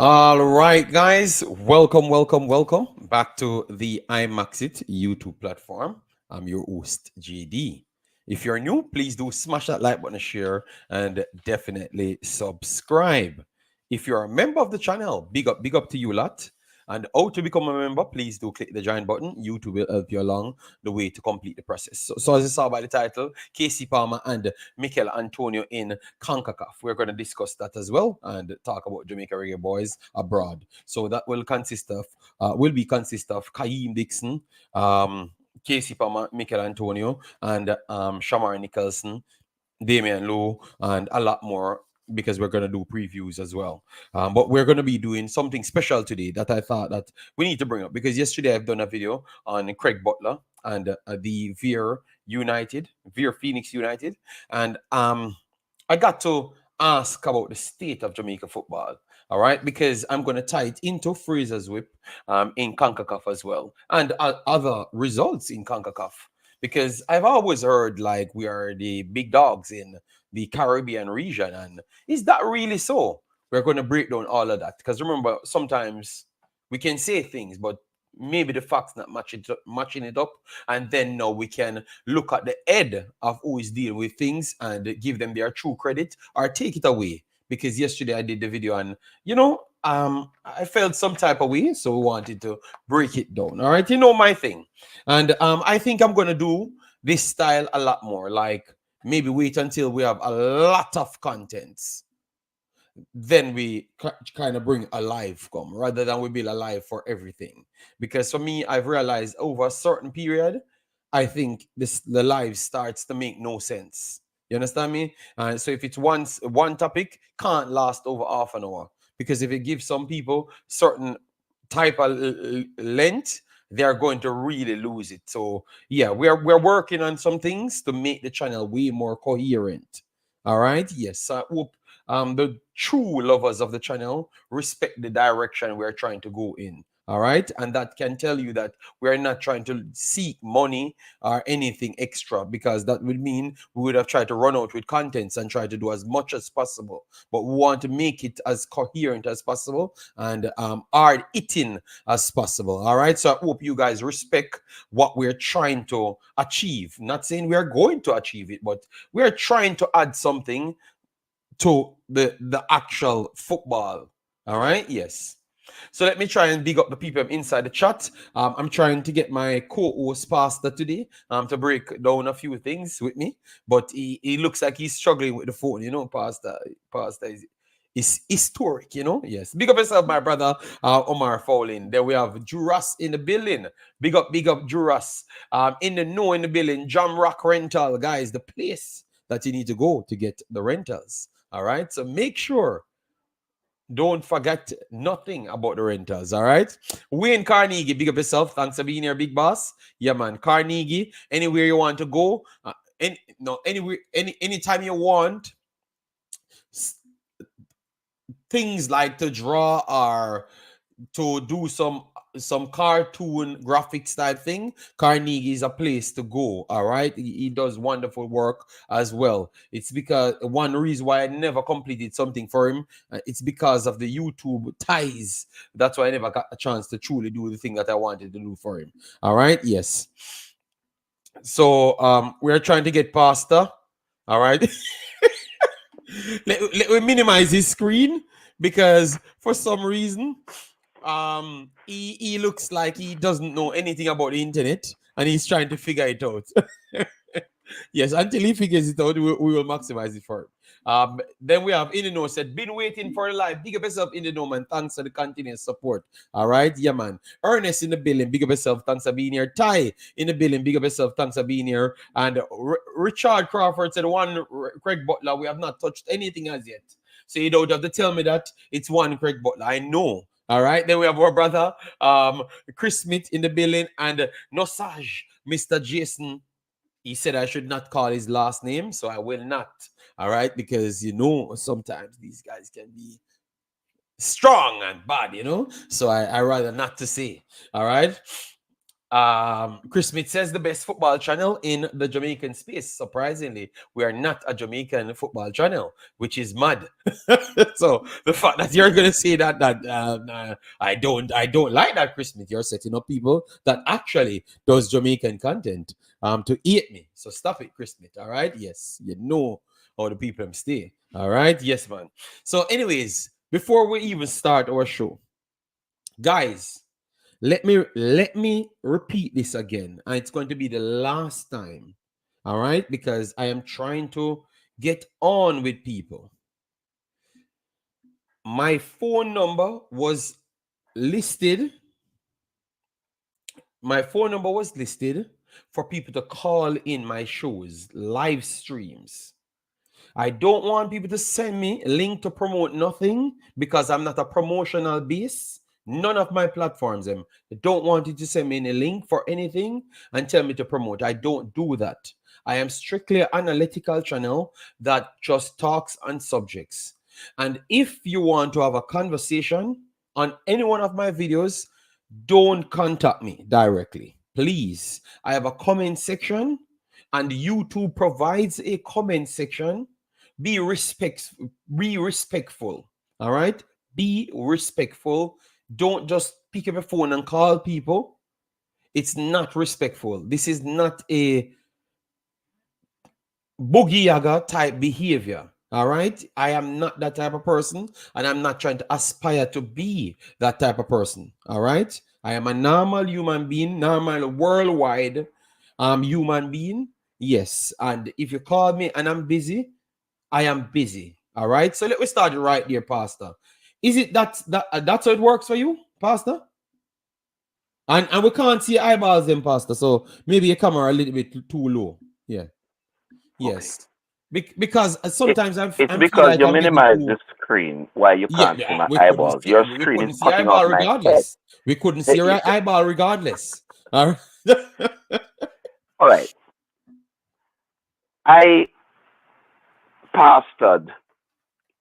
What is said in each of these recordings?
All right, guys, welcome back to the Imaxit YouTube platform. I'm your host, JD. If you're new, please do smash that like button, share, and definitely subscribe. If you're a member of the channel, big up to you lot. And how to become a member, please do click the join button. YouTube will help you along the way to complete the process. So as you saw by the title, Kasey Palmer and Mikel Antonio in Concacaf. We're going to discuss that as well and talk about Jamaica Reggae Boyz abroad. So that will consist of Kaheim Dixon, Kasey Palmer, Mikel Antonio, and Shamar Nicholson, Damian Lowe, and a lot more because we're going to do previews as well. But we're going to be doing something special today that I thought that we need to bring up because yesterday I've done a video on Craig Butler and the Veer Phoenix United, and I got to ask about the state of Jamaica football. All right, because I'm going to tie it into Frazier's whip in CONCACAF as well, and other results in CONCACAF. Because I've always heard like we are the big dogs in the Caribbean region, and is that really so? We're going to break down all of that because remember, sometimes we can say things, but maybe the facts not matching it up, and then now we can look at the head of who is dealing with things and give them their true credit or take it away. Because yesterday I did the video and I felt some type of way, so we wanted to break it down. All right, you know my thing, and I think I'm gonna do this style a lot more. Like maybe wait until we have a lot of contents, then we kind of bring a live come rather than we build a live for everything. Because for me, I've realized over a certain period, I think the live starts to make no sense. You understand me? So if it's one topic, can't last over half an hour because if it gives some people certain type of length, they are going to really lose it. So yeah, we're working on some things to make the channel way more coherent. All right. Yes. I hope the true lovers of the channel respect the direction we're trying to go in. All right. And that can tell you that we're not trying to seek money or anything extra because that would mean we would have tried to run out with contents and try to do as much as possible. But we want to make it as coherent as possible and hard hitting as possible. All right. So I hope you guys respect what we're trying to achieve. Not saying we are going to achieve it, but we're trying to add something to the actual football. All right. Yes. So let me try and big up the people inside the chat. I'm trying to get my co-host Pastor today to break down a few things with me, but he looks like he's struggling with the phone. You know, Pastor is historic. You know, yes. Big up yourself, my brother Omar Fowling. There we have Juras in the building. Big up Juras. In the building. Jam Rock Rental, guys, the place that you need to go to get the rentals. All right, so make sure. Don't forget nothing about the rentals, all right? Wayne Carnegie, big up yourself. Thanks for being here, big boss. Yeah, man. Carnegie, anywhere you want to go, anywhere, anytime you want, things like to draw or to do some cartoon graphic style thing, Carnegie is a place to go. All right, he does wonderful work as well. It's because one reason why I never completed something for him, it's because of the YouTube ties. That's why I never got a chance to truly do the thing that I wanted to do for him. All right, yes. So we're trying to get Pastor. All right. let me minimize his screen because for some reason he looks like he doesn't know anything about the internet and he's trying to figure it out. Yes, until he figures it out, we will maximize it for him. Then we have Indino said, been waiting for a live. Big up yourself, Indino, man. Thanks for the continuous support. All right, yeah, man. Ernest in the building, big up yourself. Thanks for being here. Ty in the building, big up yourself. Thanks for being here. And Richard Crawford said, Craig Butler, we have not touched anything as yet. So you don't have to tell me that it's one Craig Butler. I know. All right, then we have our brother Chris Smith in the building and Nosage, Mr. Jason. He said I should not call his last name, so I will not. All right, because sometimes these guys can be strong and bad, so I rather not to say. All right. Chris Smith says the best football channel in the Jamaican space. Surprisingly, we are not a Jamaican football channel, which is mad. So the fact that you're gonna say that I don't like that, Chris Smith. You're setting up people that actually does Jamaican content to eat me. So stop it, Chris Smith. All right, yes, you know how the people stay. All right, yes, man. So, anyways, before we even start our show, guys, let me repeat this again, and it's going to be the last time. All right, because I am trying to get on with people. My phone number was listed. My phone number was listed for people to call in my shows, live streams. I don't want people to send me a link to promote nothing because I'm not a promotional base. None of my platforms, they don't want you to send me any link for anything and tell me to promote. I don't do that. I am strictly an analytical channel that just talks on subjects. And if you want to have a conversation on any one of my videos, don't contact me directly. Please. I have a comment section, and YouTube provides a comment section. Be respectful. All right? Be respectful. Don't just pick up a phone and call people. It's not respectful. This is not a boogie yaga type behavior. All right. I am not that type of person, and I'm not trying to aspire to be that type of person. All right. I am a normal human being, normal worldwide human being. Yes. And if you call me and I'm busy, I am busy. All right. So let me start right there, Pastor. Is it that's how it works for you, Pastor? And we can't see eyeballs in Pastor. So maybe your camera a little bit too low. Yeah. Okay. Yes. Because It, sometimes it's I'm feel because like you I'm busy minimize too. the screen why you Yeah, can't see my we couldn't eyeballs. see Your we screen is couldn't see cutting off eyeball my head. regardless. We couldn't see your eyeball regardless. All right. All right. I pastored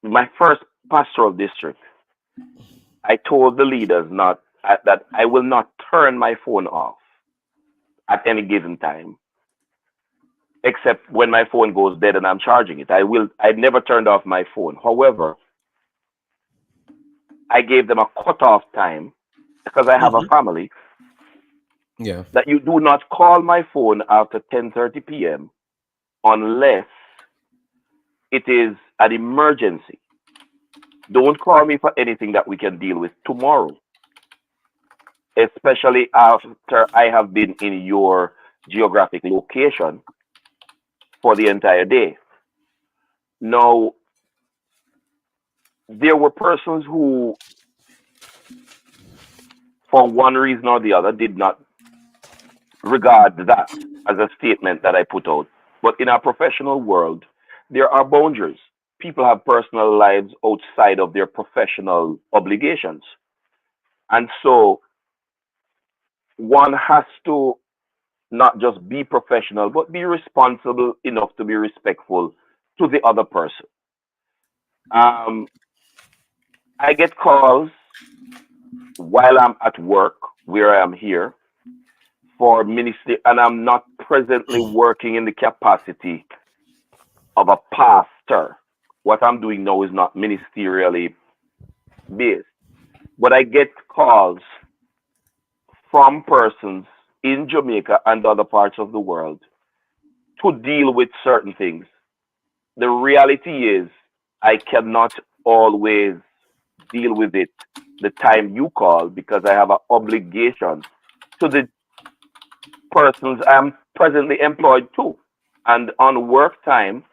my first pastoral district. I told the leaders not that I will not turn my phone off at any given time, except when my phone goes dead and I'm charging it. I never turned off my phone. However, I gave them a cutoff time because I have a Mhm. family Yeah. that you do not call my phone after 10:30 p.m. unless it is an emergency. Don't call me for anything that we can deal with tomorrow, especially after I have been in your geographic location for the entire day. Now, there were persons who, for one reason or the other, did not regard that as a statement that I put out. But in our professional world, there are boundaries. People have personal lives outside of their professional obligations. And so one has to not just be professional, but be responsible enough to be respectful to the other person. Um, I get calls while I'm at work, where I am here, for ministry, and I'm not presently working in the capacity of a pastor. What I'm doing now is not ministerially based, but I get calls from persons in Jamaica and other parts of the world to deal with certain things. The reality is, I cannot always deal with it the time you call because I have an obligation to the persons I'm presently employed to. And on work time,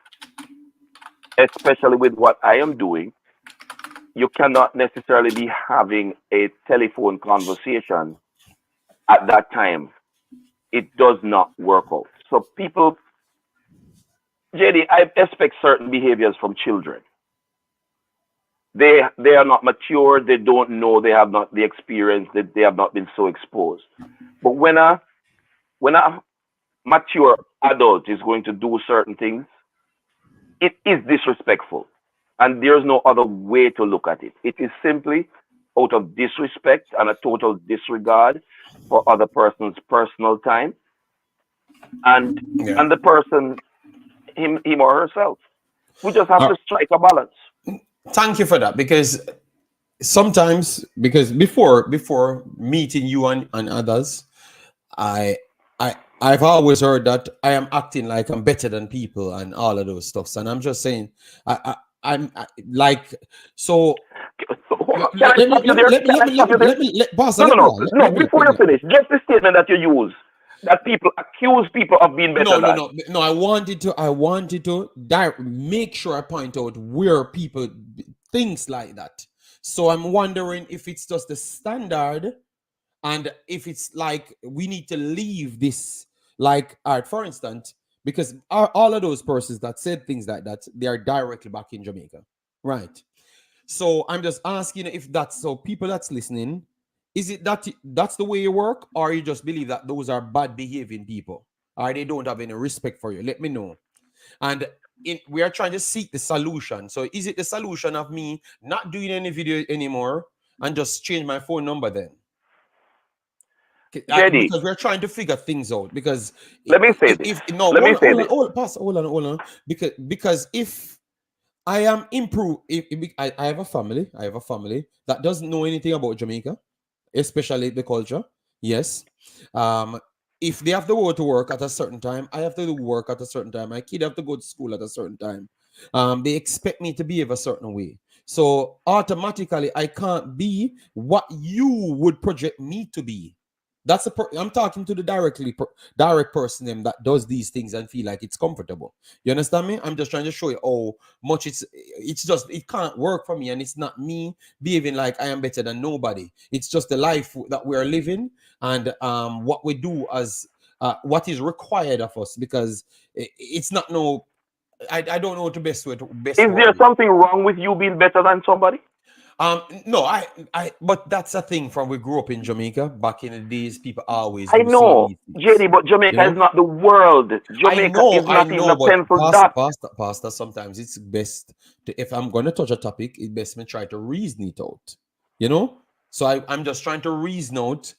especially with what I am doing, you cannot necessarily be having a telephone conversation at that time. It does not work out. So people, JD, I expect certain behaviors from children. They are not mature. They don't know. They have not the experience. They have not been so exposed. But when a mature adult is going to do certain things, it is disrespectful, and there's no other way to look at it. It is simply out of disrespect and a total disregard. for other person's personal time and Yeah. the person, him or herself. We just have Uh, to strike a balance. Thank you for that, because sometimes, because before meeting you and others, I I've always heard that I am acting like I'm better than people and all of those stuffs, and I'm just saying, like, so So, let, can I let me stop you let me there? let me Can let I me stop let you me there? let me let, Pastor, No, no, let me no, land. no. Let Before me you land. finish, just the statement that you use that people accuse people of being better No, no, than. no, no. I wanted to make sure I point out where people things like that. So I'm wondering if it's just the standard, and if it's like we need to leave this, like, all right, for instance, because all of those persons that said things like that, they are directly back in Jamaica, right? So I'm just asking if that's so. People that's listening, is it that that's the way you work, or you just believe that those are bad behaving people, or they don't have any respect for you? Let me know. And we are trying to seek the solution. So is it the solution of me not doing any video anymore and just change my phone number then? JD, Because we're trying to figure things out. Because let me say this. if no, Let me say this. hold on. Because if I am improved. I have a family. I have a family that doesn't know anything about Jamaica, especially the culture. Yes. Um, if they have to go to work at a certain time, I have to do work at a certain time. My kid have to go to school at a certain time. They expect me to behave a certain way. So automatically, I can't be what you would project me to be. I'm talking to the direct person them that does these things and feel like it's comfortable. You understand me? I'm just trying to show you how much it's just it can't work for me, and it's not me behaving like I am better than nobody. It's just the life that we're living, and what we do as what is required of us, because it's not no. I don't know the best Is there word. something wrong with you being better than somebody? No, but that's a thing from we grew up in Jamaica back in the days. People always I do say know, these things, JD, but you Jamaica is know. not the world. Jamaica is I not even know, a but pencil dot. pastor, sometimes it's best to, if I'm gonna touch a topic, it's best me try to reason it out, you know. So I'm just trying to reason out,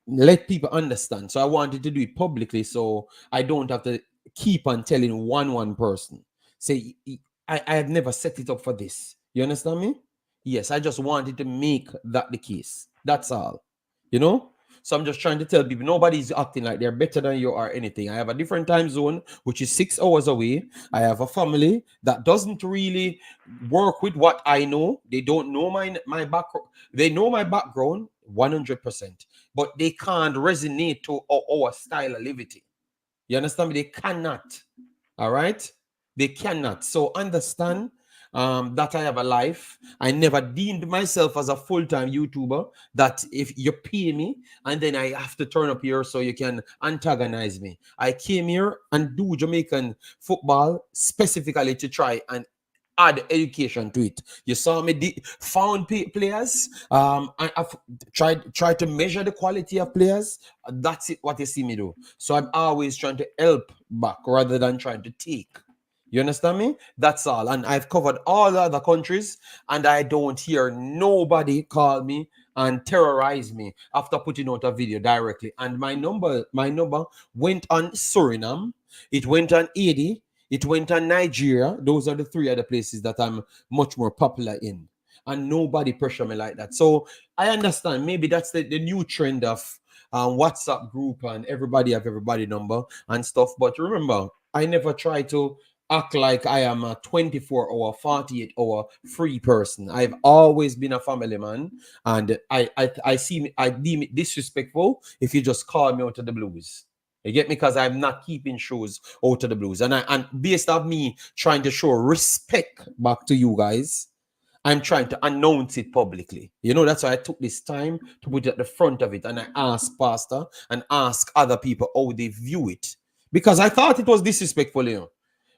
let people understand. So I wanted to do it publicly, so I don't have to keep on telling one person. Say I have never set it up for this. You understand me? Yes, I just wanted to make that the case. That's all, you know. So I'm just trying to tell people nobody's acting like they're better than you or anything. I have a different time zone, which is 6 hours away. I have a family that doesn't really work with what I know. They don't know my background. They know my background 100%, but they can't resonate to our style of living. You understand me? They cannot. All right? They cannot. So understand that I have a life. I never deemed myself as a full-time YouTuber that if you pay me and then I have to turn up here so you can antagonize me. I came here and do Jamaican football specifically to try and add education to it. You saw me found players. I've tried to measure the quality of players. That's it. What you see me do. So I'm always trying to help back rather than trying to take. You understand me? That's all. And I've covered all the other countries, and I don't hear nobody call me and terrorize me after putting out a video directly. And my number went on Suriname, it went on Haiti, it went on Nigeria. Those are the three other places that I'm much more popular in. And nobody pressure me like that. So I understand. Maybe that's the new trend of WhatsApp group and everybody have everybody number and stuff. But remember, I never try to act like I am a 24-hour, 48-hour free person. I've always been a family man, and I deem it disrespectful if you just call me out of the blues. You get me? Because I'm not keeping shows out of the blues. And based on me trying to show respect back to you guys, I'm trying to announce it publicly. You know, that's why I took this time to put it at the front of it. And I asked Pastor and ask other people how they view it. Because I thought it was disrespectful, you know.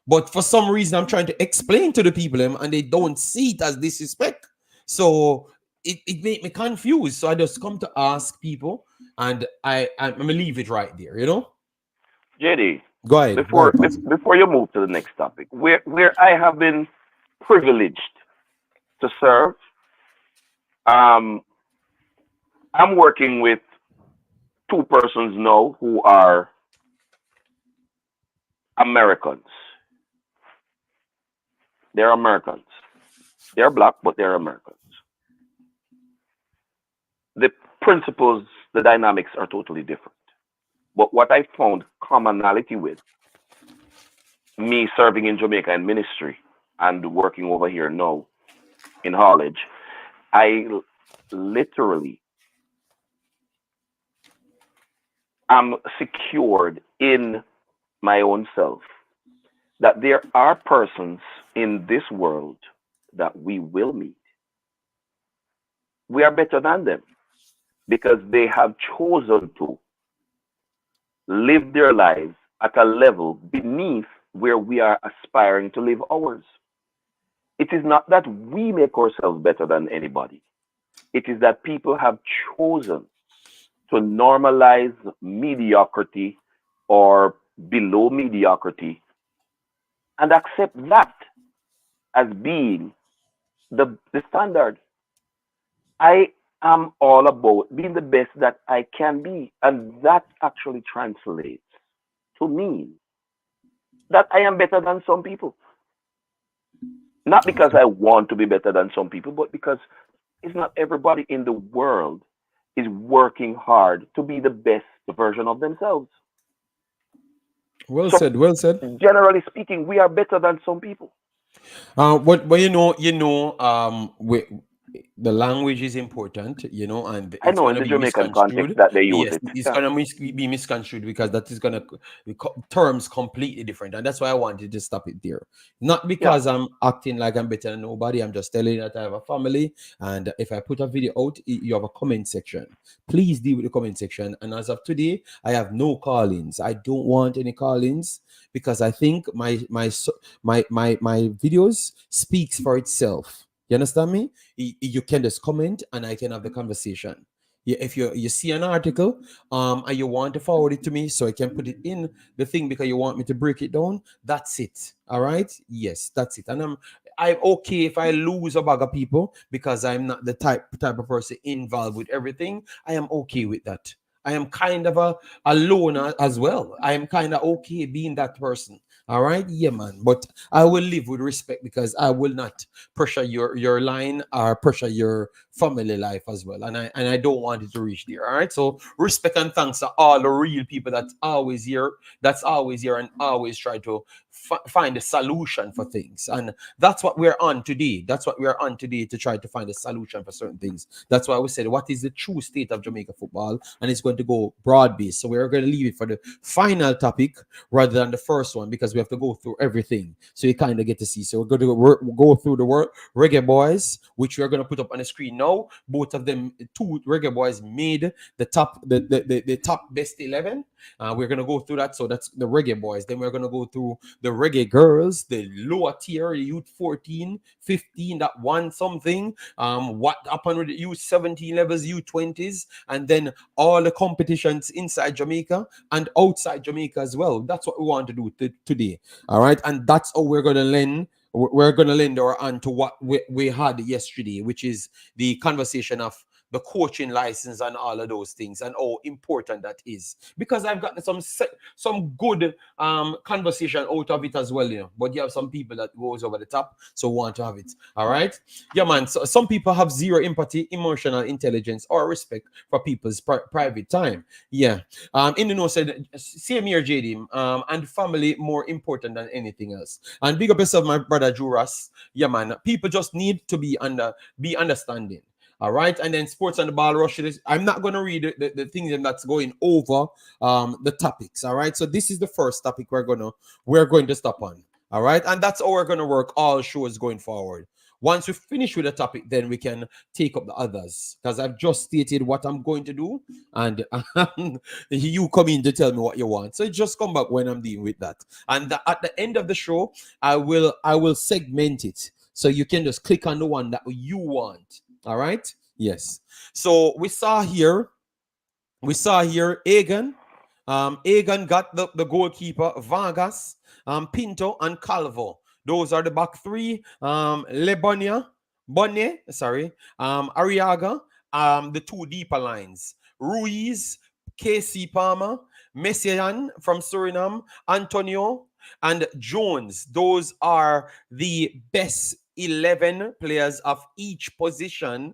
But for some reason, I'm trying to explain to the people and they don't see it as disrespect. So it made me confused. So I just come to ask people, and I'm gonna leave it right there, you know? JD, Go ahead, Pastor. before you move to the next topic, where I have been privileged to serve, um, I'm working with two persons now who are Americans. They're Americans. They're black, but they're Americans. The principles, the dynamics are totally different. But what I found commonality with me serving in Jamaica in ministry and working over here now in college, I literally am secured in my own self that there are persons in this world that we will meet. We are better than them because they have chosen to live their lives at a level beneath where we are aspiring to live ours. It is not that we make ourselves better than anybody. It is that people have chosen to normalize mediocrity or below mediocrity and accept that as being the standard. I am all about being the best that I can be. And that actually translates to mean that I am better than some people. Not because I want to be better than some people, but because it's not everybody in the world is working hard to be the best version of themselves. Well So, said. Well said. generally speaking, we are better than some people. But the language is important, and I it's know in gonna the be Jamaican context misconstrued. that they use Yes, it. it's Yeah, gonna be misconstrued because that is gonna terms completely different, and that's why I wanted to stop it there. Not yeah, because I'm acting like I'm better than nobody. I'm just telling you that I have a family, and if I put a video out, you have a comment section. Please deal with the comment section. And as of today, I have no call-ins. I don't want any call-ins because I think my videos speaks for itself. You understand me? You can just comment and I can have the conversation. Yeah, if you see an article and you want to forward it to me so I can put it in the thing because you want me to break it down, that's it. All right? Yes, that's it. And I'm okay if I lose a bag of people because I'm not the type of person involved with everything. I am okay with that. I am kind of a loner as well. I am kind of okay being that person. All right, yeah, man. But I will live with respect because I will not pressure your line or pressure your family life as well. And I don't want it to reach there. All right. So respect and thanks to all the real people that's always here and always try to find a solution for things. And that's what we're on today. That's what we're on today to try to find a solution for certain things. That's why we said what is the true state of Jamaica football, and it's going to go broad based. So we're going to leave it for the final topic rather than the first one because we have to go through everything. So you kind of get to see. So we're going to go through the word Reggae Boyz, which we're going to put up on the screen now. Both of them, two Reggae Boyz, made the top best 11. We're going to go through that. So that's the Reggae Boyz. Then we're going to go through the Reggae Girlz, the lower tier, youth 14, 15, that one something. What happened with the youth 17 levels, youth 20s, and then all the competitions inside Jamaica and outside Jamaica as well. That's what we want to do today. All right. And that's how we're going to lend. We're going to lend our hand to what we had yesterday, which is the conversation of the coaching license and all of those things and how important that is. Because I've gotten some good conversation out of it as well, But you have some people that goes over the top, so want to have it. All right. Yeah, man. So some people have zero empathy, emotional intelligence, or respect for people's private time. Yeah. In the know said same here, JD. And family more important than anything else. And big up yourself, my brother Juras. Yeah, man. People just need to be understanding. All right. And then sports and the ball rush. I'm not going to read the things that's going over the topics. All right. So this is the first topic we're going to stop on. All right. And that's how we're going to work all shows going forward. Once we finish with the topic, then we can take up the others. Because I've just stated what I'm going to do. And you come in to tell me what you want. So just come back when I'm dealing with that. And at the end of the show, I will segment it. So you can just click on the one that you want. All right. Yes. So we saw here Egan. Egan got the goalkeeper, Vargas, Pinto, and Calvo. Those are the back three. Ariaga, the two deeper lines. Ruiz, Kasey Palmer, Messian from Suriname, Antonio, and Jones. Those are the best 11 players of each position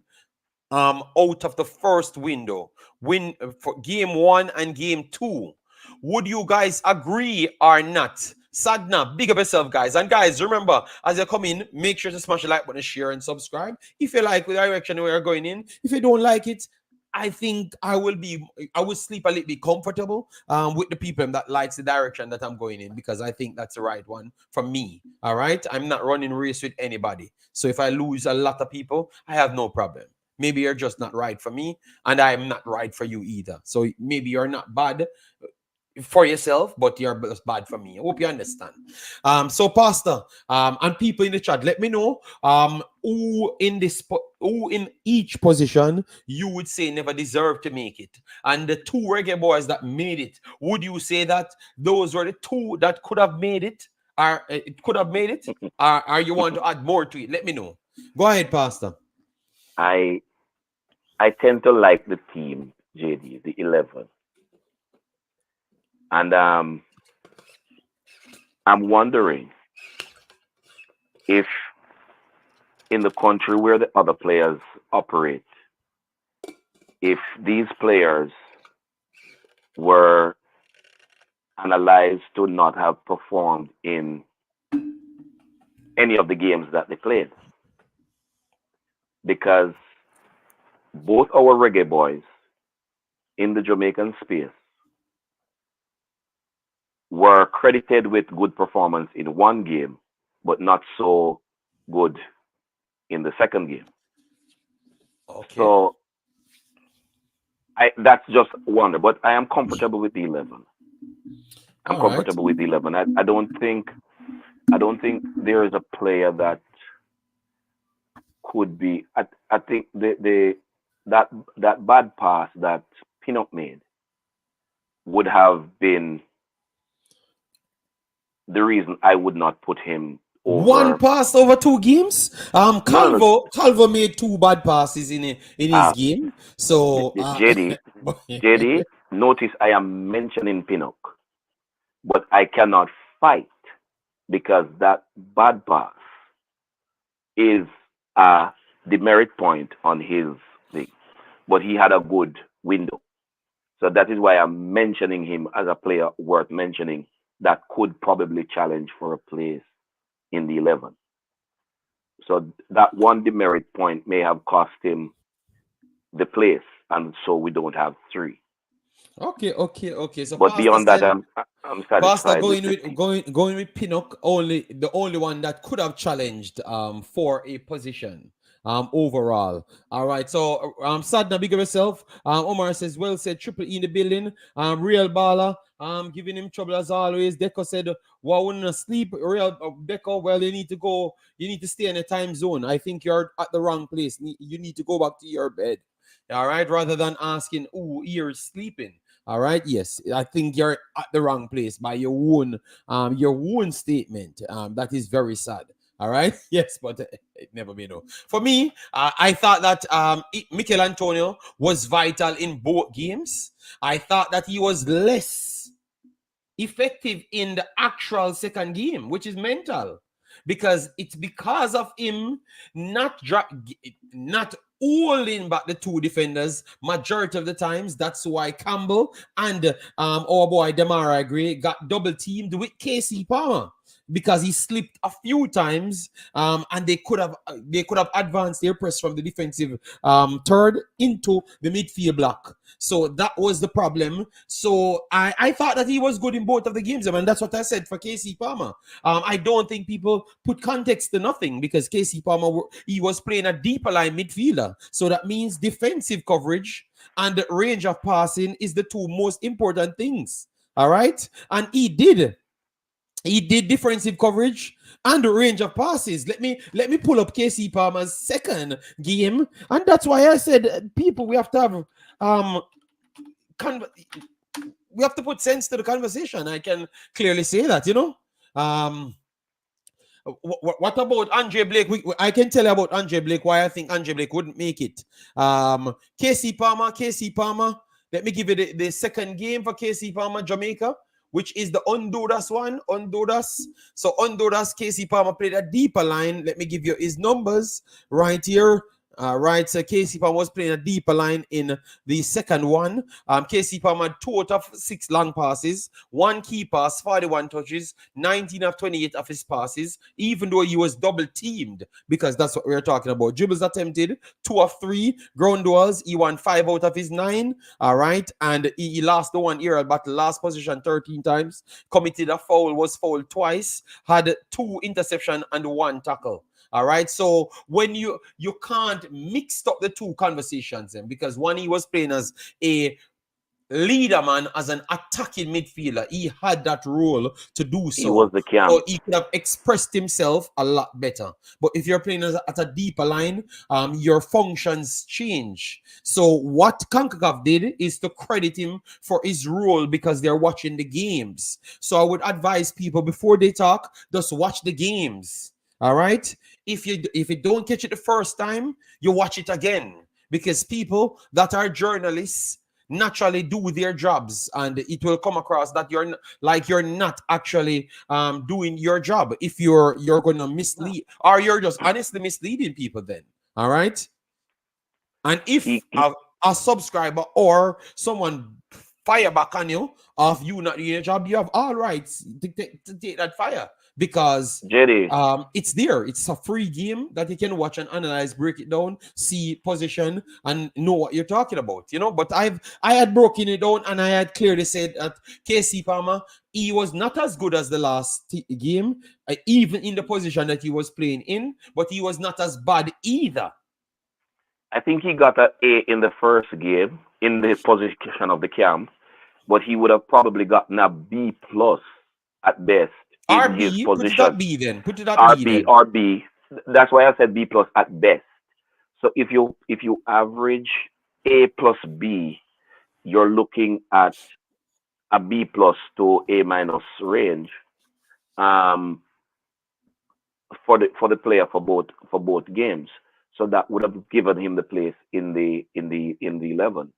out of the first window. Win for game one and game two. Would you guys agree or not? Sadna, big up yourself, guys. And guys, remember, as you come in, make sure to smash the like button, share, and subscribe. If you like the direction we are going in, if you don't like it, I think I will sleep a little bit comfortable with the people that likes the direction that I'm going in, because I think that's the right one for me. All right. I'm not running race with anybody. So if I lose a lot of people, I have no problem. Maybe you're just not right for me, and I'm not right for you either. So maybe you're not bad for yourself, but you're just bad for me. I hope you understand. So Pastor, and people in the chat, let me know who in each position you would say never deserved to make it, and the two Reggae Boys that made it. Would you say that those were the two that could have made it, or it could have made it, or you want to add more to it? Let me know. Go ahead, Pastor. I I tend to like the team, JD, the 11. And I'm wondering if in the country where the other players operate, if these players were analyzed to not have performed in any of the games that they played. Because both our Reggae Boys in the Jamaican space were credited with good performance in one game, but not so good in the second game. Okay. So that's just wonder, but I am comfortable with the 11. I'm All right. comfortable with the 11. I don't think there is a player that could be. I think that bad pass that Pinnock made would have been the reason I would not put him One over. pass over 2 games. No. Calvo made 2 bad passes in his game. So JD, notice I am mentioning Pinnock, but I cannot fight because that bad pass is a demerit point on his thing. But he had a good window. So that is why I'm mentioning him as a player worth mentioning that could probably challenge for a place in the 11. So that one demerit point may have cost him the place, and so we don't have 3. okay. So But Pastor beyond that, said, I'm Pastor satisfied with going the with team. Pinnock, the only one that could have challenged for a position overall. All right. So Sadna, big of yourself. Omar says, well said, Triple E in the building. Real baller. Giving him trouble as always. Deco said, well, wouldn't sleep. Real Deco, well, you need to go, you need to stay in a time zone. I think you're at the wrong place. You need to go back to your bed. All right, rather than asking, "Oh, you're sleeping." All right, yes, I think you're at the wrong place by your own statement. That is very sad. All right, yes, but it never be no. For me, I thought that Mikel Antonio was vital in both games. I thought that he was less effective in the actual second game, which is mental, because it's because of him not holding back the 2 defenders majority of the times. That's why Campbell and our boy Demarai Gray got double teamed with Kasey Palmer, because he slipped a few times, and they could have advanced their press from the defensive third into the midfield block. So that was the problem. So I thought that he was good in both of the games, and that's what I said for Kasey Palmer. I don't think people put context to nothing, because Kasey Palmer, he was playing a deeper line midfielder. So that means defensive coverage and the range of passing is the 2 most important things. All right, and he did defensive coverage and the range of passes. Let me pull up Kasey Palmer's second game, and that's why I said, people, we have to have we have to put sense to the conversation. I can clearly say that, what about Andre Blake? I can tell you about Andre Blake, why I think Andre Blake wouldn't make it. Kasey Palmer, Let me give you the second game for Kasey Palmer, Jamaica, which is the Honduras one. Honduras. So Honduras, Kasey Palmer played a deeper line. Let me give you his numbers right here. Right, so Kasey Palmer was playing a deeper line in the second one. Kasey Palmer had 2 out of 6 long passes, 1 key pass, 41 touches, 19 of 28 of his passes, even though he was double teamed, because that's what we are talking about. Dribbles attempted, 2 of 3. Ground duels, he won 5 out of his 9. All right, and he lost the one aerial battle, last position 13 times, committed a foul, was fouled twice, had 2 interception and 1 tackle. All right, so when you can't mix up the two conversations, because one, he was playing as a leader man, as an attacking midfielder. He had that role to do so. He was the cam. So he could have expressed himself a lot better. But if you're playing at a deeper line, your functions change. So what Concacaf did is to credit him for his role because they're watching the games. So I would advise people, before they talk, just watch the games. All right. If you don't catch it the first time, you watch it again, because people that are journalists naturally do their jobs, and it will come across that you're not actually doing your job if you're going to mislead, or you're just honestly misleading people. Then, all right. And if a subscriber or someone fire back on you of you not doing your job, you have all rights to take that fire, because it's there. It's a free game that you can watch and analyze, break it down, see position, and know what you're talking about, But I had broken it down, and I had clearly said that Kasey Palmer, he was not as good as the last game, even in the position that he was playing in, but he was not as bad either. I think he got an A in the first game in the position of the camp, but he would have probably gotten a B plus at best in RB, his position. Put it at B then. Put it at RB, B then. RB. That's why I said B plus at best. So if you average A plus B, you're looking at a B plus to A minus range. For the player for both games. So that would have given him the place in the 11.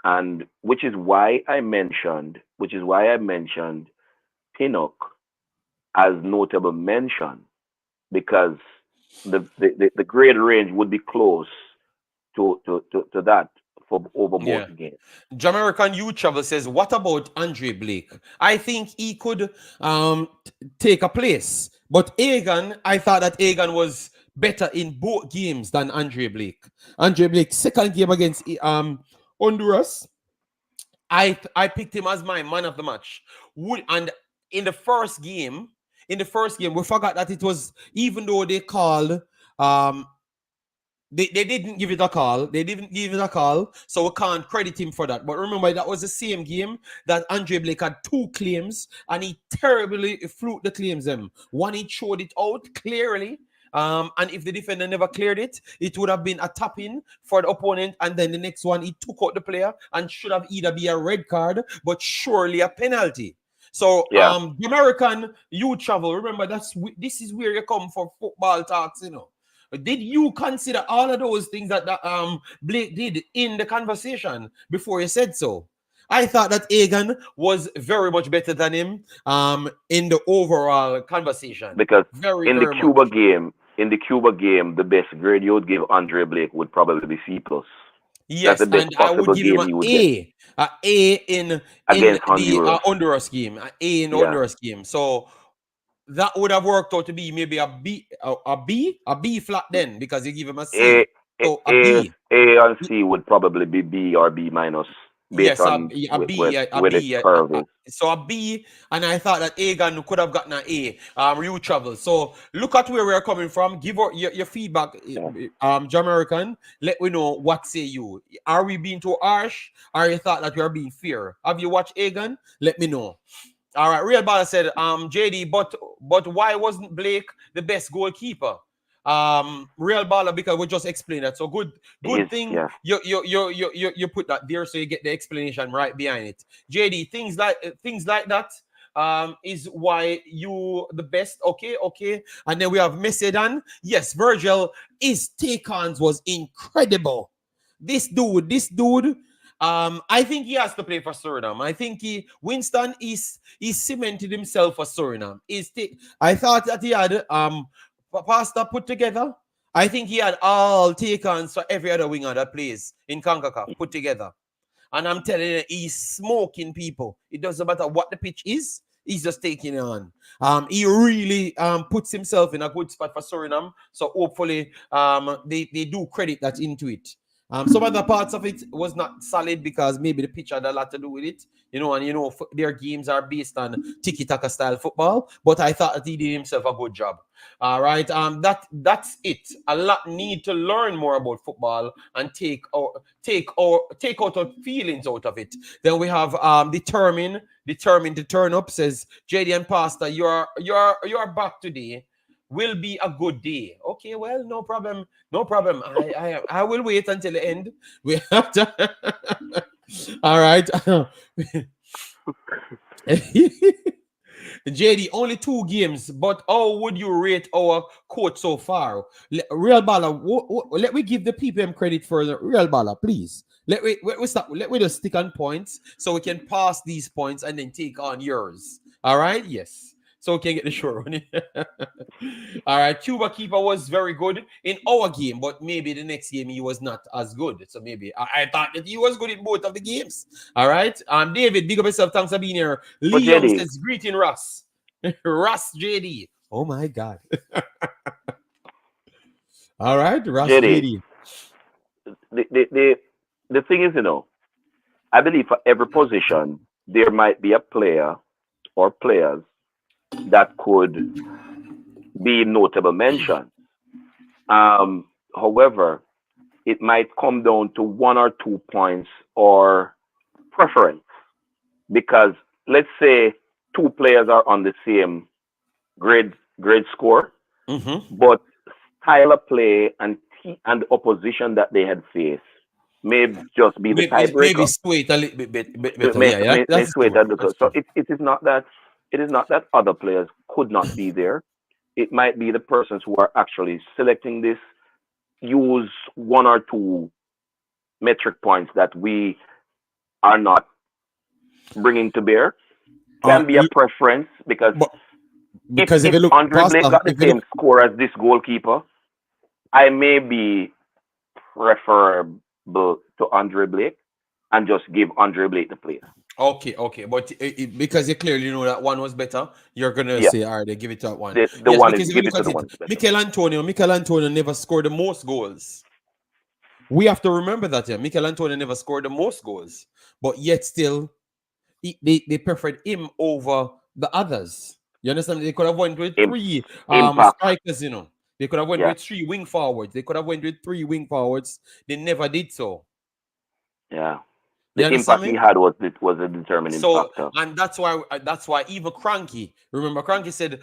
And which is why I mentioned Pinnock as notable mention, because the grade range would be close to that for over both games. Jamaican Youth Travel says, what about Andre Blake? I think he could take a place. But Egan, I thought that Egan was better in both games than Andre Blake. Andre Blake, second game against Honduras, I picked him as my man of the match. And in the first game, we forgot that it was, even though they called, they didn't give it a call. They didn't give it a call, so we can't credit him for that. But remember, that was the same game that Andre Blake had 2 claims, and he terribly fluked the claims. One, he showed it out clearly. And if the defender never cleared it, it would have been a tap-in for the opponent. And then the next one, he took out the player and should have either be a red card, but surely a penalty. So, the American Youth Travel, remember, this is where you come for football talks, Did you consider all of those things that Blake did in the conversation before you said so? I thought that Egan was very much better than him in the overall conversation. Because in the Cuba game, the best grade you would give Andre Blake would probably be C plus. Yes, and I would give him an A. An A in the Honduras game. An A in the Honduras game. So that would have worked out to be maybe a B flat then, because you give him a C. A and C would probably be B or B minus. Yes, a B. So a B, and I thought that Egan could have gotten an A. Youth Travel. So look at where we're coming from. Give your feedback, Jamaican. Let me know what say you. Are we being too harsh, or you thought that we are being fair? Have you watched Egan? Let me know. All right, Real Baller said, JD, but why wasn't Blake the best goalkeeper? Real Baller, because we just explained that. So good thing you put that there, so you get the explanation right behind it. JD, things like that is why you the best. Okay. And then we have Messedan. Yes, Virgil, his take-ons was incredible. This dude, I think he has to play for Suriname. I think Winston is cemented himself for Suriname. I thought that he had Pasta put together. I think he had all take-ons for every other winger that plays in Concacaf put together. And I'm telling you, he's smoking people. It doesn't matter what the pitch is. He's just taking it on. He really puts himself in a good spot for Suriname. So hopefully they do credit that into it. Some other parts of it was not solid because maybe the pitch had a lot to do with it. And their games are based on tiki-taka style football. But I thought that he did himself a good job. All right. That's it. A lot need to learn more about football and take out our feelings out of it. Then we have determined to turn up, says JD and Pastor. You're back today. Will be a good day. Okay, well, no problem. No problem. I will wait until the end. We have to. All right. JD, only 2 games, but how would you rate our coach so far? Real Baller, let me give the PPM credit for the Real Baller, please. Let me stop. Let me just stick on points so we can pass these points and then take on yours. All right? Yes. So we can get the short one. All right. Cuba Keeper was very good in our game, but maybe the next game he was not as good. So maybe I thought that he was good in both of the games. All right. David, big up yourself. Thanks for being here. Lee Young says, greeting Russ. Russ JD. Oh my God. All right, Russ JD. The thing is, I believe for every position there might be a player or players that could be notable mention. However, it might come down to 1 or 2 points or preference, because let's say 2 players are on the same grade score, but style of play and the opposition that they had faced may just be the tiebreaker. Maybe sway it a little bit better. May sway it a little. So it is not that other players could not be there. It might be the persons who are actually selecting this use 1 or 2 metric points that we are not bringing to bear. Can be a preference, because if Andre Blake got the same score as this goalkeeper, I may be preferable to Andre Blake and just give Andre Blake the player. Okay, but because you clearly know that one was better, you're gonna say, all right, they give it to that one. The one is give it to the one. Mikel Antonio never scored the most goals. We have to remember that. Mikel Antonio never scored the most goals, but yet still, they preferred him over the others. You understand? They could have went with 3 strikers. They could have went with 3 wing forwards. They could have went with 3 wing forwards. They never did so. Yeah. The impact he had was a determining factor. And that's why even Cranky, remember Cranky said,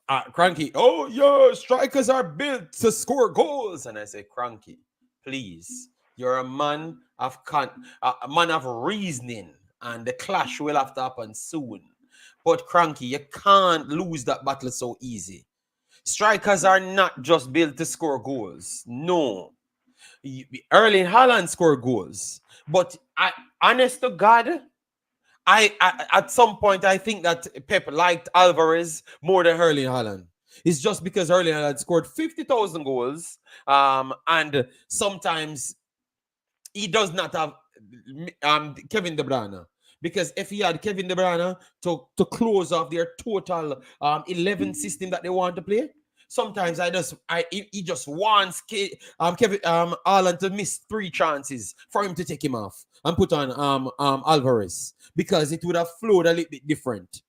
oh yeah, strikers are built to score goals. And I say, Cranky, please, you're a man of reasoning, and the clash will have to happen soon. But Cranky, you can't lose that battle so easy. Strikers are not just built to score goals. No. Erling Haaland scored goals. But honest to God, I at some point I think that Pep liked Alvarez more than Erling Haaland. It's just because Erling Haaland scored 50,000 goals, and sometimes he does not have Kevin De Bruyne. Because if he had Kevin De Bruyne to close off their total 11 system that they want to play, sometimes he just wants Kevin Haaland to miss 3 chances for him to take him off and put on Alvarez, because it would have flowed a little bit different.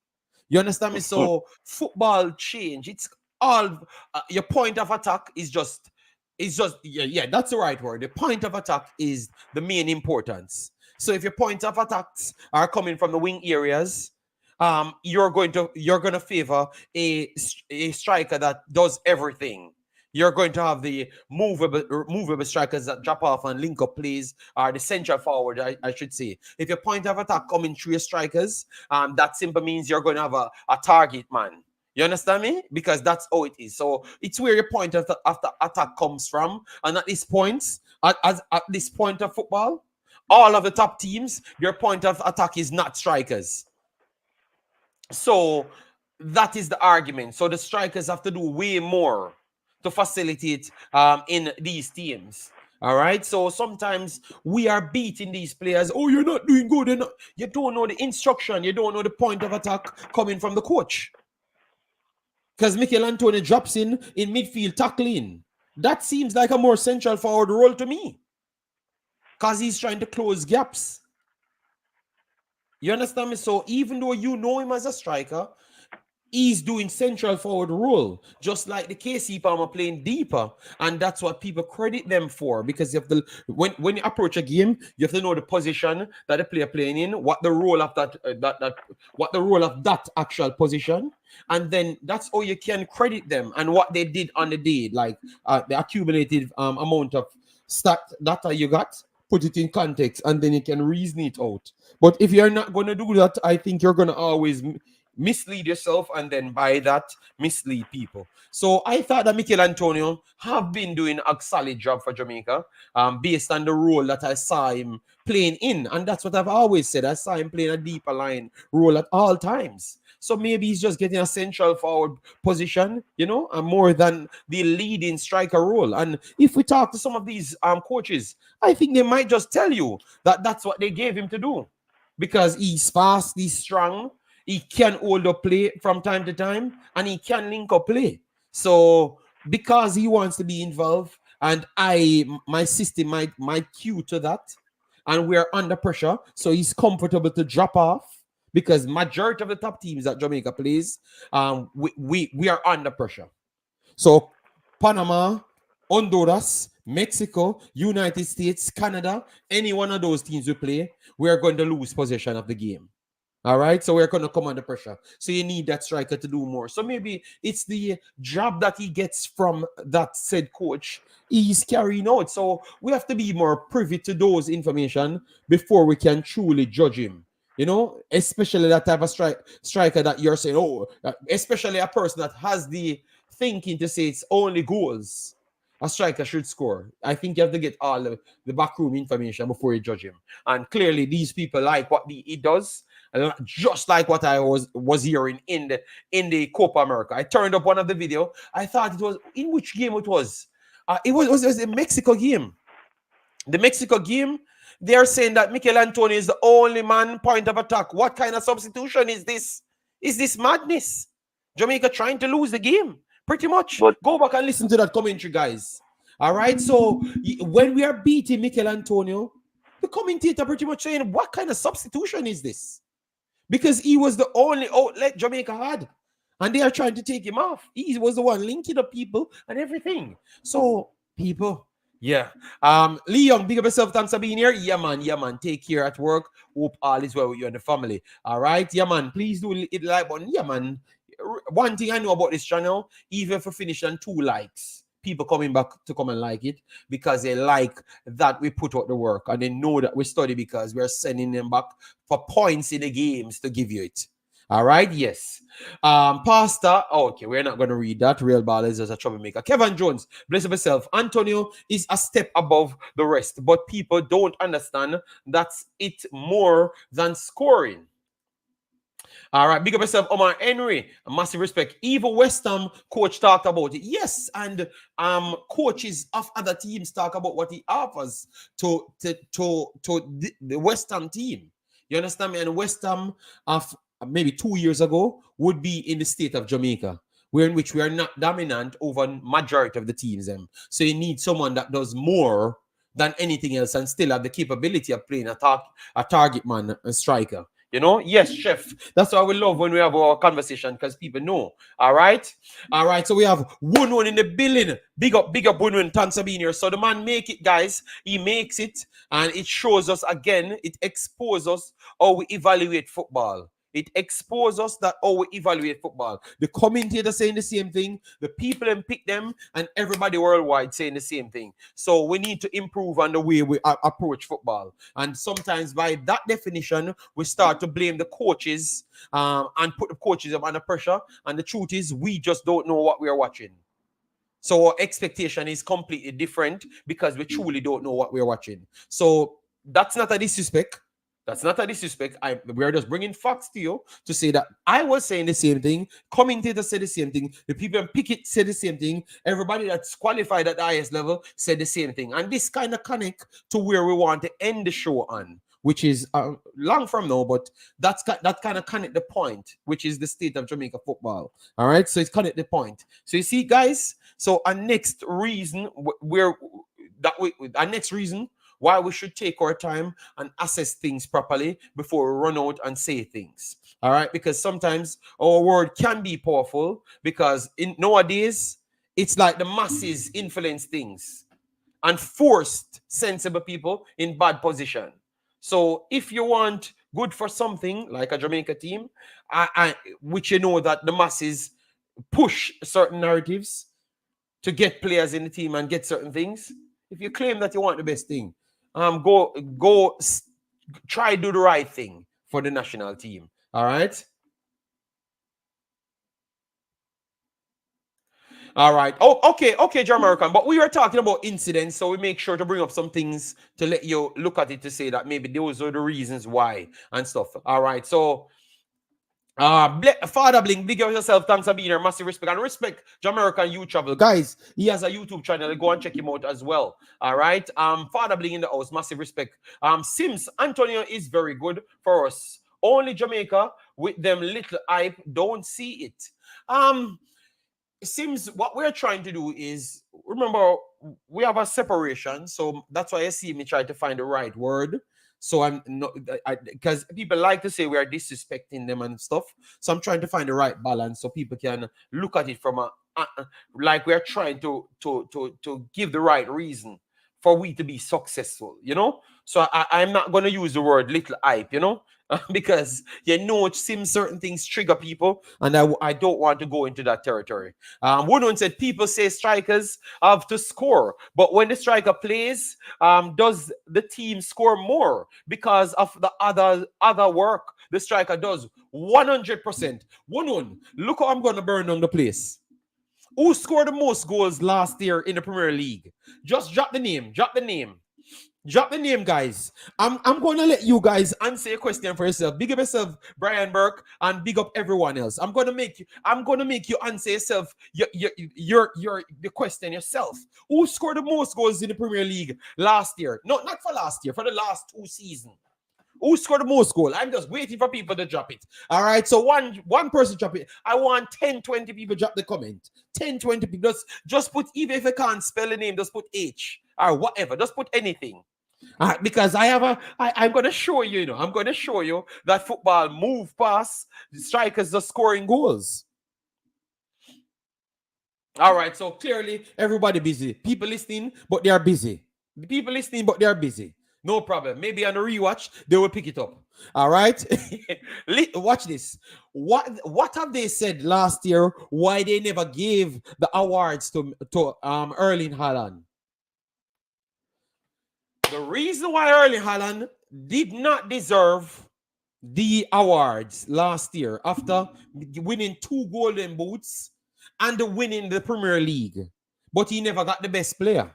You understand me? So football change. It's all your point of attack is just that's the right word. The point of attack is the main importance. So if your point of attacks are coming from the wing areas, you're going to favor a striker that does everything. You're going to have the movable strikers that drop off and link up plays, or the central forward, I should say. If your point of attack coming through your strikers, that simply means you're going to have a target man. You understand me? Because that's how it is. So it's where your point of attack comes from. And at this point, at this point of football, All of the top teams, their point of attack is not strikers. So that is the argument. So the strikers have to do way more to facilitate in these teams. All right. So sometimes we are beating these players. Oh, you're not doing good. You don't know the instruction. You don't know the point of attack coming from the coach. Because Mikel Antonio drops in midfield tackling. That seems like a more central forward role to me. Because he's trying to close gaps. You understand me? So even though you know him as a striker, he's doing central forward role, just like the Kasey Palmer playing deeper, and that's what people credit them for. Because you have to, when you approach a game, you have to know the position that the player playing in, what the role of what the role of that actual position, and then that's how you can credit them and what they did on the day, like the accumulated amount of stat data you got. Put it in context, and then you can reason it out. But if you're not going to do that, I think you're going to always mislead yourself and then by that mislead people. So I thought that Mikel Antonio have been doing a solid job for Jamaica based on the role that I saw him playing in. And that's what I've always said. I saw him playing a deeper line role at all times. So maybe he's just getting a central forward position, and more than the leading striker role. And if we talk to some of these coaches, I think they might just tell you that that's what they gave him to do. Because he's fast, he's strong, he can hold up play from time to time, and he can link up play. So because he wants to be involved, and my system might cue to that, and we're under pressure, so he's comfortable to drop off because majority of the top teams that Jamaica plays, we are under pressure. So Panama, Honduras, Mexico, United States, Canada, any one of those teams we play, we are going to lose possession of the game. All right, so we're going to come under pressure. So you need that striker to do more. So maybe it's the job that he gets from that said coach he's carrying out. So we have to be more privy to those information before we can truly judge him. Especially that type of striker that you're saying, especially a person that has the thinking to say it's only goals a striker should score. I think you have to get all the backroom information before you judge him. And clearly, these people like what he does, just like what I was hearing in the Copa America. I turned up one of the video. I thought it was in which game it was. It was a Mexico game. The Mexico game. They are saying that Mikel Antonio is the only man point of attack. What kind of substitution is this? Is this madness? Jamaica trying to lose the game. Pretty much. But go back and listen to that commentary, guys. All right. So when we are beating Mikel Antonio, the commentator pretty much saying, what kind of substitution is this? Because he was the only outlet Jamaica had. And they are trying to take him off. He was the one linking up people and everything. So, people, yeah. Lee Young, big up yourself. Thanks for being here. Yeah, man. Take care at work. Hope all is well with you and the family. All right. Yeah, man. Please do hit the like button. Yeah, man. One thing I know about this channel, even if we finish on 2 likes, people coming back to come and like it because they like that we put out the work and they know that we study because we're sending them back for points in the games to give you it. All right, yes. Pastor, okay, we're not going to read that. Real Ballers is a troublemaker. Kevin Jones, bless yourself. Antonio is a step above the rest, but people don't understand that's it more than scoring. All right, big up yourself, Omar Henry. Massive respect. Even West Ham coach talked about it. Yes, and coaches of other teams talk about what he offers to the West Ham team. You understand me? And West Ham of maybe 2 years ago would be in the state of Jamaica, where in which we are not dominant over majority of the teams. So you need someone that does more than anything else and still have the capability of playing a target man and striker. Yes, chef. That's why we love when we have our conversation because people know. All right. So we have Wunwun in the building. Big up Wunwun. Thanks for being here. So the man make it, guys. He makes it, and it shows us again. It exposes us how we evaluate football. It exposes us that how we evaluate football. The commentator saying the same thing. The people and pick them, and everybody worldwide saying the same thing. So we need to improve on the way we approach football. And sometimes by that definition, we start to blame the coaches and put the coaches under pressure. And the truth is, we just don't know what we are watching. So our expectation is completely different because we truly don't know what we're watching. So That's not a disrespect. That's not a disrespect. We are just bringing facts to you to say that I was saying the same thing. Commentators said the same thing. The people in Pickett said the same thing. Everybody that's qualified at the highest level said the same thing. And this kind of connect to where we want to end the show on, which is long from now, but that kind of connect the point, which is the state of Jamaica football. All right, so it's connect the point. So you see, guys. So our next reason our next reason why we should take our time and assess things properly before we run out and say things. All right, because sometimes our word can be powerful because in nowadays it's like the masses influence things and forced sensible people in bad position. So if you want good for something like a Jamaica team, which you know that the masses push certain narratives to get players in the team and get certain things. If you claim that you want the best thing, go try do the right thing for the national team. All right. All right. Oh, okay, Jamaican. But we were talking about incidents, so we make sure to bring up some things to let you look at it to say that maybe those are the reasons why and stuff. All right. So Father Bling, big up yourself. Thanks for being here. Massive respect. And respect Jamaican Youth Travel. Guys, he has a YouTube channel. Go and check him out as well. All right. Father Bling in the house. Massive respect. Sims Antonio is very good for us. Only Jamaica with them little hype don't see it. Sims, what we're trying to do is remember we have a separation, so that's why I see me try to find the right word. So I'm not because people like to say we are disrespecting them and stuff. So I'm trying to find the right balance so people can look at it from like we're trying to give the right reason for we to be successful, you know. So I'm not going to use the word little hype, you know, because you know it seems certain things trigger people, and I don't want to go into that territory. Woodward said people say strikers have to score, but when the striker plays, does the team score more because of the other work the striker does? 100%. Woodward, look how I'm going to burn down the place. Who scored the most goals last year in the Premier League? Just drop the name. Drop the name. Drop the name, guys. I'm going to let you guys answer a question for yourself. Big up yourself, Brian Burke, and big up everyone else. I'm going to make you answer yourself your the question yourself. Who scored the most goals in the Premier League last year? No, not for last year, for the last 2 seasons. Who scored the most goal? I'm just waiting for people to drop it. All right. So one person drop it. I want 10, 20 people drop the comment. 10, 20 people. Just put, even if you can't spell the name, just put H or whatever. Just put anything. Because I'm going to show you, I'm going to show you that football move past the strikers just scoring goals. All right. So clearly everybody busy. People listening, but they are busy. People listening, but they are busy. No problem. Maybe on a rewatch, they will pick it up. All right. Watch this. What have they said last year? Why they never gave the awards to Erling Haaland? The reason why Erling Haaland did not deserve the awards last year after winning 2 golden boots and winning the Premier League, but he never got the best player.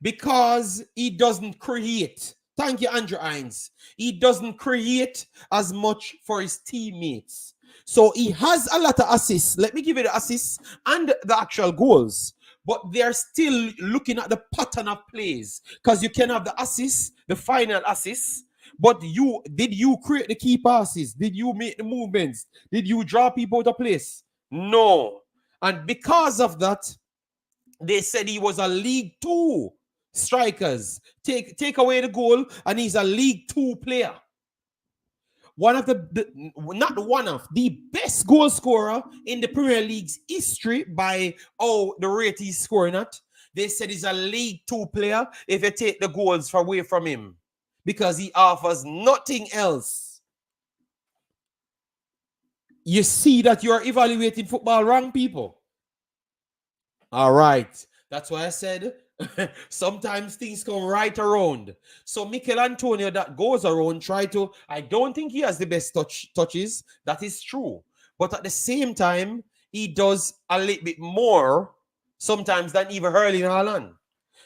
Because he doesn't create. Thank you, Andrew Hines. He doesn't create as much for his teammates. So he has a lot of assists. Let me give you the assists and the actual goals. But they're still looking at the pattern of plays. Because you can have the assists, the final assists. But did you create the key passes? Did you make the movements? Did you draw people out of place? No. And because of that, they said he was a League 2 strikers. Take away the goal, and he's a League 2 player. One of the best goal scorer in the Premier League's history by the rate he's scoring at. They said he's a League 2 player if you take the goals away from him, because he offers nothing else. You see that you're evaluating football wrong, people. All right. That's why I said sometimes things come right around. So Mikel Antonio that goes around I don't think he has the best touches. That is true. But at the same time, he does a little bit more sometimes than even Erling Haaland.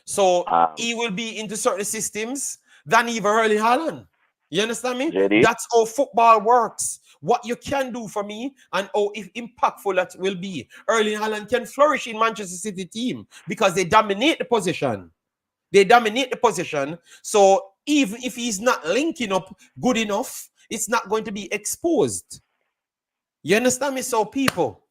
So he will be into certain systems than even Erling Haaland. You understand me? JD. That's how football works. What you can do for me and how if impactful that will be. Erling Haaland can flourish in Manchester City team because they dominate the position. They dominate the position. So even if he's not linking up good enough, it's not going to be exposed. You understand me? So people,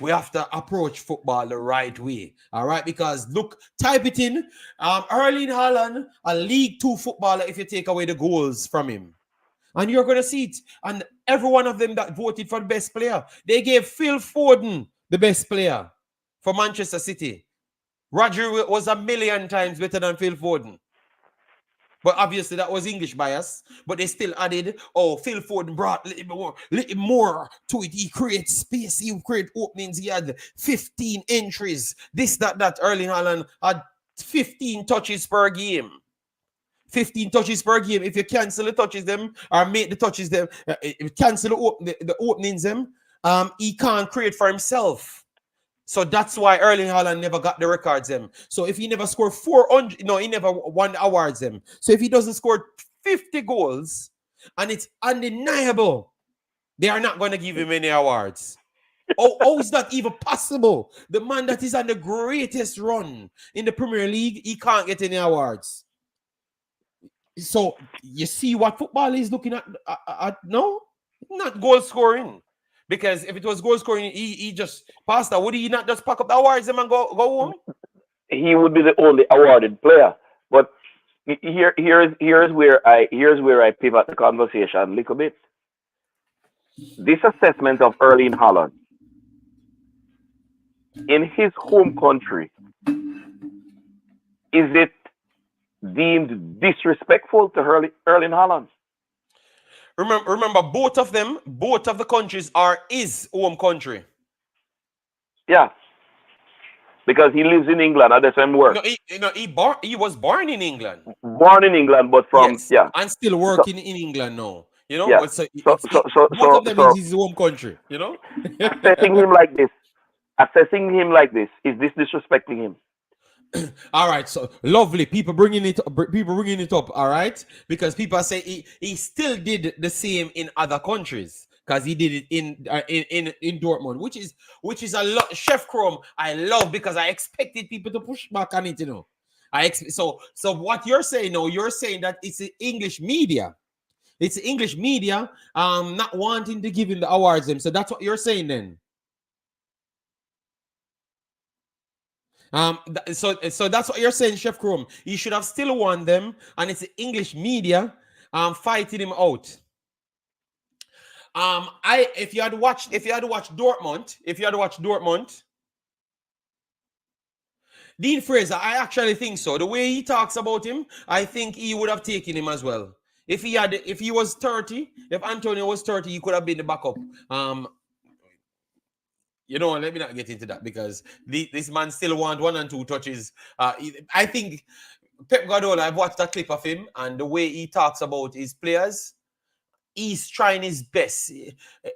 we have to approach football the right way. All right, because look, type it in. Erling Haaland, a League Two footballer. If you take away the goals from him, and you're gonna see it. And every one of them that voted for the best player, they gave Phil Foden the best player for Manchester City. Roger was a million times better than Phil Foden. But obviously that was English bias. But they still added, oh, Phil Foden brought a little more to it. He creates space. He created openings. He had 15 entries. This, that, that. Erling Haaland had 15 touches per game. 15 touches per game. If you cancel the touches them or make the touches them, cancel the openings them, he can't create for himself. So that's why Erling Haaland never got the records them. So if he never scored 400, no, he never won awards them. So if he doesn't score 50 goals and it's undeniable, they are not going to give him any awards. How is that even possible? The man that is on the greatest run in the Premier League, he can't get any awards. So you see what football is looking at no? Not goal scoring. Because if it was goal scoring, he just Pastor, would he not just pack up the awards and go home? He would be the only awarded player. But here's where I pivot the conversation a little bit. This assessment of Erling Haaland in his home country, is it deemed disrespectful to Erling Haaland? Remember, both of the countries are his home country. Yeah. Because he lives in England at the same work. He was born in England. Born in England, but from and still working in England now. You know, yeah. both of them is his home country. You know, assessing him like this, is this disrespecting him? All right, so lovely. People bringing it up. All right, because people say he still did the same in other countries because he did it in Dortmund, which is a lot. Chef Chrome, I love because I expected people to push back on it. You know, so what you're saying now, you're saying that it's the English media. It's the English media not wanting to give him the awards them. So that's what you're saying then. So that's what you're saying, Chef Chrome. He should have still won them, and it's the English media fighting him out. If you had watched Dortmund, Dean Fraser, I actually think so. The way he talks about him, I think he would have taken him as well. If he was 30, if Antonio was 30, he could have been the backup. You know, let me not get into that because this man still want 1 and 2 touches. I think Pep Guardiola, I've watched that clip of him and the way he talks about his players, he's trying his best.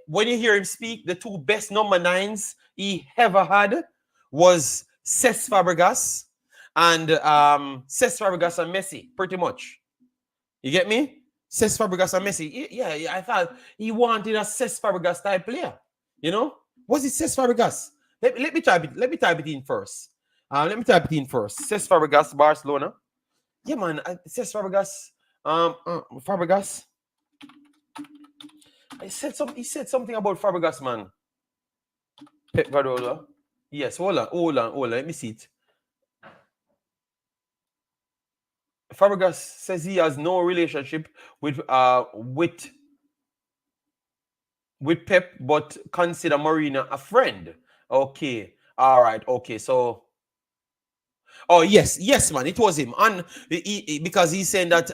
When you hear him speak, the 2 best number 9s he ever had was Cesc Fabregas and Messi, pretty much. You get me? Cesc Fabregas and Messi. Yeah, I thought he wanted a Cesc Fabregas type player. You know? Was it Cesc Fabregas? Let me type it in first. Cesc Fabregas, Barcelona. Yeah, man. Cesc Fabregas. Fabregas. He said something about Fabregas, man. Pep Guardiola. Yes, hold on. Let me see it. Fabregas says he has no relationship with Pep, but consider Mourinho a friend. Okay. All right. Okay. So, oh yes, man, it was him, and because he's saying that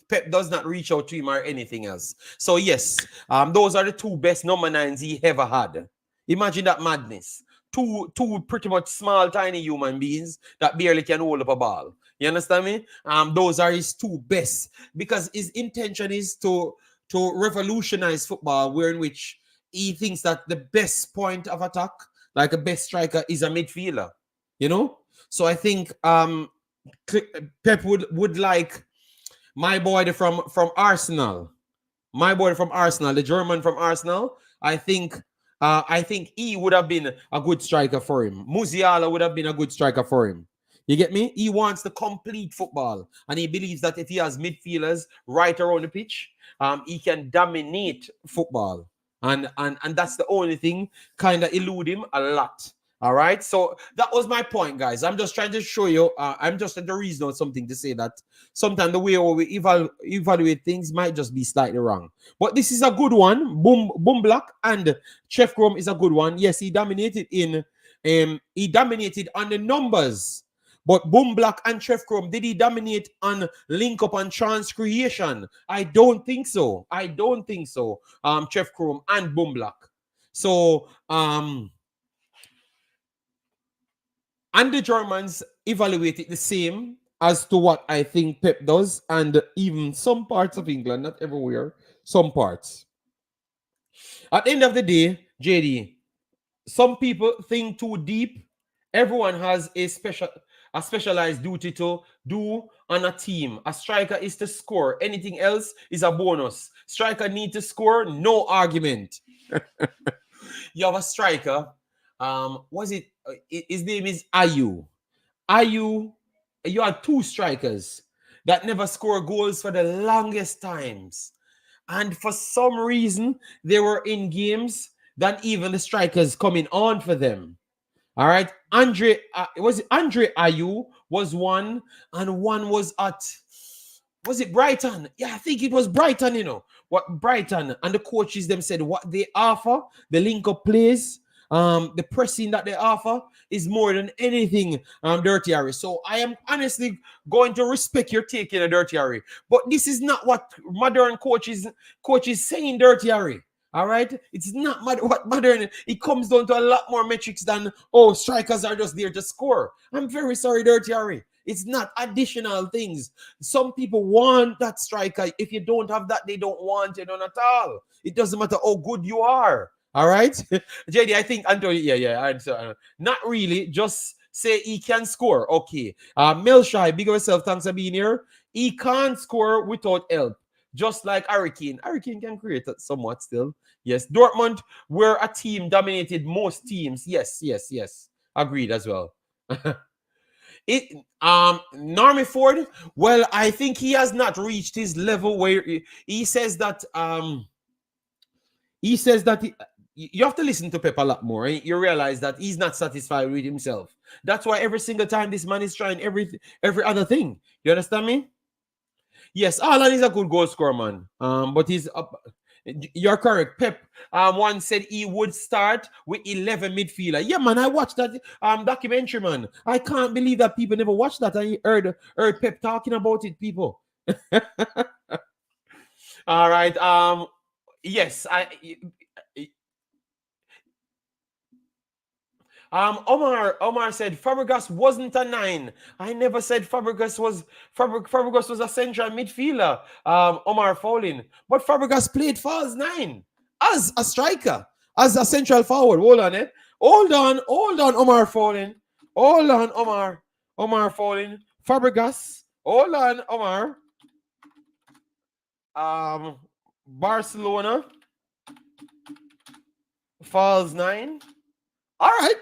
Pep does not reach out to him or anything else. So yes, those are the 2 best number 9s he ever had. Imagine that madness. Two pretty much small, tiny human beings that barely can hold up a ball. You understand me? Those are his 2 best because his intention is to revolutionize football, where in which he thinks that the best point of attack, like a best striker, is a midfielder. You know? So I think Pep would like My boy from Arsenal. My boy from Arsenal, the German from Arsenal. I think he would have been a good striker for him. Musiala would have been a good striker for him. You get me? He wants to complete football, and he believes that if he has midfielders right around the pitch, he can dominate football. And that's the only thing kind of elude him a lot. All right, so that was my point, guys. I'm just trying to show you. I'm just at the reason or something to say that sometimes the way we evaluate things might just be slightly wrong. But this is a good one. Boom Black and Chef Chrome is a good one. Yes, he dominated on the numbers. But Boom Black and Chef Chrome, did he dominate on link up and chance creation? I don't think so. I don't think so. Chef Chrome and Boom Black. So and the Germans evaluate it the same as to what I think Pep does, and even some parts of England, not everywhere, some parts. At the end of the day, JD, some people think too deep. Everyone has a specialized duty to do on a team. A striker is to score. Anything else is a bonus. Striker need to score, no argument. You have a striker. Was it? His name is Ayu. Ayu. You had two strikers that never score goals for the longest times, and for some reason they were in games that even the strikers coming on for them. All right, Andre Ayu was one, and one was it Brighton? Yeah, I think it was Brighton. You know what Brighton and the coaches them said what they offer, the link up plays, the pressing that they offer is more than anything, Dirty Harry. So I am honestly going to respect your take in a Dirty Harry, but this is not what modern coaches saying, Dirty Harry. All right, it's not what modern. It comes down to a lot more metrics than strikers are just there to score. I'm very sorry, Dirty Harry. It's not additional things. Some people want that striker. If you don't have that, they don't want it on at all. It doesn't matter how good you are. All right, JD. I think Anthony. Yeah. Not really. Just say he can score. Okay. Melshai, big of yourself. Thanks for being here. He can't score without help. Just like Hurricane. Hurricane can create it somewhat still. Yes. Dortmund were a team dominated most teams. Yes. Agreed as well. Normie Ford, well, I think he has not reached his level where he says that you have to listen to Pep a lot more. You realize that he's not satisfied with himself. That's why every single time this man is trying every other thing. You understand me? Yes, Haaland is a good goal scorer, man. But he's up. You're correct. Pep once said he would start with 11 midfielder. Yeah, man, I watched that documentary, man. I can't believe that people never watched that. I heard Pep talking about it, people. All right. Yes, Omar said Fabregas wasn't a 9. I never said Fabregas was a central midfielder. Omar Fowling, but Fabregas played false 9 as a striker, as a central forward. Hold on, Omar Fowling. Hold on, Omar Fowling. Fabregas. Hold on, Omar. Barcelona. Falls 9. All right.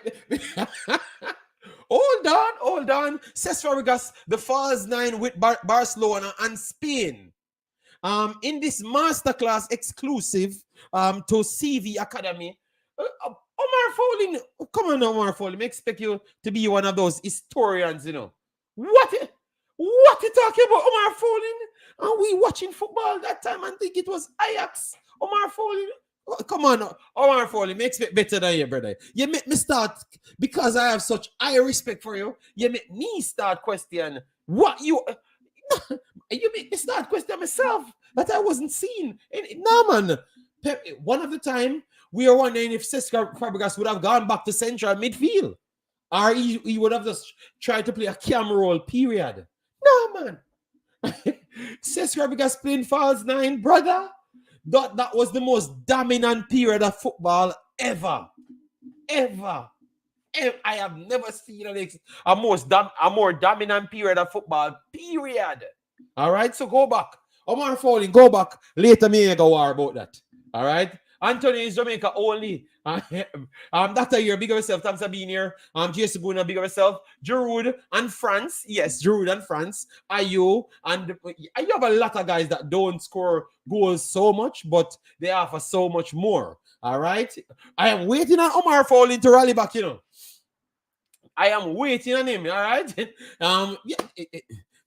Hold on. Cesc Fabregas, the falls 9 with Barcelona and Spain. In this masterclass exclusive to CV Academy, Omar Fowling, come on, Omar Fowling, I expect you to be one of those historians, you know. What you talking about, Omar Fowling? Are we watching football that time and think it was Ajax? Omar Fowling? Oh, come on, Omar Fowling, makes me better than you, brother. You make me start, because I have such high respect for you, you make me start question what you... You make me start question myself that I wasn't seen. No, man. Pep, one of the time, we were wondering if Cesc Fabregas would have gone back to central midfield. Or he would have just tried to play a cam roll, period. No, man. Cesc Fabregas playing false 9, brother. That was the most dominant period of football ever. I have never seen a more dominant period of football, period. All right, so go back. Omar Fowling, go back. Later, me go war about that. All right. Anthony is Jamaica only. That a year, big of yourself. Thanks for being here. Jason Guna, big of yourself. Giroud and France. Yes, Giroud and France. Ayu. And you have a lot of guys that don't score goals so much, but they offer so much more. All right. I am waiting on Omar Fowling to rally back, I am waiting on him. All right.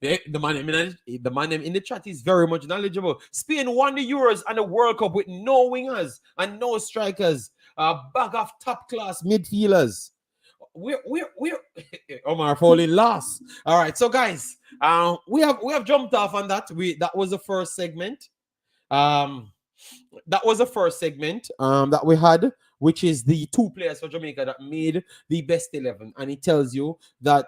The man in the chat is very much knowledgeable. Spain won the Euros and the World Cup with no wingers and no strikers. A bag of top class midfielders. We're Omar Foley lost. All right, so guys, we have jumped off on that. That was the first segment. That was the first segment that we had, which is the two players for Jamaica that made the best 11, and it tells you that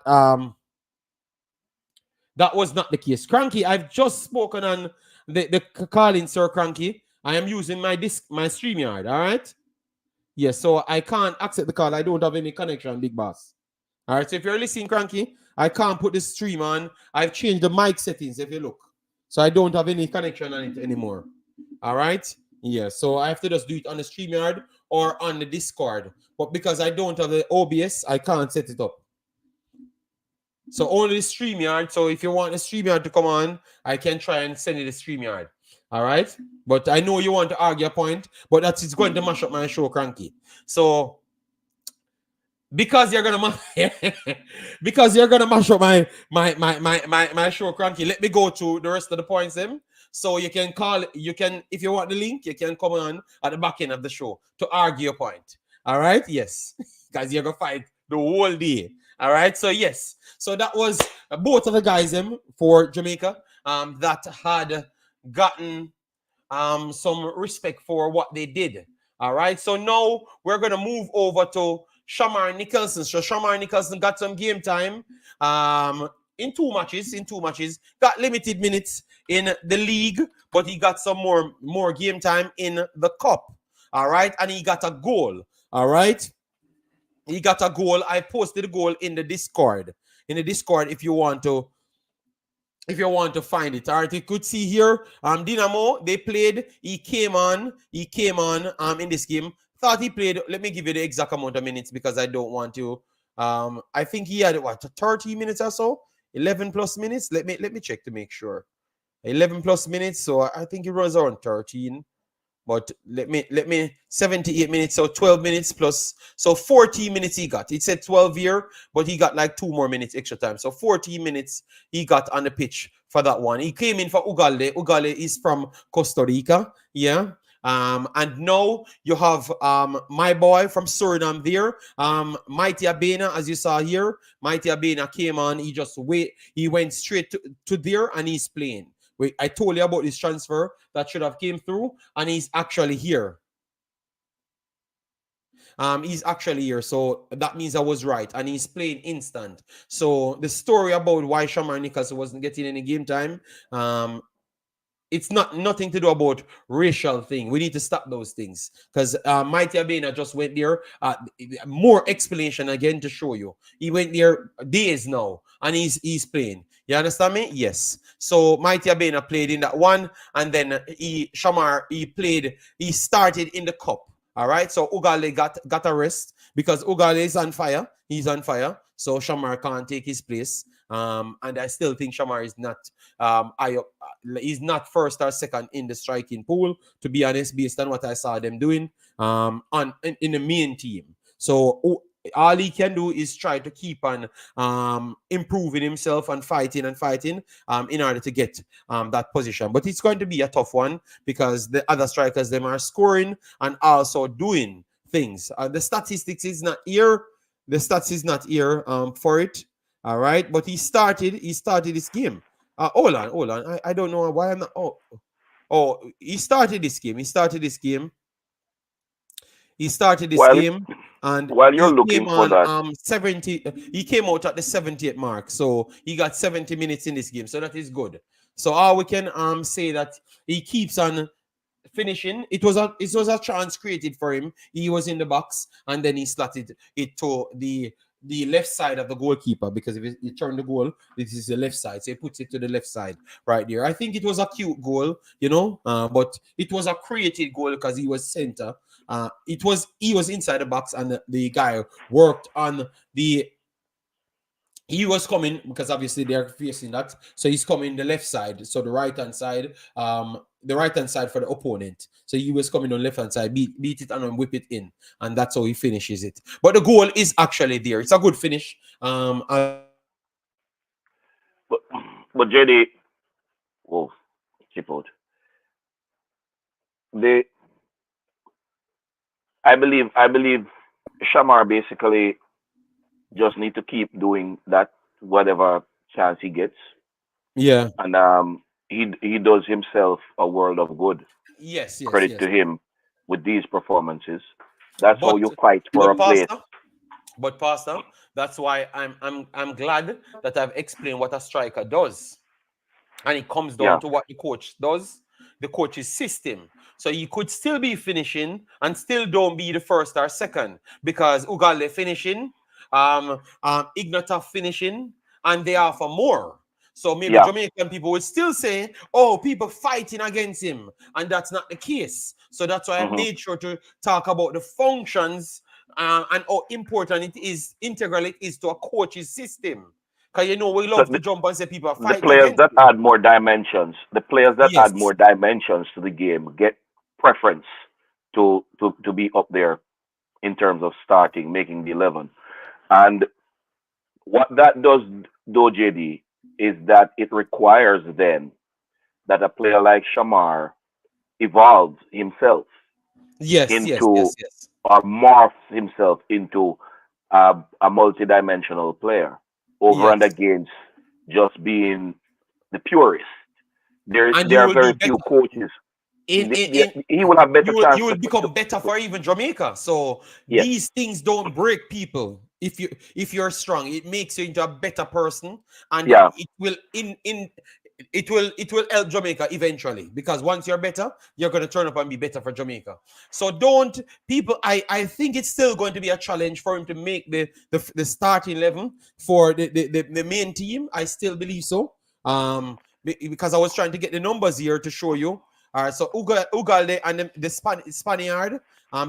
that was not the case. Cranky, I've just spoken on the calling, Sir Cranky. I am using my StreamYard, all right? Yes, so I can't accept the call. I don't have any connection, Big Boss. All right, so if you're listening, Cranky, I can't put the stream on. I've changed the mic settings, if you look. So I don't have any connection on it anymore. All right? Yeah, so I have to just do it on the StreamYard or on the Discord. But because I don't have the OBS, I can't set it up. So only the StreamYard. So if you want the StreamYard to come on, I can try and send you the StreamYard. All right? But I know you want to argue a point, but that is going to mash up my show, Cranky. So because you're gonna mash up my show, Cranky, let me go to the rest of the points then. So you can if you want the link, you can come on at the back end of the show to argue your point. All right? Yes. Guys, you're gonna fight the whole day. All right, so yes, so that was both of the guys for Jamaica that had gotten some respect for what they did. All right, so now we're gonna move over to Shamar Nicholson. So Shamar Nicholson got some game time in two matches. Got limited minutes in the league, but he got some more game time in the cup. All right, and he got a goal. All right. He got a goal. I posted a goal in the Discord. If you want to find it. All right, you could see here, Dynamo, they played. He came on in this game. Thought he played. Let me give you the exact amount of minutes because I don't want to. I think he had 30 minutes or so, 11 plus minutes. Let me check to make sure. 11 plus minutes. So I think it was around 13. But let me 78 minutes, so 12 minutes plus, so 14 minutes he got. It said 12 here, but he got like 2 more minutes extra time. So 14 minutes he got on the pitch for that one. He came in for Ugalde. Ugalde is from Costa Rica. Yeah. And now you have my boy from Suriname there. Mighty Abena, as you saw here. Mighty Abena came on. He went straight to there and he's playing. I told you about this transfer that should have came through, and he's actually here. So that means I was right, and he's playing instant. So the story about why Shamar Nicholson wasn't getting any game time, it's nothing to do about racial thing. We need to stop those things because Mighty Abena just went there. More explanation again to show you. He went there days now, and he's playing. You understand me? Yes. So Mighty Abena played in that one, and then he started in the cup. All right. So Ugale got a rest because Ugale is on fire. He's on fire. So Shamar can't take his place. And I still think Shamar is not he's not first or second in the striking pool, to be honest, based on what I saw them doing in the main team. So all he can do is try to keep on improving himself and fighting in order to get that position. But it's going to be a tough one because the other strikers, them are scoring and also doing things. The statistics is not here. The stats is not here for it. All right. But he started this game. Hold on. I don't know why I'm not. He started this game. And while you're looking for that, 70. He came out at the 70th mark, so he got 70 minutes in this game. So that is good. So all we can say that he keeps on finishing. It was a chance created for him. He was in the box, and then he slotted it to the the left side of the goalkeeper, because if you turn the goal, this is the left side. So he puts it to the left side right there. I think it was a cute goal, but it was a created goal because he was center. He was inside the box, and the guy worked on the he was coming because obviously they're facing that. So he's coming the left side. So the right hand side for the opponent. So he was coming on left hand side, beat it and then whip it in. And that's how he finishes it. But the goal is actually there. It's a good finish. But JD, oh, chip out. They, I believe Shamar basically just need to keep doing that whatever chance he gets, Yeah. and he does himself a world of good. Yes, yes, Credit yes. to him with these performances. That's how But you fight for a but place. Pastor, Pastor, that's why I'm glad that I've explained what a striker does. And it comes down Yeah, to what the coach does, the coach's system. So you could still be finishing and still don't be the first or second because Ugale finishing, Ignatov finishing, and they are for more. So maybe yeah. Jamaican people would still say, oh, people fighting against him. And that's not the case. So that's why I Hmm. made sure to talk about the functions and how important it is, integral it is to a coach's system. Because we So love to jump and say people are the fighting players against that him. add more dimensions, Yes. to the game get preference to be up there in terms of starting, making the 11. And what that does, though, JD, is that it requires then that a player like Shamar evolves himself Yes, yes, into yes, yes. or morphs himself into a multidimensional player over and Yes. against just being the purest. And There you are will be very better. few coaches. In He will have better chance you will to, become better for even Jamaica. So yes, these things don't break people. If you're strong, it makes you into a better person, and yeah. it will in it will help Jamaica eventually because once you're better, you're going to turn up and be better for Jamaica. So don't people. I think it's still going to be a challenge for him to make the starting 11 for the main team. I still believe so. Because I was trying to get the numbers here to show you. All right, so Ugalde and the Spaniard,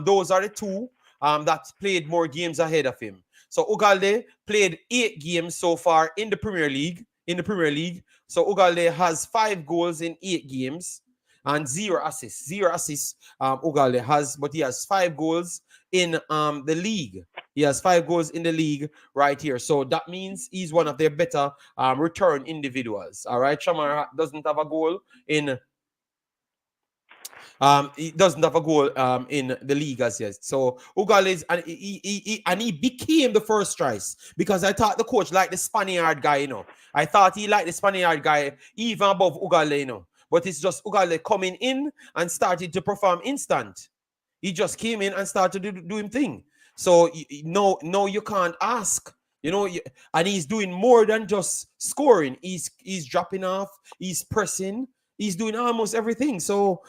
those are the two that played more games ahead of him. So Ugalde played 8 games so far in the Premier League. So Ugalde has 5 goals in 8 games and 0 assists. 0 assists. Ugalde has, but he has 5 goals in the league. He has 5 goals in the league right here. So that means he's one of their better return individuals. All right, Shamar doesn't have a goal in he doesn't have a goal in the league as yet. So Ugal is and he became the first choice because I thought the coach liked the Spaniard guy. I thought he liked the Spaniard guy even above Ugale. But it's just Ugale coming in and started to perform instant. He just came in and started to do him thing. So no, you can't ask. And he's doing more than just scoring. He's dropping off. He's pressing. He's doing almost everything. So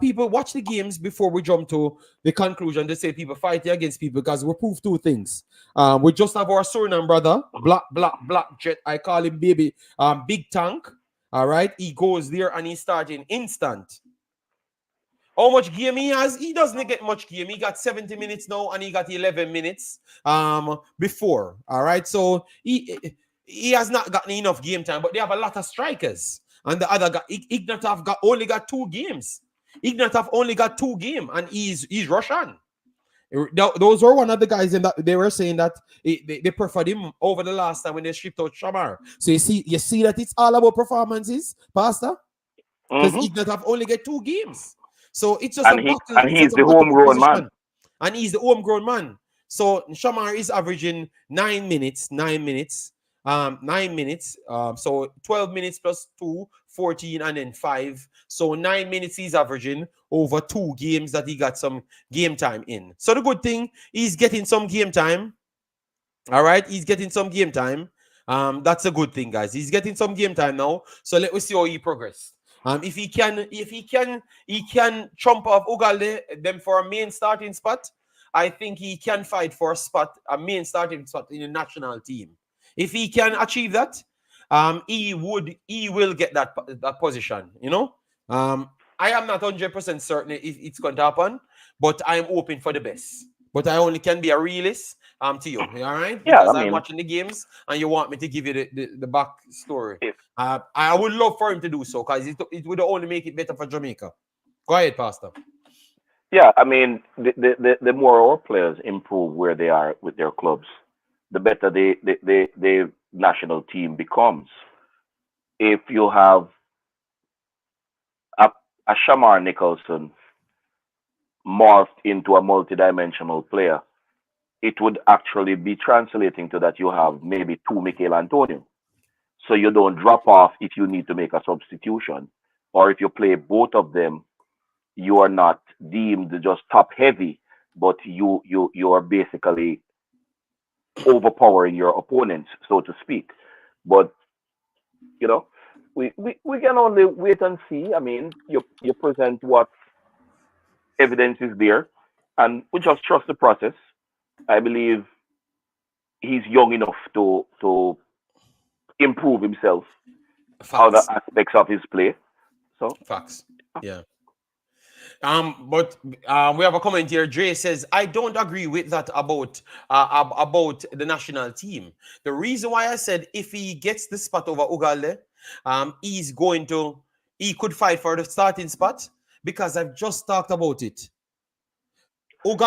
people watch the games before we jump to the conclusion. They say people fighting against people because we prove 2 things. We just have our Suriname brother, Black Jet. I call him baby, Big Tank. All right, he goes there and he's starting instant. How much game he has? He doesn't get much game. He got 70 minutes now and he got 11 minutes before. All right. So he has not gotten enough game time, but they have a lot of strikers. And the other guy, Ignatov only got 2 games. Ignatov only got 2 games and he's Russian. Those were one of the guys in that they were saying that they preferred him over the last time when they shipped out Shamar. So you see that it's all about performances, Pastor, because Hmm. Ignatov only get 2 games. So it's just a And battle. It's he's just a the battle for homegrown man. position. And he's the homegrown man. So Shamar is averaging 9 minutes, 9 minutes, 9 minutes. So 12 minutes plus 2, 14, and then 5. So 9 minutes he's averaging over 2 games that he got some game time in. So the good thing, he's getting some game time. All right, he's getting some game time. That's a good thing, guys. He's getting some game time now. So let us see how he progress. If he can trump off Ugalde them for a main starting spot. I think he can fight for a spot, a main starting spot in the national team. If he can achieve that, he will get that position. I am not 100% certain if it's going to happen, but I'm hoping for the best. But I only can be a realist to you, all right? Yeah, I Because I'm mean, watching the games and you want me to give you the back story. if I would love for him to do so because it would only make it better for Jamaica. Go ahead, Pastor. yeah, I mean, the more our players improve where they are with their clubs, the better the national team becomes. If you have a, a Shamar Nicholson morphed into a multidimensional player, it would actually be translating to that you have maybe two Michael Antonio. So you don't drop off if you need to make a substitution. Or if you play both of them, you are not deemed just top heavy, but you are basically overpowering your opponents, so to speak. But you know, we can only wait and see. I mean, you present what evidence is there, and we just trust the process. I believe he's young enough to improve himself, other Facts. aspects of his play. So Facts. Yeah. But we have a comment here. Dre says, "I don't agree with that about the national team. The reason why I said if he gets the spot over Ugalde, he could fight for the starting spot because I've just talked about it.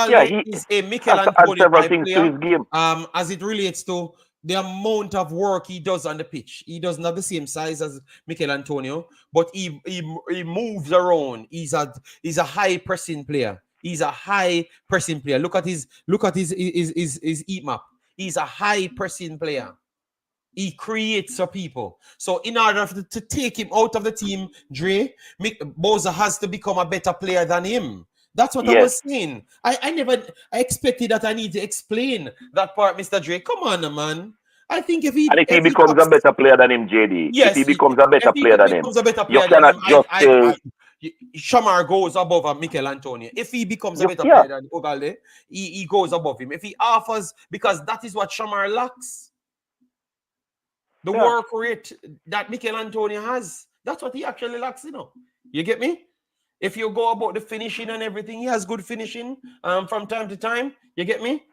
yeah, Ugalde he is a Mikel has to add Antonio several type things to player. his game. As it relates to the amount of work he does on the pitch, he does not the same size as Mikel Antonio, but he moves around. He's a high pressing player. He's a high pressing player. Look at his heat map. He's a high pressing player. He creates for people. So in order to take him out of the team, Dre, Boza has to become a better player than him. That's what I Yes, was saying. I expected that I need to explain that part, Mr. Dre. Come on, man. I think if and he if he if he becomes a taps, better player than him, JD, if he yes, becomes a if better he player than him, becomes a better you player than cannot him, just say Shamar goes above Mikel Antonio. If he becomes a you better yeah player than Ogalde, he goes above him. If he offers, because that is what Shamar lacks. The yeah work rate that Mikel Antonio has, that's what he actually lacks. You get me? If you go about the finishing and everything, he has good finishing from time to time. You get me?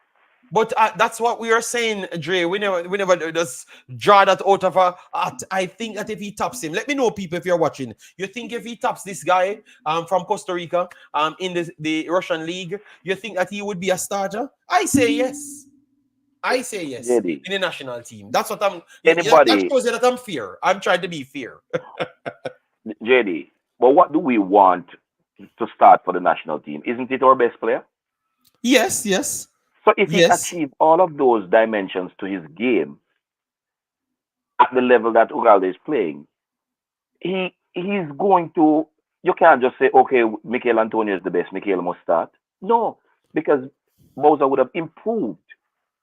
But that's what we are saying, Dre. We never just draw that out of a hat. I think that if he taps him, let me know, people, if you're watching. You think if he taps this guy from Costa Rica in the Russian league, you think that he would be a starter? I say yes. I say yes JD. in the national team. That's what I'm. That Anybody shows you that I'm fair. I'm trying to be fair. JD, but what do we want to start for the national team? Isn't it our best player? Yes, yes, So if he yes. achieves all of those dimensions to his game at the level that Ugalde is playing, he's going to. You can't just say, okay, Mikel Antonio is the best. Mikel must start. No, because Bowser would have improved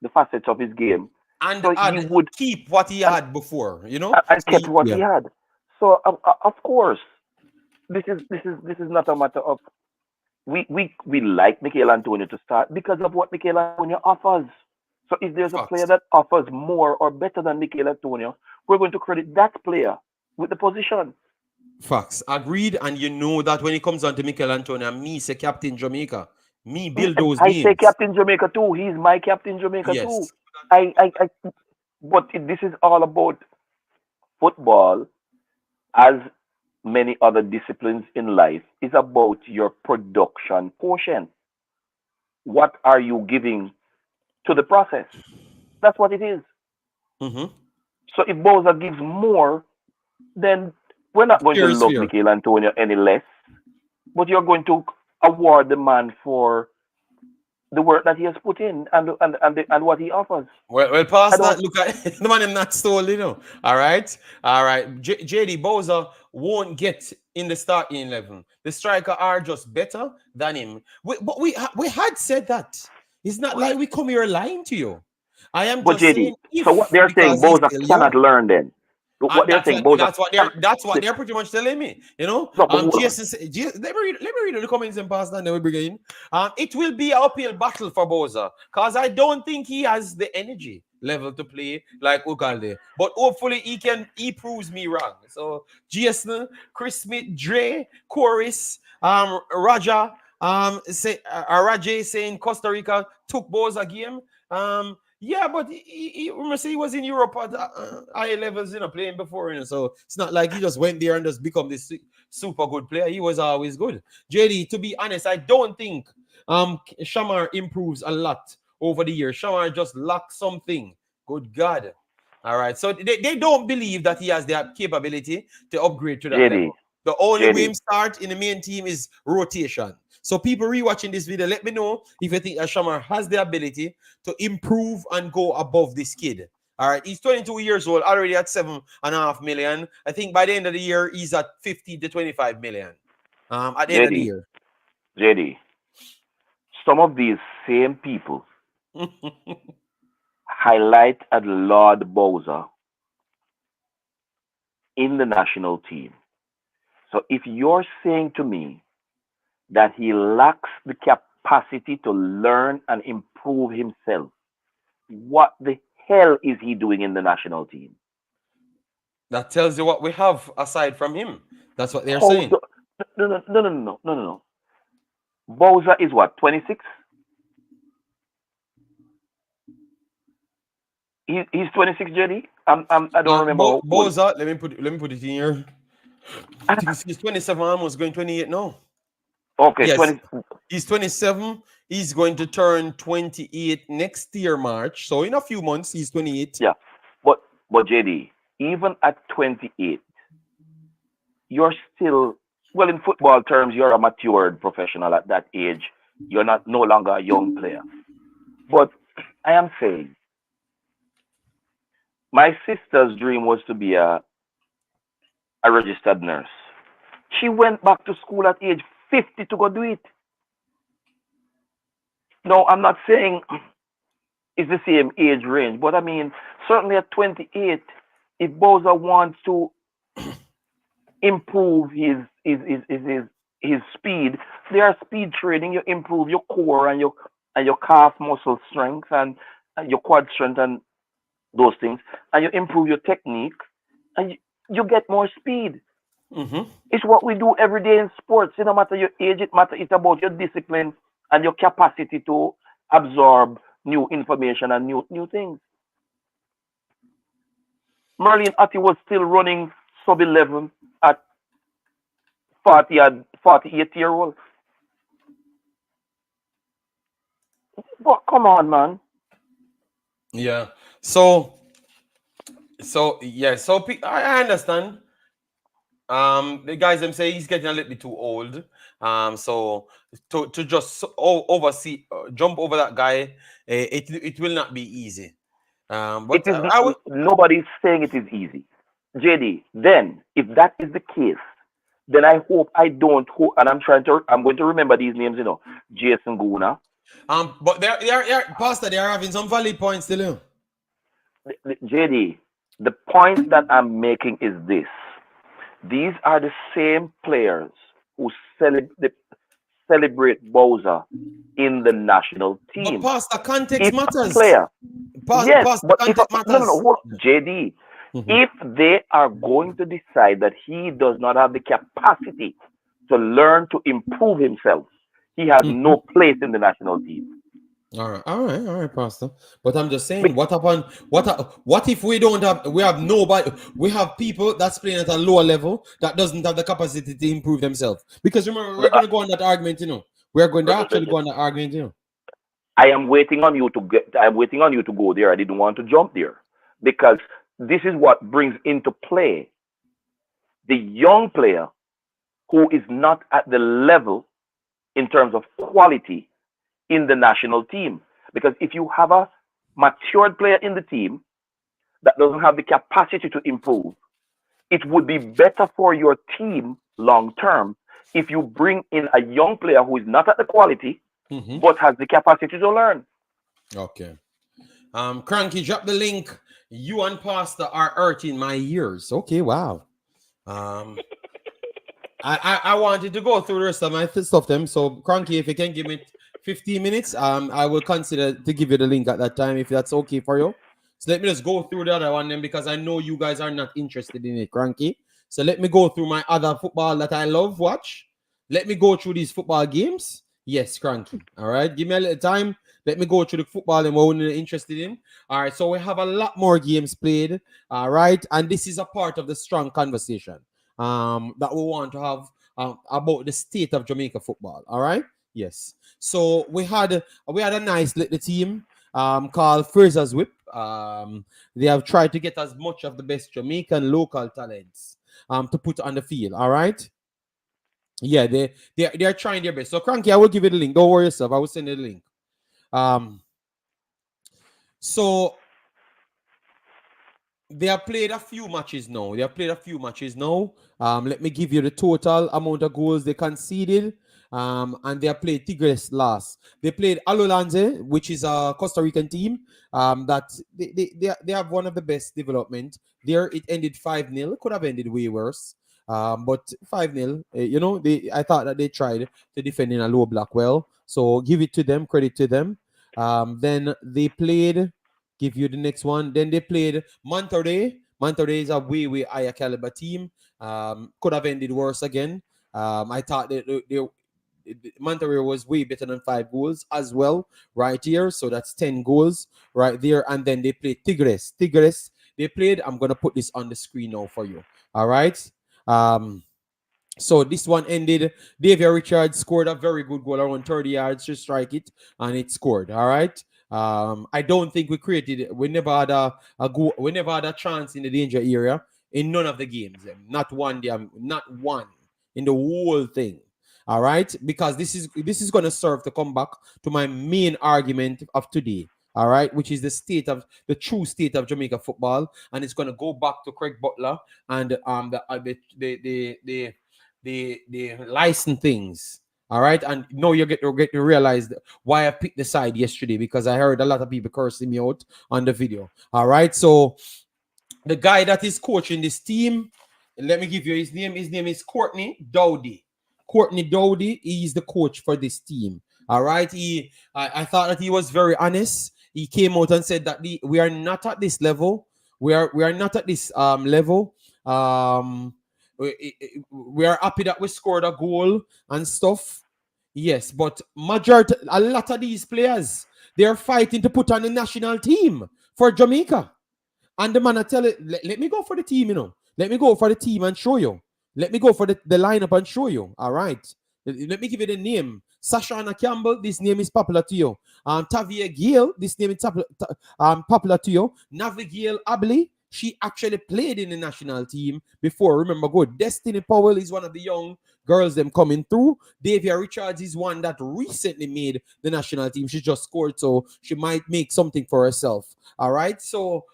the facets of his game, And so he would keep what he and, had before. and So kept what yeah, he had. So of course, this is not a matter of we like Mikel Antonio to start because of what Mikel Antonio offers. So if there's a player facts, that offers more or better than Mikel Antonio, we're going to credit that player with the position. facts. Agreed. And you know that when it comes on to Mikel Antonio, me say Captain Jamaica, me build those I say beams. Captain Jamaica too. He's my Captain Jamaica too. Yes, But this is all about football, as many other disciplines in life, is about your production quotient. What are you giving to the process? That's what it is. mm-hmm. So if Bowser gives more, then we're not going to Fair is love fair. Mikel Antonio any less, but you're going to award the man for the work that he has put in and what he offers. Well, I past that, don't. look at the man him not stole. All right. JD Bowser won't get in the starting 11. The striker are just better than him. But we had said that. It's not like we come here lying to you. I am But just saying JD, so what if they're saying, because he's Bowser still cannot young. learn then. What they're That's saying, what Boza. that's what they're pretty much telling me. No, but Jason, let me read the comments and pass that, and then we begin. It will be an uphill battle for Boza because I don't think he has the energy level to play like Ugalde. But hopefully he proves me wrong. So Jason, Chris Smith, Dre, Chorus, Raja, Rajay saying Costa Rica took Boza game. Yeah, but we must say he was in Europe at high levels, playing before, so it's not like he just went there and just become this super good player. He was always good. JD, to be honest, I don't think Shamar improves a lot over the years. Shamar just lacks something. Good God. All right. So they don't believe that he has the capability to upgrade to that JD, level. The only way JD, him start in the main team is rotation. So people rewatching this video, let me know if you think Shamar has the ability to improve and go above this kid. All right, he's 22 years old, already at 7.5 million. I think by the end of the year, he's at 50 to 25 million. At the end of the JD, year. JD. Some of these same people highlight at Lord Bowser in the national team. So if you're saying to me that he lacks the capacity to learn and improve himself, what the hell is he doing in the national team? That tells you what we have aside from him. That's what they're How saying. do, no. Bowser is what, 26? He's 26, JD. I don't remember how old. Boza, let me put it in here. I think he's 27, almost going 28 now. Okay, Yes, 20. he's 27. He's going to turn 28 next year, March. So in a few months, he's 28. Yeah, but JD, even at 28, you're still, well, in football terms, you're a matured professional at that age. You're not no longer a young player. But I am saying, my sister's dream was to be a registered nurse. She went back to school at age 50 to go do it. No, I'm not saying it's the same age range, but I mean, certainly at 28, if Bowser wants to improve his speed, there are speed training. You improve your core and your calf muscle strength and your quad strength and those things, and you improve your technique, and you get more speed. Mm-hmm. It's what we do every day in sports. No matter your age, it matters. It's about your discipline and your capacity to absorb new information and new things. Merlin Atti was still running sub 11 at 48 year old. But come on, man. Yeah. I understand. The guys them say he's getting a little bit too old. So to just oversee, jump over that guy, it will not be easy. It But is I would. nobody's saying it is easy. JD, then if that is the case, then I hope I don't hope, and I'm going to remember these names, Jason Guna. But Pastor, they are having some valid points still. JD, the point that I'm making is this. These are the same players who celebrate Bowser in the national But team. Pastor, context If a matters. player, yes, Pastor, but if context no, matters. hold on, JD, Mhm. if they are going to decide that he does not have the capacity to learn to improve himself, he has Mhm. no place in the national team. All right, Pastor. But I'm just saying, Be- what if we have nobody, we have people that's playing at a lower level that doesn't have the capacity to improve themselves. Because remember, we're uh, going to go on that argument. We're going to actually go on that argument. I am waiting on you to I'm waiting on you to go there. I didn't want to jump there because this is what brings into play the young player who is not at the level in terms of quality in the national team. Because if you have a matured player in the team that doesn't have the capacity to improve, it would be better for your team long term if you bring in a young player who is not at the quality Mm-hmm. but has the capacity to learn. Okay. Cranky, drop the link You and Pastor are hurting my ears. Okay, wow. Um, I wanted to go through the rest of my stuff them. So Cranky, if you can give me 15 minutes, I will consider to give you the link at that time if that's okay for you. So let me just go through the other one then because I know you guys are not interested in it, Cranky. So let me go through my other football that I love watch. Let me go through these football games. Yes, Cranky. All right, give me a little time. Let me go through the football and what we're interested in. All right, so we have a lot more games played. All right, and this is a part of the strong conversation that we want to have about the state of Jamaica football. All right. Yes. So we had a nice little team called Frazier's Whip. They have tried to get as much of the best Jamaican local talents to put on the field. All right. Yeah, they are trying their best. So Cranky, I will give you the link. Don't worry yourself. I will send you the link. Um, so they have played a few matches now. Let me give you the total amount of goals they conceded. And they have played Tigres last. They played Alolanze, which is a Costa Rican team. That they have one of the best development. There it ended 5-0. It could have ended way worse. But 5-0. I thought that they tried to defend in a low block well. So give it to them, credit to them. Then they played. Give you the next one. Then they played Monterrey. Monterrey is a way higher caliber team. Could have ended worse again. I thought that Monterrey was way better than 5 goals as well, right here. So that's 10 goals right there. And then they played Tigres. Tigres, they played. I'm gonna put this on the screen now for you. All right. So this one ended. Davia Richards scored a very good goal around 30 yards to strike it, and it scored. All right. I don't think we created it. We never had a goal. We never had a chance in the danger area in none of the games. Not one. Not one in the whole thing. All right, because this is going to serve to come back to my main argument of today. All right, which is the true state of Jamaica football, and it's going to go back to Craig Butler and the license things. All right, and no, you get to realize why I picked the side yesterday because I heard a lot of people cursing me out on the video. All right, so the guy that is coaching this team, let me give you his name. His name is Courtney Dowdy. Courtney Dowdy, he is the coach for this team. All right, I thought that he was very honest. He came out and said that we are not at this level. We are not at this level. We are happy that we scored a goal and stuff. Yes, but a lot of these players, they are fighting to put on the national team for Jamaica. And the man I tell it, let me go for the team, Let me go for the team and show you. Let me go for the lineup and show you. All right. Let me give you the name. Sashana Campbell, this name is popular to you. Tavia Gale, this name is popular to you. Navigale Abley, she actually played in the national team before. Remember, good. Destiny Powell is one of the young girls them coming through. Davia Richards is one that recently made the national team. She just scored, so she might make something for herself. All right. So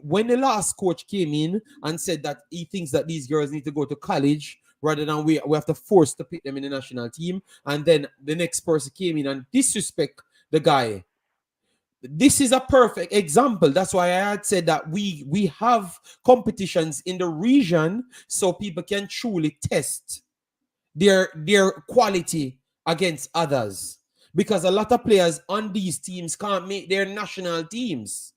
when the last coach came in and said that he thinks that these girls need to go to college rather than we have to force to pick them in the national team, and then the next person came in and disrespect the guy. This is a perfect example. That's why I had said that we have competitions in the region so people can truly test their quality against others, because a lot of players on these teams can't make their national teams.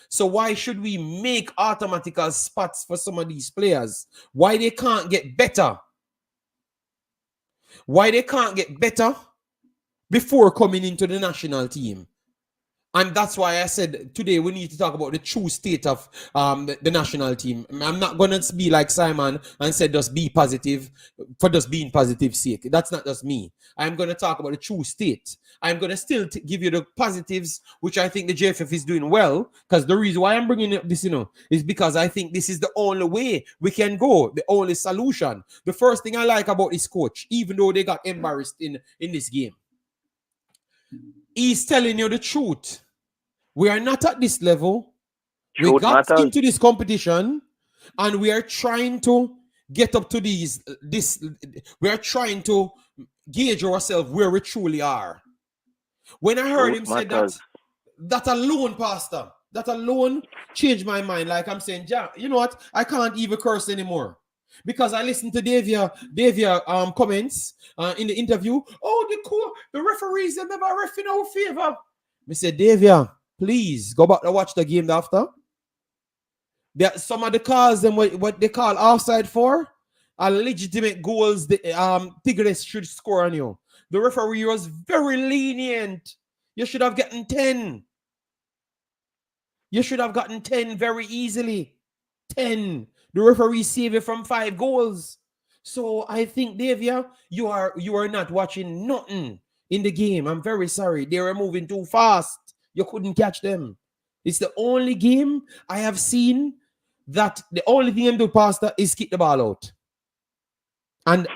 So why should we make automatical spots for some of these players? Why they can't get better? Why they can't get better before coming into the national team? And that's why I said today we need to talk about the true state of the national team. I'm not going to be like Simon and say just be positive for just being positive sake. That's not just me. I'm going to talk about the true state. I'm going to still give you the positives, which I think the JFF is doing well. Because the reason why I'm bringing up this, is because I think this is the only way we can go, the only solution. The first thing I like about this coach, even though they got embarrassed in this game, he's telling you the truth. We are not at this level. Truth we got matters. into this competition and we are trying to get up to we are trying to gauge ourselves where we truly are. When I heard him say that alone, Pastor, That alone changed my mind. Like I'm saying, yeah, you know what? I can't even curse anymore. Because I listened to Davia comments in the interview. Oh, the referees, they never ref in our favor. I said, Davia, please go back to watch the game after. Some of the calls, them what they call offside for, are legitimate goals the Tigres should score on you. The referee was very lenient. You should have gotten 10. You should have gotten 10 very easily. 10. The referee saved you from 5 goals. So I think, Davia, you are not watching nothing in the game. I'm very sorry. They were moving too fast. You couldn't catch them. It's the only game I have seen that the only thing them do, Pastor, is kick the ball out. And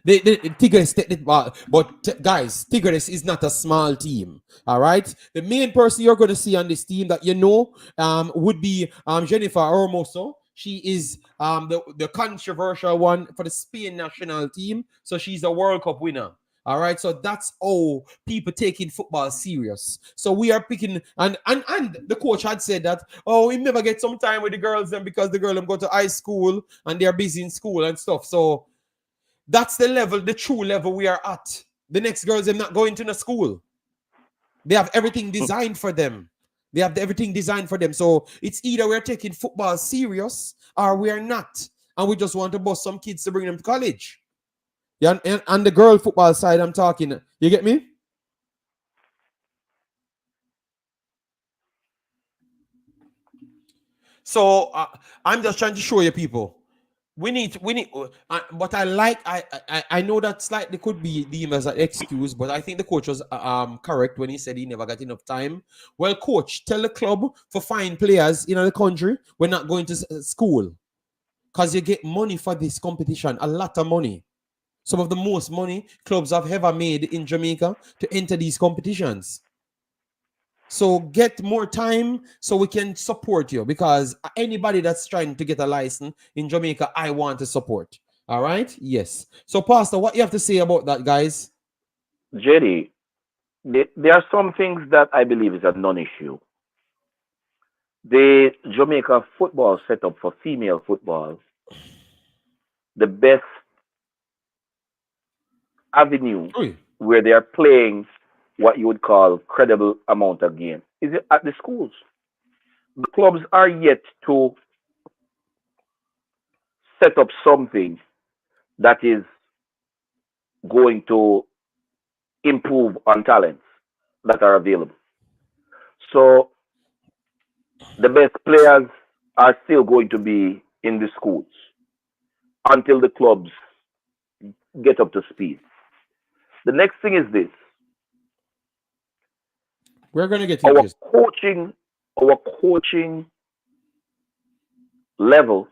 the Tigres take the ball. But guys, Tigres is not a small team. All right. The main person you're going to see on this team that would be Jennifer Hermoso. She is the controversial one for the Spain national team. So she's a World Cup winner. All right, so that's how people taking football serious. So we are picking, and the coach had said that, oh, we never get some time with the girls then because the girls them go to high school and they're busy in school and stuff. So that's the level, the true level we are at. The next girls are not going to the school. They have everything designed for them. They have everything designed for them. So it's either we're taking football serious or we are not. And we just want to bust some kids to bring them to college. Yeah, and the girl football side I'm talking. You get me? So I'm just trying to show you people. We need, but I know that slightly could be deemed as an excuse, but I think the coach was correct when he said he never got enough time. Well, coach, tell the club for fine players in the country we're not going to school because you get money for this competition, a lot of money. Some of the most money clubs have ever made in Jamaica to enter these competitions. So get more time so we can support you because anybody that's trying to get a license in Jamaica, I want to support. All right? Yes. So, Pastor, what you have to say about that, guys? JD, there are some things that I believe is a non-issue. The Jamaica football setup for female football, the best avenue Oi. where they are playing what you would call credible amount of games is at the schools. The clubs are yet to set up something that is going to improve on talents that are available. So the best players are still going to be in the schools until the clubs get up to speed. The next thing is this: We're going to get into our this. coaching, our coaching level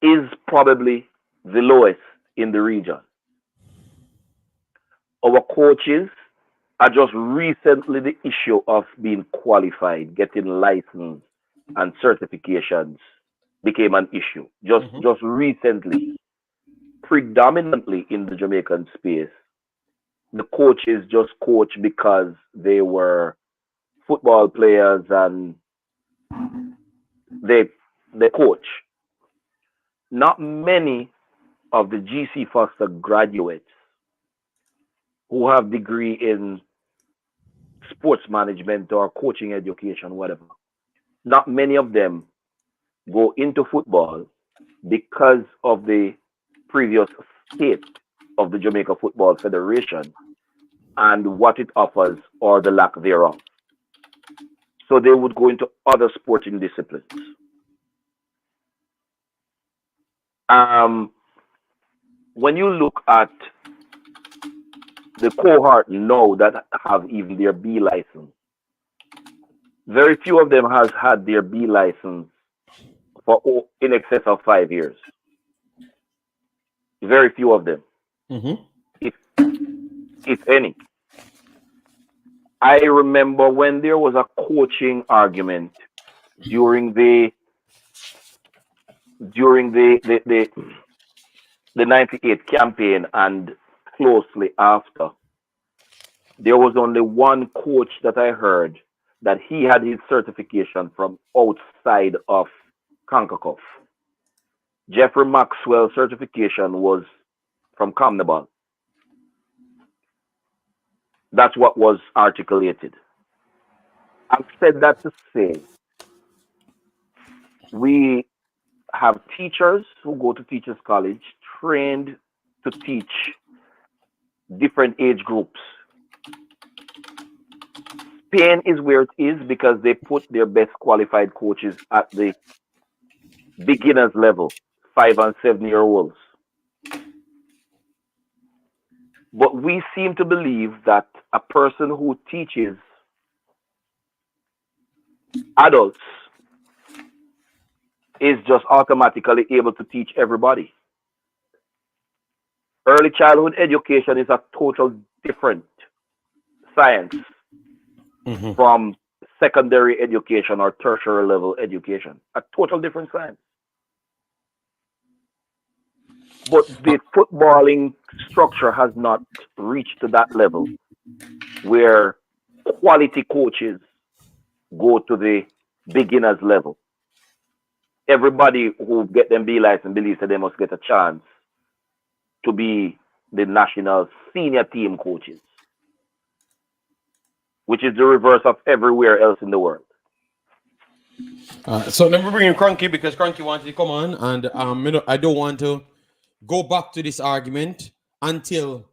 is probably the lowest in the region. Our coaches are just recently the issue of being qualified, getting license and certifications became an issue. Just recently, predominantly in the Jamaican space, the coaches just coach because they were football players and they they coach. Not many of the GC Foster graduates who have degree in sports management or coaching education, whatever. Not many of them go into football because of the previous state of the Jamaica Football Federation and what it offers or the lack thereof. So they would go into other sporting disciplines. Um, when you look at the cohort now that have even their B license, very few of them has had their B license for in excess of 5 years. Very few of them, Mm-hmm. if if any. I remember when there was a coaching argument during the 98 campaign and closely after, there was only one coach that I heard that he had his certification from outside of Concacaf. Jeffrey Maxwell's certification was from Comnibal. That's what was articulated. I've said that to say we have teachers who go to teachers college trained to teach different age groups. Spain is where it is because they put their best qualified coaches at the beginners level, 5 and 7-year-olds. But we seem to believe that a person who teaches adults is just automatically able to teach everybody. Early childhood education is a total different science from secondary education or tertiary level education. A total different science. But the footballing structure has not reached to that level where quality coaches go to the beginners level. Everybody who get them B license believes that they must get a chance to be the national senior team coaches, which is the reverse of everywhere else in the world. So let me bring in Cranky because Cranky wanted to come on, and I don't want to go back to this argument until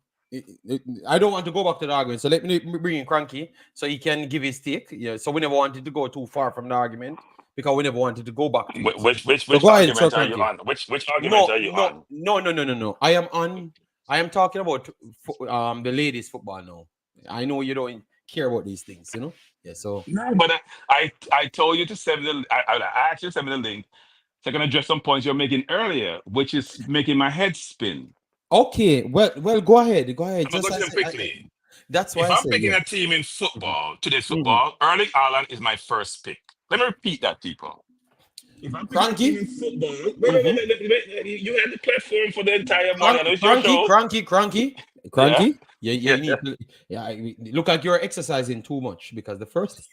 I don't want to go back to the argument. So let me bring in Cranky so he can give his take. Yeah. So we never wanted to go too far from the argument because we never wanted to go back to it. Which argument are you on? Which argument are you on? No. I am talking about the ladies' football now. I know you don't care about these things, you know. Yeah. So No, but I told you to send the I actually sent me the link. So I can address some points you're making earlier, which is making my head spin. okay, well, go ahead. I'm gonna go to them quickly. That's why If I I'm say picking yeah. a team in football, today's football, Erling Haaland is my first pick. Let me repeat that, people. If I'm picking a team in football, wait, you had the platform for the entire morning. I know it's your show. Cranky. Yeah. Yeah, you need to, look like you're exercising too much because the first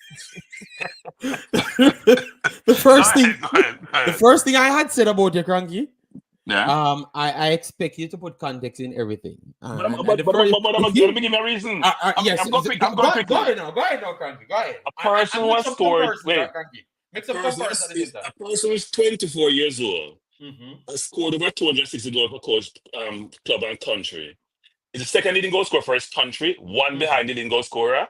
the first thing I had said about you, Cranky. Yeah. I expect you to put context in everything. But let me give me a reason. Yes, I'm going quickly. Go ahead now, Cranky. Go ahead. A person who has scored. Wait. Make some comparisons. A person who's 24 years old has scored over 260 goals for coach, club and country. He's the second leading goal scorer for his country, one behind the leading goal scorer.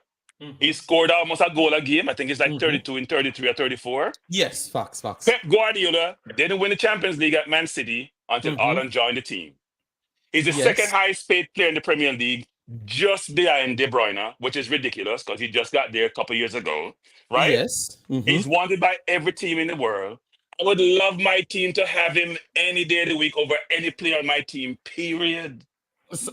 He scored almost a goal a game. I think it's like 32 in 33 or 34. Yes, facts. Pep Guardiola didn't win the Champions League at Man City until Haaland joined the team. He's the second highest paid player in the Premier League, just behind De Bruyne, which is ridiculous because he just got there a couple years ago, right? Yes. He's wanted by every team in the world. I would love my team to have him any day of the week over any player on my team, period. So,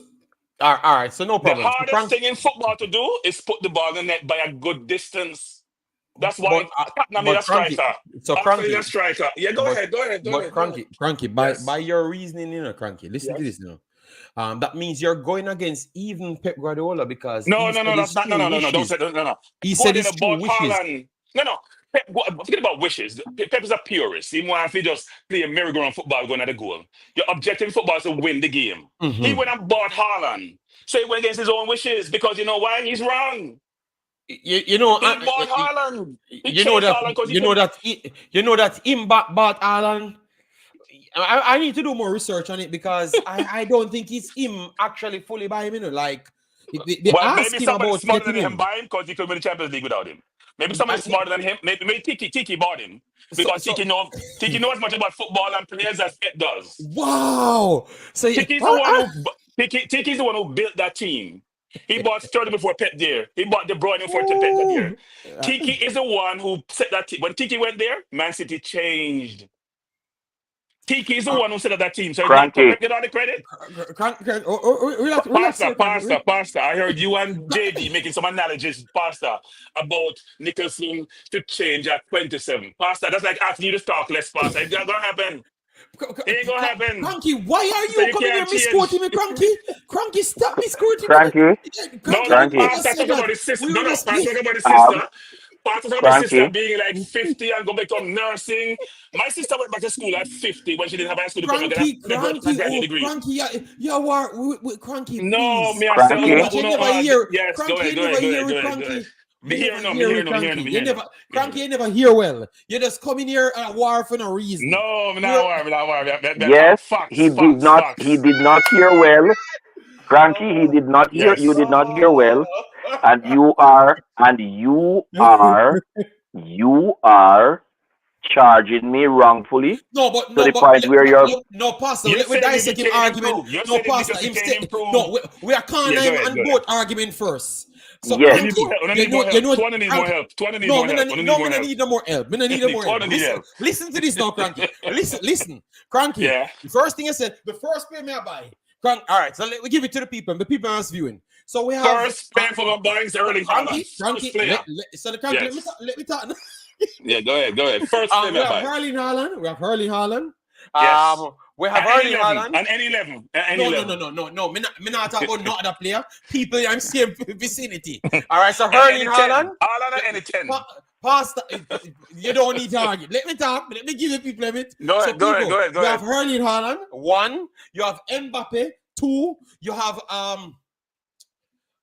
all right, so no problem. The hardest thing in football to do is put the ball in the net by a good distance. That's why Tottenham is a striker. So Cranky, a striker. Yeah, go ahead. Cranky, by your reasoning, Cranky, listen to this now. That means you're going against even Pep Guardiola because no. Don't say no. He said it's two wishes. No. Pep, forget about wishes. Pep is a purist. He wants to just play a merry-go-round football going at the goal. Your objective in football is to win the game. He went and bought Haaland. So he went against his own wishes because you know why? He's wrong. You know, he bought Haaland. You know that him bought Haaland. I need to do more research on it because I don't think it's him actually fully by him. You know, like they ask him about smarter than him buy him because he could win the Champions League without him. Maybe somebody smarter than him. Maybe Tiki bought him because Tiki knows as much about football and players as Pep does. Wow! So Tiki's the one who built that team. He bought Sterling before Pep there. He bought De Bruyne before Pep there. Tiki is the one who set that team. When Tiki went there, Man City changed. Tiki is the one who set up that team. So Cranky. get all the credit. Pastor. I heard you and JD making some analogies, Pastor, about Nicholson to change at 27. Pastor, that's like asking you to talk less, Pastor. It's not going to happen. It ain't going to happen. Cranky, why are you coming here misquoting me, Cranky? Cranky, stop misquoting me. Cranky. No, Pastor, talk about his sister. No, Pastor, talk about his sister. Part of my sister Cranky. being like 50 and go become nursing. My sister went back to school at 50 when she didn't have a high school diploma. Cranky, Graduate oh, degree. Cranky, you are with Cranky, No, please. me I say, No, Cranky. but you never hear, yes, go Cranky, ahead, you go never ahead, go hear ahead, go with ahead, go ahead. Cranky. Me You here never no, me hear here with no, me here no, Cranky. me You here no. never, Cranky, you never hear well. You just come in here at war for no reason. No, me You're, not worry, me not worry. Yes, Facts, he facts. did not hear well. Cranky, he oh, did not hear, you Yes. did not hear well. And you are charging me wrongfully to no, the but point where you're, no, Pastor. You Let me said me dissect him became argument. improved. You No, said him Pastor. just Him became stay. improved. No, we are calling Yeah, him go and ahead. both argument first. So yes, We need more Cranky, help. We need more you help. know, Tuana need more Cranky. help. Tuana need No, more help. We need more me no help. need no more help. Me no need no more help. Tuana need help. Listen to this now, Cranky. Listen, Cranky. Yeah. The first thing I said, the first player me I buy. All right, so let me give it to the people. The people are viewing. So we have First player for my buying is Erling Haaland. First Cranky. player. So the Cranky, Yes. let me talk. Yeah, go ahead. First player We I have buy. Erling Haaland. Yes. We have Erling Haaland. And N11. No. Me not talk about no other player. People in same vicinity. All right, so Erling Haaland. Haaland and N10. Pastor, you don't need to argue. Let me talk. Let me give the people a bit. Go ahead. You have Erling Haaland. 1. You have Mbappe. 2. You have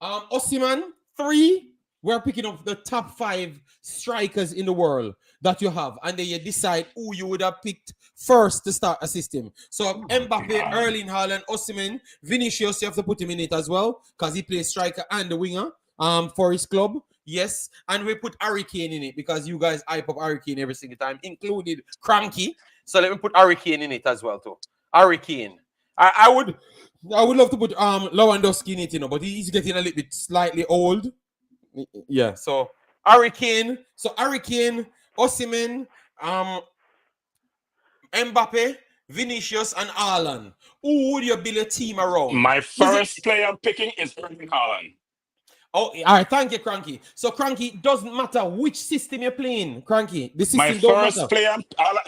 Osimhen. 3. We're picking up the top 5 strikers in the world that you have, and then you decide who you would have picked first to start a system. So Mbappe, Erling Haaland, Osimhen, Vinicius, you have to put him in it as well because he plays striker and the winger for his club. Yes, and we put Harry Kane in it because you guys hype up Harry Kane every single time, included Cranky. So let me put Harry Kane in it as well too. Harry Kane. I would love to put Lewandowski in it, you know, but he's getting a little bit slightly old. Yeah, so Harry Kane, Osimhen, Mbappe, Vinicius, and Haaland. Who would you build a team around? My first player I'm picking is Erling Haaland. Oh, all right, thank you, Cranky. So, Cranky, doesn't matter which system you're playing, Cranky. The system My don't first matter. player,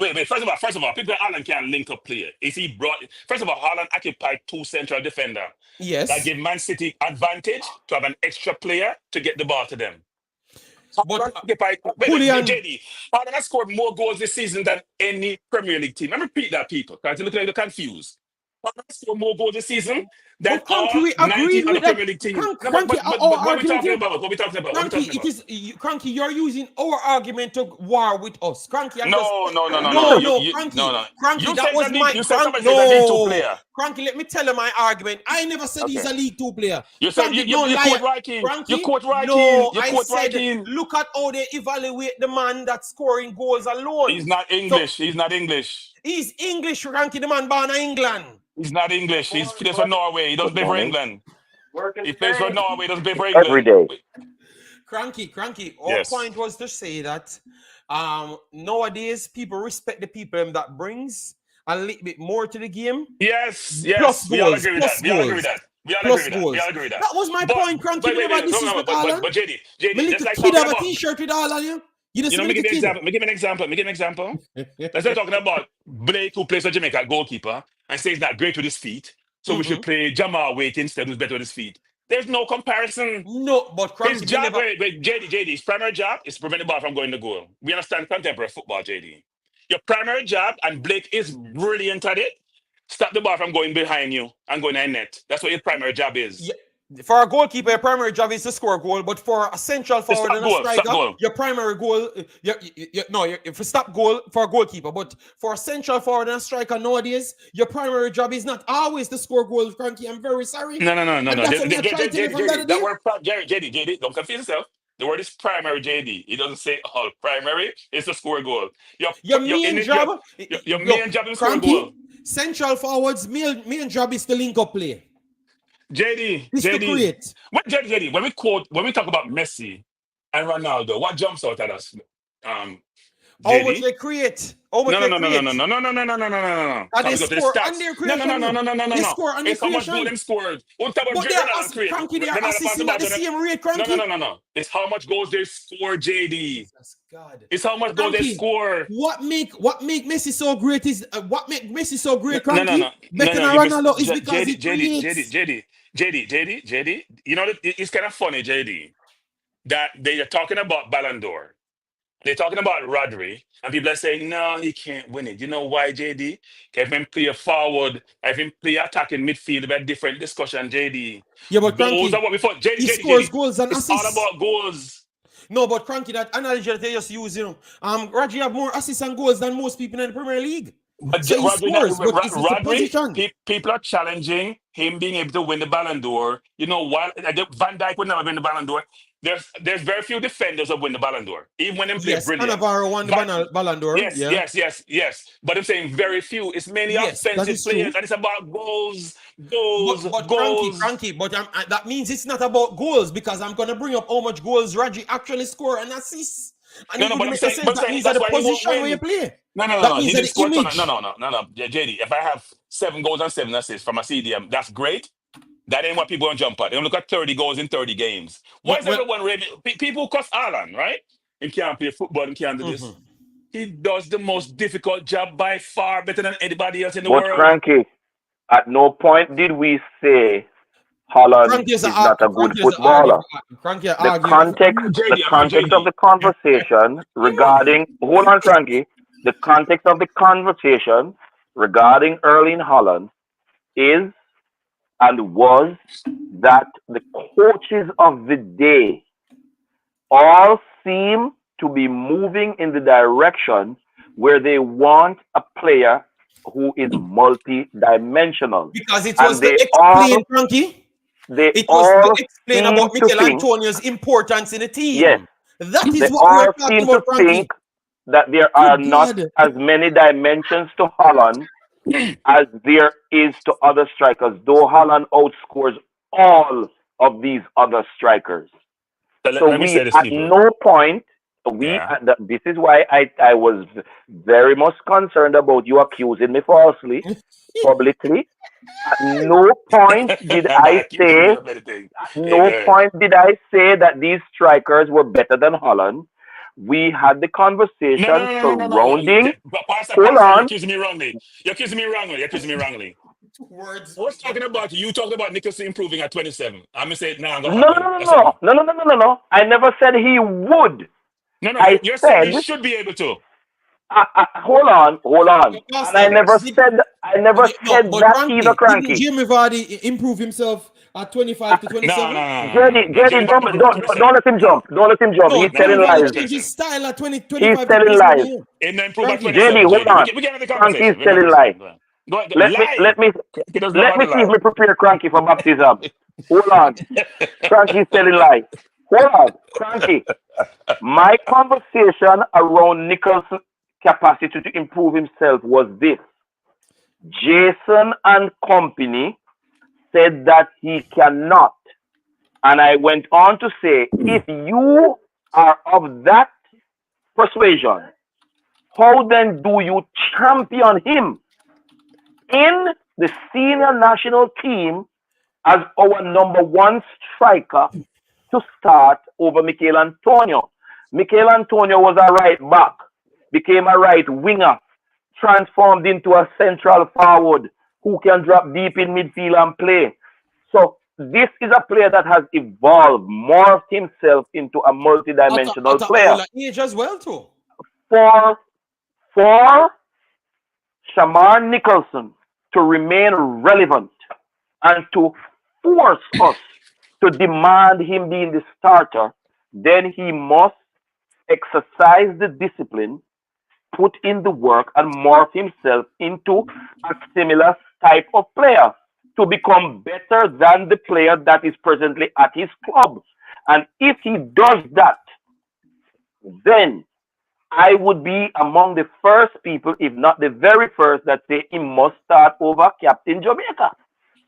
wait. First of all, people Haaland can link up player. Is he brought? First of all, Haaland occupied 2 central defender. Yes. That give Man City advantage to have an extra player to get the ball to them. But JD, Haaland has scored more goals this season than any Premier League team. Let me repeat that, people, because you look like you're confused. Haaland has scored more goals this season than all 19 other Premier League teams. What are we talking about? Cranky, you're using our argument to war with us. Cranky, No. Cranky, You that was my Cranky. No. Player. Cranky, let me tell you my argument. I never said he's a League 2 player. You said you quote Riking. You quote Riking. No, I said look at how they evaluate the man that's scoring goals alone. He's not English. He's not English. He's English, Cranky, the man born in England. He's not English. He plays for Norway. He doesn't play for England. He plays for Norway. He doesn't play for England. every day. Cranky. Our point was to say that nowadays people respect the people that brings a little bit more to the game. Yes. Plus We all agree with that. We all agree with that. That was my point, Cranky. But JD, my little kid have a T-shirt with all on you. You know, me give an example. Let's say talking about Blake, who plays for Jamaica, goalkeeper, and says not great with his feet. So we should play Jamal Waite instead, who's better with his feet. There's no comparison. No, but Cranky, his job, JD, his primary job is to prevent the ball from going to goal. We understand contemporary football, JD. Your primary job, and Blake is brilliant at it, stop the ball from going behind you and going in net. That's what your primary job is. Yeah. For a goalkeeper, your primary job is to score a goal, but for a central forward and a striker, your primary goal, if you stop goal for a goalkeeper, but for a central forward and a striker nowadays, your primary job is not always to score goals, Cranky. I'm very sorry. No. JD, don't confuse yourself. The word is primary, JD. It doesn't say all. Primary is to score a goal. Your main job is to score a goal. Central forwards, main job is to link up play. JD, when we talk about Messi and Ronaldo, what jumps out at us? How much they create? No. They score on their creation. No. They score on their It's how much goal them scored. But they are assisting at the same rate, Cranky. No. It's how much goals they score, JD. God. It's how much goals they score. What make Messi so great is Cranky? No. Better than Ronaldo is because he creates. JD, you know, it's kind of funny, JD, that they are talking about Ballon d'Or. They're talking about Rodri, and people are saying, no, he can't win it. You know why, JD? If him play a forward, if him play attacking midfield, a different discussion, JD. Yeah, but Goals Cranky, are what we thought. JD, he JD, scores JD. goals and It's all assists. about goals. No, but Cranky, that analogy that they just use, Raji have more assists and goals than most people in the Premier League. But So he Rodri, scores, but it's a Rodri, position. people are challenging him being able to win the Ballon d'Or. You know, while Van Dijk would never win the Ballon d'Or, there's very few defenders that win the Ballon d'Or, even when they play Yes, brilliant. Cannavaro won the Ballon d'Or. Yes, Yeah. yes, yes, yes. But I'm saying very few. It's mainly Yes, that offensive is players, true. and it's about goals, goals, But goals. Cranky, but that means it's not about goals because I'm going to bring up how much goals Raji actually score and assists. And No, it no, but wouldn't I'm make no saying, sense. That means that that's the why he won't position where you win. play. No, no, no, That no. means He that didn't the score a ton. No, image. no, no, no, no. JD, if I have 7 goals and 7 assists from a CDM, that's great. That ain't what people want to jump at. They don't look at 30 goals in 30 games. Why is Well, everyone raving? People cuss Haaland, right? He can't play football and can't do this. He does the most difficult job by far, better than anybody else in the But world. Cranky, at no point did we say Holland Cranky is is not a good footballer. Cranky The arguing. context, the JD, I'm not context of JD. the conversation regarding, hold on, Cranky, the context of the conversation regarding Erling Haaland is and was that the coaches of the day all seem to be moving in the direction where they want a player who is multi-dimensional. Because it And was to explain, Cranky. It was to explain seem about to Mikel think, Antonio's importance in the yes, team. That they is what we are all talking seem to about, Cranky. think that there are Good not God. as many dimensions to Holland as there is to other strikers, though Holland outscores all of these other strikers. So Let me we, say this, at people. no point, Yeah. this is why I was very much concerned about you accusing me falsely, publicly. At no point did Not I accusing me say, of anything. at Hey, no good. point did I say that these strikers were better than Holland. We had the No, no, conversation no, no, no, no, no. surrounding, hold Pastor, you're on, accusing me wrongly. You're accusing me wrongly. You're accusing me wrongly. Words. I was talking about you talking about Nicholson improving at 27. I'm gonna say, nah, I'm gonna no, no, happen. no, That's what I no, mean. no, no, no, no, no, no. I never said he would. No, no, I you're saying he said, should be able to. hold on. And Pastor, I never no, said but that either, Cranky, didn't Cranky. Jamie Vardy improve himself at 25 to No, no, 27? no, no, no, no. No, Jerry, Jamie Vardy never improved at 27. don't let him No, jump. Don't let him jump. No, He's no, Jamie telling he never Vardy lies. improved at changed his 27. style at He's 25 to telling 27 lies. years. He never improved at Cranky. 27, Hold JD. on. We get into the Cranky's conversation. We get into telling the lies. conversation. Go ahead. Lie. He does know Let how me to see if lie. me prepare Cranky for baptism. Hold on. Cranky's telling lies. Hold on. Cranky. My conversation around Nicholson's capacity to improve himself was this. Jason and company said that he cannot. And I went on to say, if you are of that persuasion, how then do you champion him in the senior national team as our number one striker to start over Mikel Antonio? Mikel Antonio was a right back, became a right winger, transformed into a central forward who can drop deep in midfield and play. So this is a player that has evolved, morphed himself into a At multidimensional a player. older age as well, too. For for Shamar Nicholson to remain relevant and to force us to demand him being the starter, then he must exercise the discipline, put in the work, and morph himself into a similar type of player to become better than the player that is presently at his club. And if he does that, then I would be among the first people, if not the very first, that say he must start over Captain Jamaica.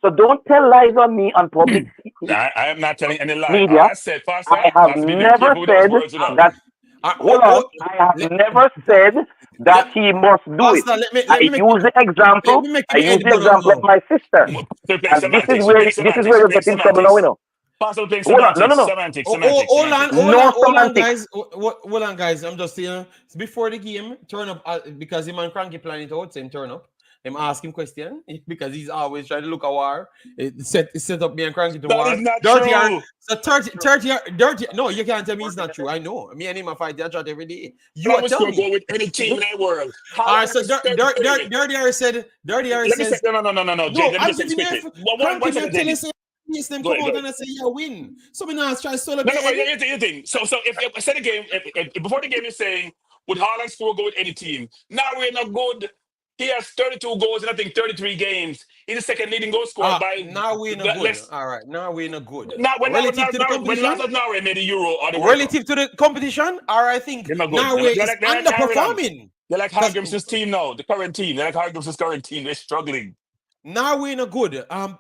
So don't tell lies on me on public I am not telling any lie. All media. I said, Pastor, I have Pastor, be very never careful with those said words, you know. that. Hold on. I have Let, never said that let, he must do it. Pastor, I use the let example. me make I him use the edible example of now. my sister, They're playing and semantics. We're playing this is semantics. where We're you playing get in trouble now. You semantics. know. Pastor, we're playing Hold on. No, no, semantics. no. Semantics. Semantics. Semantics. No Hold on, semantics. guys. Hold on, guys. I'm just saying, before the game, turn up because him and Cranky planning to out, saying turn up. him ask him question because he's always trying to look a war. Set up me and Cranky to That war. is not Dirty true. so 30 dirty. No, you can't tell me it's not true. I know. Me and him are fight that every day. You I are was tell going to me. go with any team in the world. All right, Haaland so is 33. Dirty said. Let me say, no. Jay, No, let me I'm just say this giving you quickly. One Cranky. second, Tell JD. us yes, them Go come ahead, go out ahead. and I say yeah win. So me now try to sell up No, the but head. here's the thing. So if I said the game, if before the game, you're saying, would Haaland score go with any team? Now we're not good. He has 32 goals in, I think, 33 games. He's the second leading goal scorer by Now we're not good. less. All right, now we're not good. Now, Relative to the when competition, last of Norway made the Euro or the World Cup, relative to the competition, or I think they're not good. Norway They're is like Ireland. underperforming. They're like Because Hargrims's team now, the current team. They're like Hargrims's current team. They're struggling. now we're not good. You No,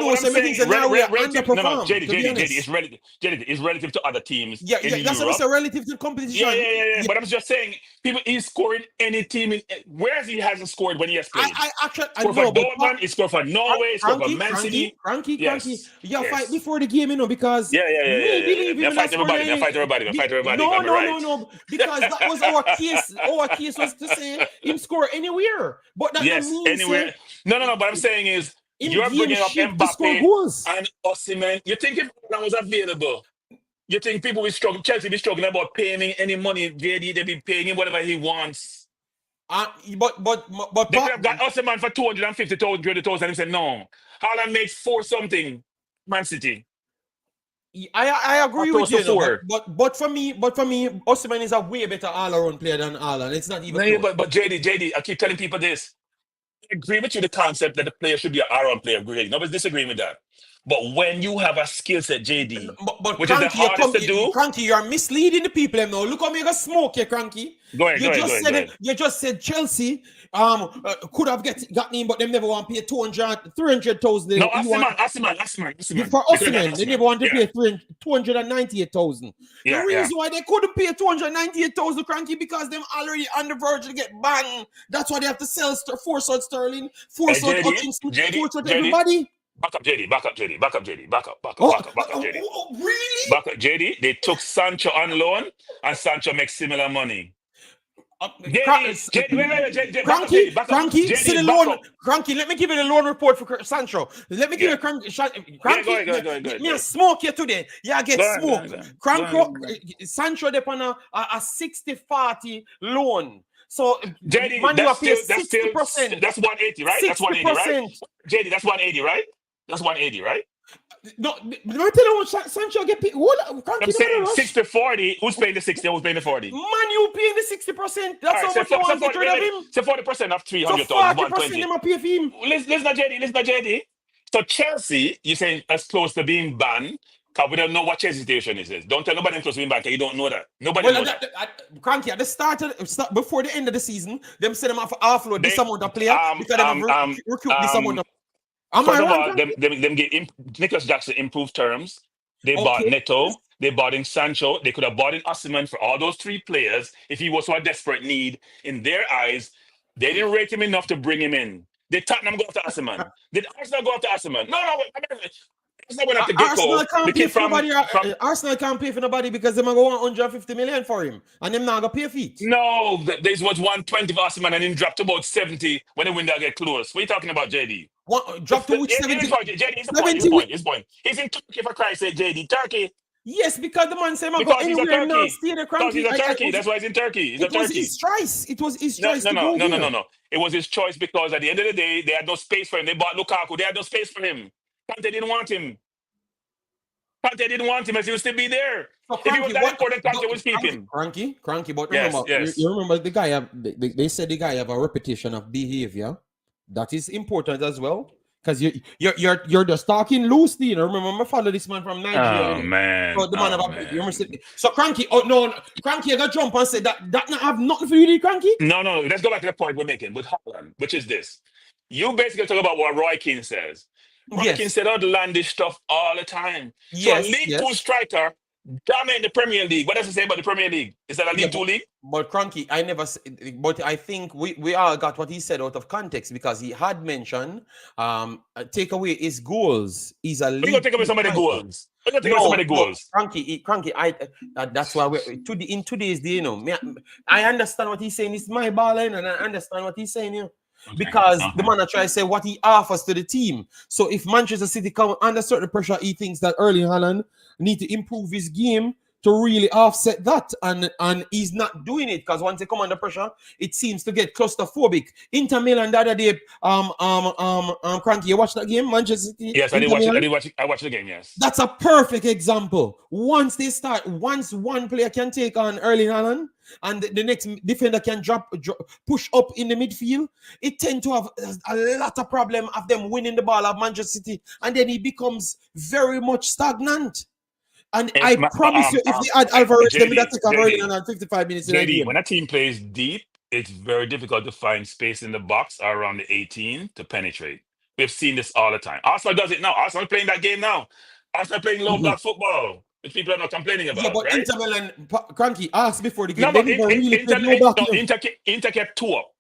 know, what I'm some things that saying, now we are relative. No, underperformed. JD, To be JD, honest, it's relative. JD, it's relative to other teams yeah, in that's what I Europe. say. Relative to the competition, Yeah. But I'm just saying, he's scoring any team. Whereas he hasn't scored when he has played. I actually I Scored for know, but Dortmund, he scored for Norway, he scored for Man City. Cranky. Yes. You fight Yes. before the game, you know, because me believe They even fight that's for everybody. They the fight everybody. They fight everybody. If no, I'm right. because that was our case. Our case was to say him score anywhere, but that don't Yes, mean anywhere. say No. But I'm saying is him you're game bringing up shift to score Mbappe goals. and Osimhen. You think if that was available, you think people will struggle? Chelsea be struggling about paying him any money. They be paying him whatever he wants. But They could have got Osimhen for 250,000, 300,000 and said no. Haaland makes 4 something. Man City. I Or agree close with to you, know, 4. but for me, Osimhen is a way better all-around player than Haaland. It's not even No, close. but JD, I keep telling people this. I agree with you, the concept that the player should be an all-round player. Great. Nobody's disagreeing with that. But when you have a skill set, JD, But which is the hardest to do. Cranky, you are misleading the people. Now look how me go smoke here, Cranky. Go ahead. You just said Chelsea could have gotten him, but they never want to pay 300,000. No, Asiman. For They could have got Osimhen, they never want to Yeah. pay 298,000. The Yeah. reason why they couldn't pay 298,000, Cranky, because them already on the verge to get banned. That's why they have to sell force out Sterling, force out Hutchinson, force out everybody. Back up, JD. Back up, JD. Back up, JD. Really? Back up, JD. They took Sancho on loan, and Sancho makes similar money. JD, Cranky, see the loan. Cranky, let me give you the loan report for Sancho. Let me give you Cranky. Go Me a smoke here today. Yeah, get smoke. Sancho they on a 60-40 loan. So JD, man, you pay 60%. That's 180, right? That's 180, right? JD, that's 180, right? That's 180, right? No, let me tell you what Sancho get paid. I'm saying 60-40. Who's paying the 60? Who's paying the 40? Man, you paying the 60%. That's how much you want to get rid of him. So 40% of 300,000. So 40% them a pay for him. Listen to JD. So Chelsea, you're saying as close to being banned, because we don't know what Chelsea situation is. Don't tell nobody close to being banned, because you don't know that. Nobody knows that. Cranky, at the start before the end of the season, them said them have to offload this amount of player because they have recruit this amount of. First of all, them get Nicholas Jackson improved terms. They bought Neto. They bought in Sancho. They could have bought in Osimhen for all those 3 players if he was so a desperate need. In their eyes, they didn't rate him enough to bring him in. Did Tottenham go after Osimhen? Did Arsenal go after Osimhen? No. Arsenal went after Gecko. Arsenal can't pay for nobody because they might go 150 million for him, and them not gonna pay feet. No, there was 120 for Osimhen, and then dropped to about 70 when the window get close. What are you talking about, JD? Drop to which 70? JD, his point. He's in Turkey, for Christ's sake, JD. Turkey. Yes, because the man said, because he's a Turkey. He's a Turkey. That's why he's in Turkey. It was his choice. It was his choice. No. It was his choice because at the end of the day, they had no space for him. They bought Lukaku. They had no space for him. Conte didn't want him. As he used to be there. So if he was that important, Conte would keep him. Cranky, but remember, you remember the guy they said the guy have a reputation of behavior. That is important as well. Because you're just talking loosely, you know. Remember, I follow this man from Nigeria. Oh man. So the man so Cranky, Cranky, I got jump and say that not have nothing for you, Cranky. No. Let's go back to the point we're making with Haaland, which is this. You basically talk about what Roy Keane says. Roy Keane said outlandish stuff all the time. So a League 2 striker dominate the Premier League. What does it say about the Premier League? Is that a League 2 league? But Cranky, but I think we all got what he said out of context because he had mentioned take away his goals. He's a league. We're gonna take away some of the goals. Cranky, that's why in today's day, you know, I understand what he's saying. It's my ball and I understand what he's saying here. Okay. because the Uh-huh. man try to say what he offers to the team. So if Manchester City come under certain pressure, he thinks that Erling Haaland need to improve his game to really offset that, and he's not doing it because once they come under pressure, it seems to get claustrophobic. Inter Milan the other day, Cranky, you watched that game, Manchester City, Yes, I did Inter watch it. Milan. I watched the game. Yes. That's a perfect example. Once one player can take on Erling Haaland, and the next defender can push up in the midfield, it tend to have a lot of problem of them winning the ball of Manchester City, and then it becomes very much stagnant. And If I my, promise you, if they had Alvarez, they would have JD, taken Erling Haaland 55 minutes in a JD, game. when a team plays deep, it's very difficult to find space in the box or around the 18 to penetrate. We've seen this all the time. Arsenal does it now. Arsenal playing that game now. Arsenal playing low Mhm. block football, which people are not complaining Yeah, about, but right? Inter Milan, Cranky asked before the game, No, they but never really played low block. Inter kept two up.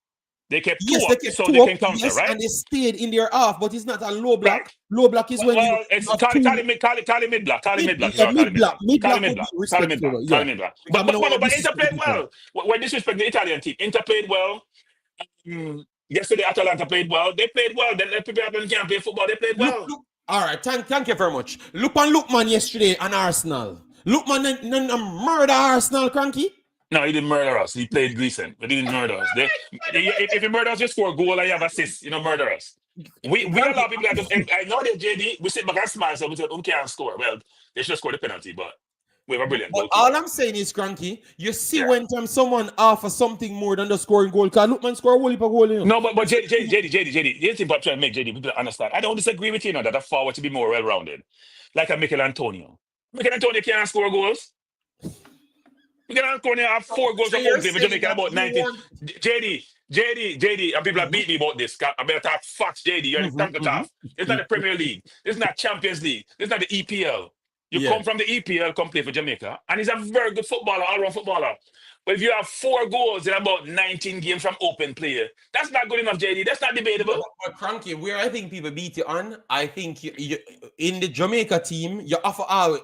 They kept two Yes, they up kept so two they up, can counter, yes, right? and they stayed in their half, but it's not a low block. Right. Low block is when you Well, it's have two call it mid block. Call it mid block. yeah, mid block. Mid Call it block mid would be block. Call it mid block. respectful, Call yeah. it mid block. Because I But, don't but, want no, to but Inter disrespect played people. well. When disrespect the Italian team, Inter played well. Yesterday, Atalanta played well. They played well. They let people happen can't play football. They played well. Look. All right, thank you very much. Lookman yesterday on Arsenal. Lookman murder Arsenal, Cranky. No, he didn't murder us. He played decent, but he didn't murder us. If he murder us, you score a goal and you have assists. You know, murder us. We Cranky. allow people that I know that JD. We sit back and smile, so we said, can't score. Well, they should score the penalty, but we have a brilliant But all goalkeeper. I'm saying is, Cranky, you see Yeah. when someone offers something more than the scoring goal, because Lookman score a whole heap of goal, you know. No, but JD, here's the thing I'm trying to make JD people understand. I don't disagree with you, that a forward to be more well-rounded, like a Mikel Antonio. Mikel Antonio can't score goals. Mikel Antonio have 4 goals So from you're opening for saying Jamaica that about you 19. want... JD, and people have beat me about this. I better talk facts, JD. You're in Concacaf. It's not the Premier League. It's not Champions League. It's not the EPL. You Yeah. come from the EPL, come play for Jamaica, and he's a very good footballer, all-round footballer. But if you have 4 goals in about 19 games from open play, that's not good enough, JD. That's not debatable. But Cranky, where I think people beat you on, I think you in the Jamaica team, you offer all.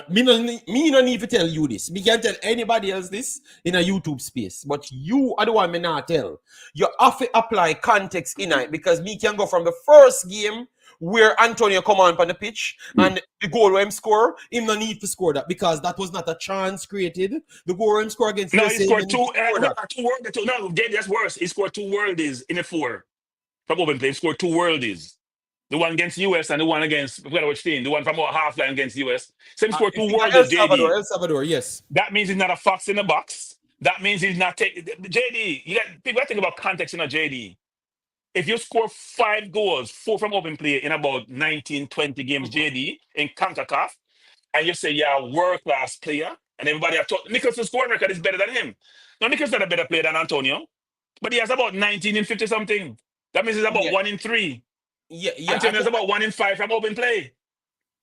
Me no need to tell you this. Me can tell anybody else this in a YouTube space, but you are the one me not tell. You have to apply context in it because me can go from the first game where Antonio come on the pitch and the goal where him score, him no need to score that because that was not a chance created. The goal where him score against No, USA, he scored him two. need to score that. No, JD, that's worse. He scored 2 worldies in a 4 from open play. He scored 2 worldies. The one against US and the one against, I forgot which team, the one from about half line against US. So he scored 2 worldies, JD. El Salvador, yes. That means he's not a fox in the box. That means he's not taking JD. People think about context in a JD. If you score 5 goals, 4 from open play in about 19, 20 games, JD, in CONCACAF, and you say you're a world-class player, and everybody have thought Nicholson's scoring record is better than him. No, Nicholson's not a better player than Antonio, but he has about 19 in 50 something. That means he's about 1 in 3. Yeah. Antonio's about 1 in 5 from open play.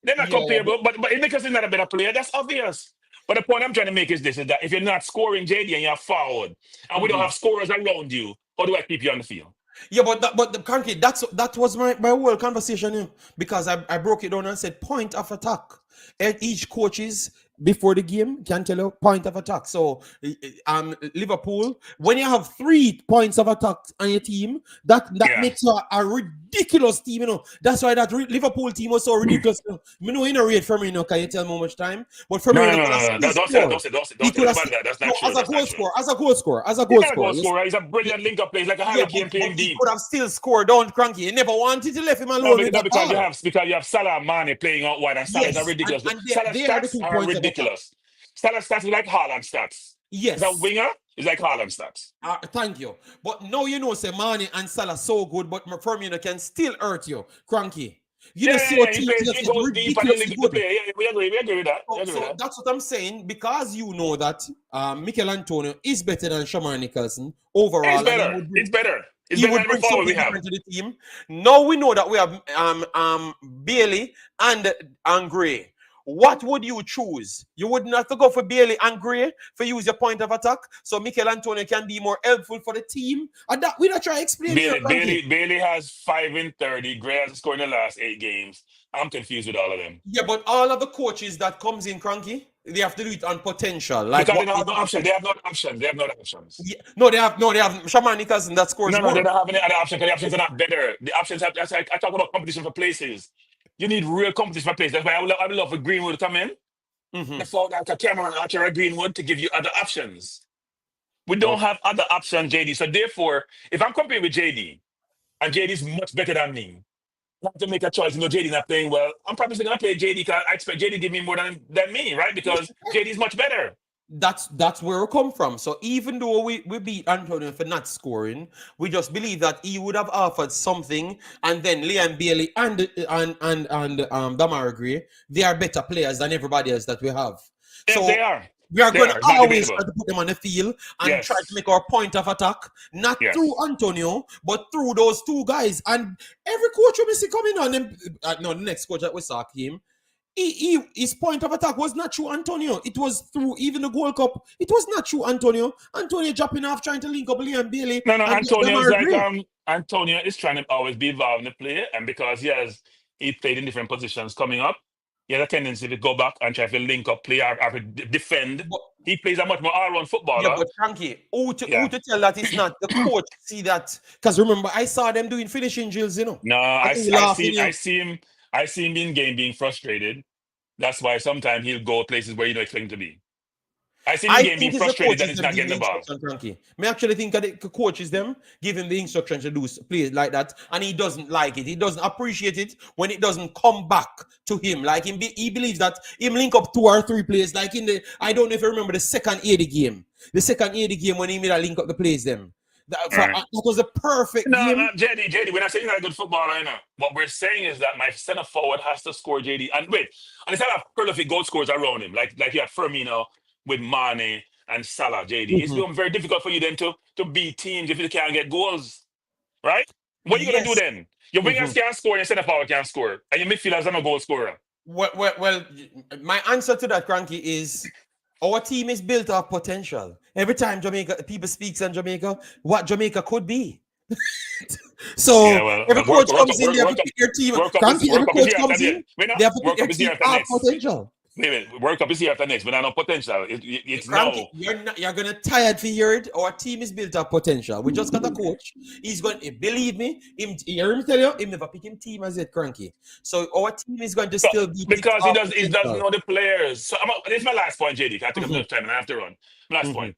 They're not comparable, but if Nicholson's not a better player, that's obvious. But the point I'm trying to make is this: is that if you're not scoring, JD, and you're forward, and we don't have scorers around you, how do I keep you on the field? Yeah, but the Cranky, that was my whole conversation, because I broke it down and said point of attack. And each coaches before the game can tell you point of attack. So Liverpool, when you have 3 points of attack on your team, that makes you a ridiculous team, That's why that Liverpool team was so ridiculous. Me know in a rate for me, can you tell me how much time? But for me, No. Don't say that. That's not true. As a goal scorer. He's not a goal scorer. He's a brilliant link-up player. He's like a Harry Kane playing he deep. could have still scored, don't Cranky. He never wanted to leave him No, alone. because you have Salah and Mane playing out wide, and Salah's are ridiculous. and Salah's they are the 2 stats are points of ridiculous. Salah's stats are like Haaland stats. Yes. He's a winger. He's like Haaland stats. Thank you. But now say Mane and Salah so good, but Firmino can still hurt you, Cranky. He goes deep and he links the player. Yeah, we agree with that. So that's what I'm saying, because you know that Mikel Antonio is better than Shamar Nicholson overall. It's better. He would bring something different to the team. Now we know that we have Bailey and Gray. what would you choose? You wouldn't have to go for Bailey and Gray for use your point of attack, so Mikel Antonio can be more helpful for the team. And that we not try to explain here, Frankie. Bailey has 5 in 30. Gray has scored in the last 8 games. I'm confused with all of them. Yeah, but all of the coaches that comes in, Cranky, they have to do it on potential. Like Because what they don't have no option. They have no options. They have no options. yeah, no, they have Shamar Nicholson that scores No, more. they don't have any other option because the options are not better. The options have. That's like I talk about competition for places. You need real competition for places. That's why I would love for Greenwood to come in. The fault that Cameron Archer or Greenwood to give you other options. We don't have other options, JD. So therefore, if I'm competing with JD and JD is much better than me, I have to make a choice. JD not playing well. I'm probably going to play JD because I expect JD to give me more than me, right? Because JD is much better. That's where we come from. So even though we beat Antonio for not scoring, we just believe that he would have offered something. And then Liam Bailey and Damara Gray, they are better players than everybody else that we have. Yes, so they are. we are going to It's not always debatable. try to put them on the field and try to make our point of attack, not through Antonio, but through those two guys. And every coach we see coming on them, the next coach that we saw him, his point of attack was not through Antonio. It was through even the Gold Cup. It was not through Antonio. Antonio dropping off, trying to link up Liam Bailey. No, Antonio is like Antonio is trying to always be involved in the play, and because he played in different positions coming up, he has a tendency to go back and try to link up, play or defend. But he plays a much more all-round footballer. Yeah, but Frankie, who to tell that it's not the coach see that? Because remember, I saw them doing finishing drills, No, I see him in game being frustrated. That's why sometimes he'll go places where you don't expect him to be. I see him in game being frustrated that he's not getting the ball. Frankie. I actually think that the coaches them give him the instruction to do play like that, and he doesn't like it. He doesn't appreciate it when it doesn't come back to him. Like he believes that him link up 2 or 3 players. Like in the, I don't know if you remember the second 80 game. The second 80 game when he made a link up the plays them. That was a perfect game. No, JD, we're not saying he's not a good footballer, you know. What we're saying is that my center forward has to score JD. And wait, and instead of prolific goal scorers around him, like you had Firmino with Mane and Salah, JD. It's become very difficult for you then to beat teams if you can't get goals, right? What are you going to do then? Your wingers can't score and your center forward can't score. And your midfielders are not a goal scorer. Well, my answer to that, Cranky, is our team is built off potential. Every time people speaks on Jamaica, what Jamaica could be. So every coach comes in, they have to pick their team. Every coach comes in, they have to pick their team off potential. Wait, World Cup is here after next, but I know potential. It's Cranky, you're gonna tired for your it. Our team is built up potential. We just got a coach. He's going to believe me. You hear me tell you, he never pick him team as it, Cranky. So our team is going to still be because he doesn't know the players. So this is my last point, JD. I took enough time and I have to run. Last point.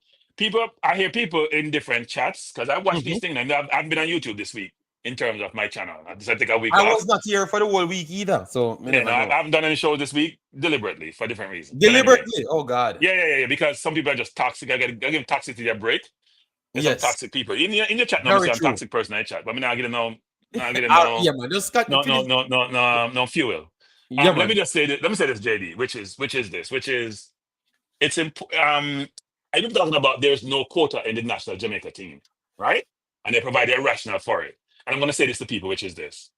I hear people in different chats because I watch these things and I've been on YouTube this week. In terms of my channel, I decided to take a week off. I was not here for the whole week either, so I haven't done any shows this week deliberately for different reasons. Deliberately? Anyway, oh God! Yeah. Because some people are just toxic. I give toxicity a break. There's some toxic people in your chat. No, I'm a toxic person in the chat, but I mean, I get no. Yeah, man. Just no fuel. Yeah, let me just say this. Let me say this, JD. Which is it's important. I'm talking about there's no quota in the national Jamaica team, right? And they provide a rationale for it. And I'm going to say this to people, which is this.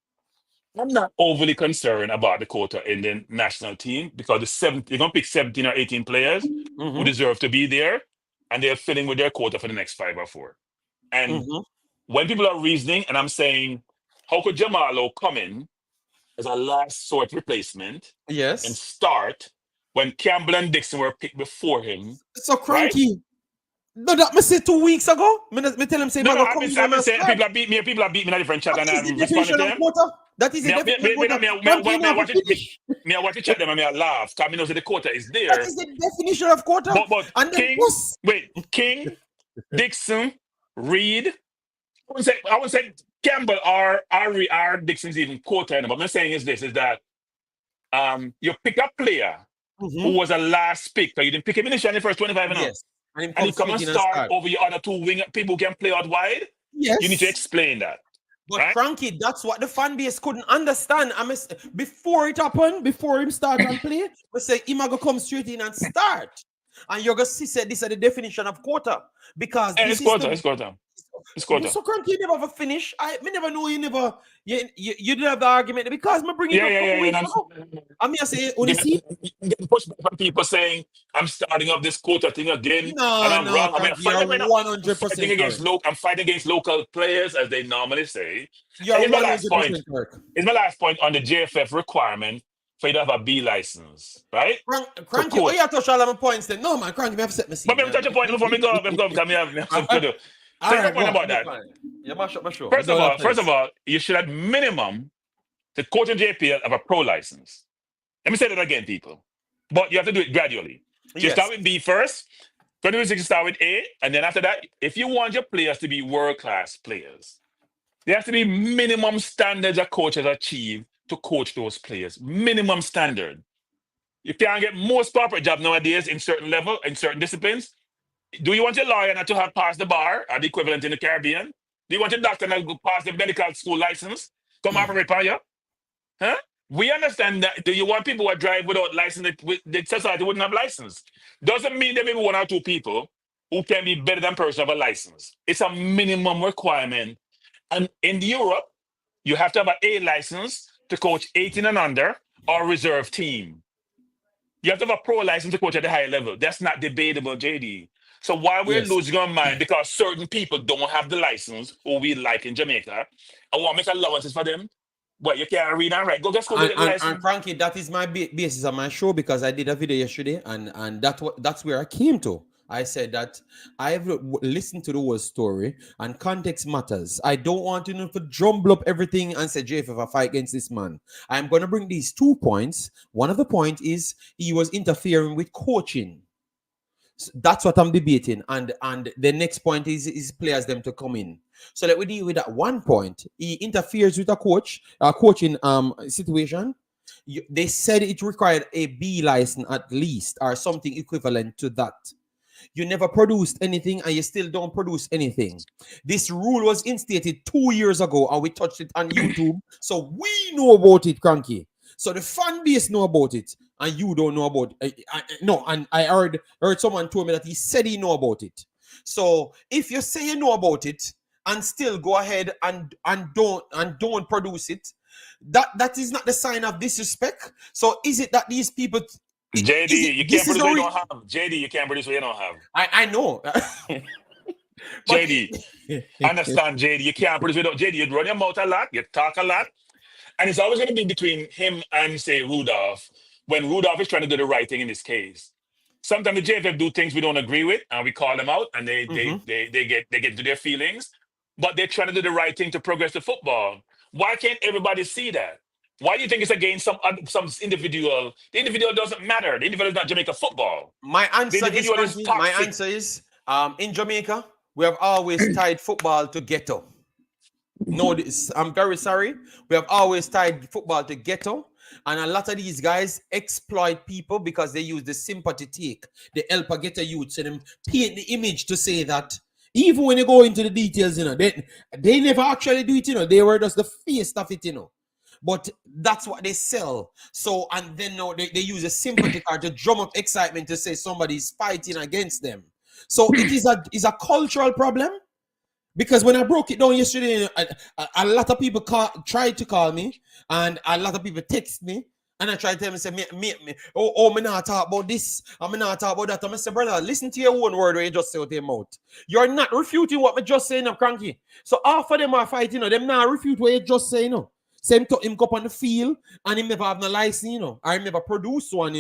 I'm not overly concerned about the quota in the national team because you're going to pick 17 or 18 players who deserve to be there, and they're filling with their quota for the next 5 or 4. And when people are reasoning, and I'm saying, how could Jamalo come in as a last sort replacement and start when Campbell and Dixon were picked before him? So Cranky. Right? No, that me say 2 weeks ago. Me tell him say I've been saying people have beat me in a different chat and I've responded to them. That is the definition of quota. Me watch the chat them and I laugh because I know the quota is there. That is the definition of quota. But King, Dixon, Reed. I would say Campbell or Dixon's even quota. But what I'm saying is that you pick a player who was a last pick. So you didn't pick him in the first 25 and yes. And he come and start over your other 2 wing people who can play out wide. Yes. You need to explain that. But right? Frankie, that's what the fan base couldn't understand. Before it happened, before him start and play, we say him go come straight in and start. And you're going to see this is the definition of quota. Because it's quota. This quarter. So Cranky, you never have a finish. Me never know you never. You did have the argument because me bring it up a couple weeks ago. I mean, I say, oh, see. Getting pushback from people saying I'm starting up this quota thing again, and I'm No, wrong. I mean, Cranky, you're I'm fighting 100% against correct. I'm fighting against local players, as they normally say. You're And here's my last point. 100% correct. Here's my last point on the JFF requirement for you to have a B license, right? To Cranky, oh, coach. you have to show all my points then. No, man, Cranky, me have set my But scene. let me touch a point before me go, because me have something to do. All So here's my right, point go about on. that. Yeah, mash up my show. First of all, you should at minimum the coach in JPL have a pro license. Let me say that again, people. But you have to do it gradually. So you start with B first, 2026 start with A, and then after that, if you want your players to be world-class players, there has to be minimum standards that coaches achieve to coach those players. Minimum standard. You can't get most corporate job nowadays in certain level, in certain disciplines. Do you want your lawyer not to have passed the bar or the equivalent in the Caribbean? Do you want your doctor not to pass the medical school license? Come operate for you? Huh? We understand that. Do you want people who drive without license? The society wouldn't have license. Doesn't mean there may be one or two people who can be better than person have a license. It's a minimum requirement. And in Europe, you have to have an A license to coach 18 and under or reserve team. You have to have a pro license to coach at the higher level. That's not debatable, JD. So why we're losing our mind, because certain people don't have the license, who we like in Jamaica, and want to make allowances for them. Well, you can't read and write. Go get the license. And Frankie, that is my basis on my show, because I did a video yesterday, and that's where I came to. I said that I've listened to the whole story, and context matters. I don't want to jumble up everything and say, Jeff, if I fight against this man, I'm going to bring these 2 points. One of the point is he was interfering with coaching. So that's what I'm debating, and the next point is players them to come in. So let we deal with that 1 point. He interferes with a coaching situation. They said it required a B license at least, or something equivalent to that. You never produced anything, and you still don't produce anything. This rule was instated 2 years ago, and we touched it on YouTube, so we know about it, Cranky. So the fan base know about it, and you don't know about it. No, and I heard someone told me that he said he know about it. So if you say you know about it and still go ahead and don't produce it, that is not the sign of disrespect. So is it that these people? JD, you can't produce what you don't have. JD, you can't produce what you don't have. I know. JD, understand, JD, you can't produce what you don't. JD, you run your mouth a lot, you talk a lot. And it's always going to be between him and, say, Rudolph, when Rudolph is trying to do the right thing in this case. Sometimes the JFF do things we don't agree with, and we call them out, and they get into their feelings. But they're trying to do the right thing to progress the football. Why can't everybody see that? Why do you think it's against some individual? The individual doesn't matter. The individual is not Jamaica football. My answer is in Jamaica, we have always tied football to ghetto. No, I'm very sorry. We have always tied football to ghetto, and a lot of these guys exploit people because they use the sympathy take, the help a ghetto youth, so them paint the image to say that even when they go into the details, they never actually do it, they were just the face of it, But that's what they sell. So, and then they use a sympathy card to drum up excitement to say somebody's fighting against them. So it is a cultural problem. Because when I broke it down yesterday, a lot of people tried to call me, and a lot of people text me, and I tried to tell them, say, me not talk about this, and me not talk about that. And I say, brother, listen to your own word where you just say out your mouth. You're not refuting what me just saying, Cranky. So half of them are fighting, them not refute what you just say, Same to him go up on the field, and him never have no license, or him never produce one,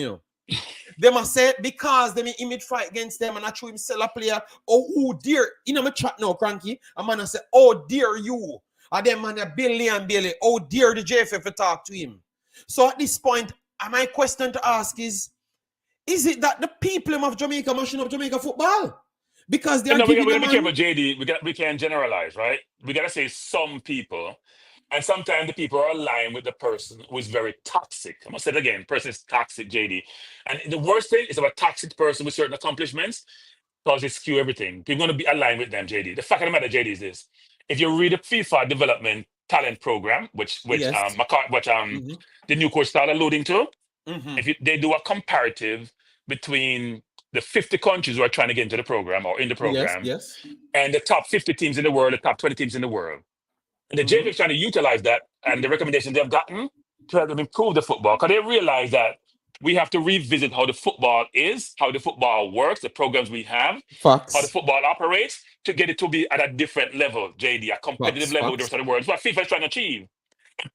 They must say because they may fight against them, and I show him sell a player. Oh dear, my chat now, Cranky. A man say, oh dear you. And them man a Billy. Oh dear the JFF to talk to him. So at this point, my question to ask is it that the people of Jamaica mashing up Jamaica football? Because they are we gotta be careful, JD. We can't generalize, right? We gotta say some people. And sometimes the people are aligned with the person who is very toxic. I'm going to say it again. Person is toxic, JD. And the worst thing is about a toxic person with certain accomplishments because they skew everything. People are going to be aligned with them, JD. The fact of the matter, JD, is this. If you read the FIFA Development Talent Program, which the new coach started alluding to, if they do a comparative between the 50 countries who are trying to get into the program or in the Yes, program, yes. and the top 50 teams in the world, the top 20 teams in the world. And the JV Hmm. is trying to utilize that and the recommendations they've gotten to help them improve the football. Because they realize that we have to revisit how the football is, how the football works, the programs we have, how the Facts, football operates to get it to be at a different level, JD, a competitive facts, level with the facts. rest of the world. It's what FIFA is trying to achieve.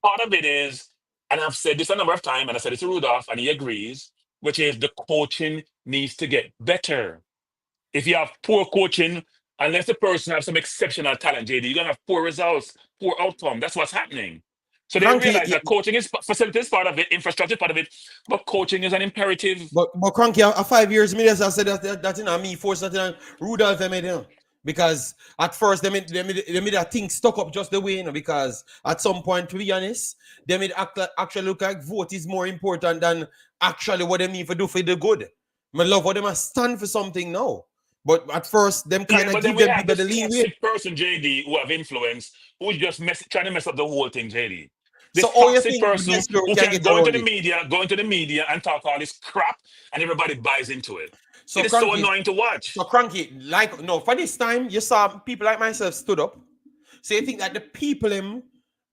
Part of it is, and I've said this a number of times, and I said it to Rudolph, and he agrees, which is the coaching needs to get better. If you have poor coaching, unless the person has some exceptional talent, JD, you're gonna have poor results, poor outcome. That's what's happening. So they Cranky, realize that coaching is facility is part of it, infrastructure is part of it, but coaching is an imperative. but Cranky, a 5 years, me just I said that you know me force that Rudolph made because at first they made that thing stuck up just the way because at some point to be honest they made actually look like vote is more important than actually what they mean for do for the good. I love what they must stand for something now. But at first, them kind Right, of but then give we them have people the this leeway. toxic person, JD, who have influence, who's just trying to mess up the whole thing, JD. So This all you toxic think person this year we who can can get around it. go into the media and talk all this crap, and everybody buys into it. So It is so cranky, annoying to watch. so cranky, like no, for this time you saw people like myself stood up. So you think that the people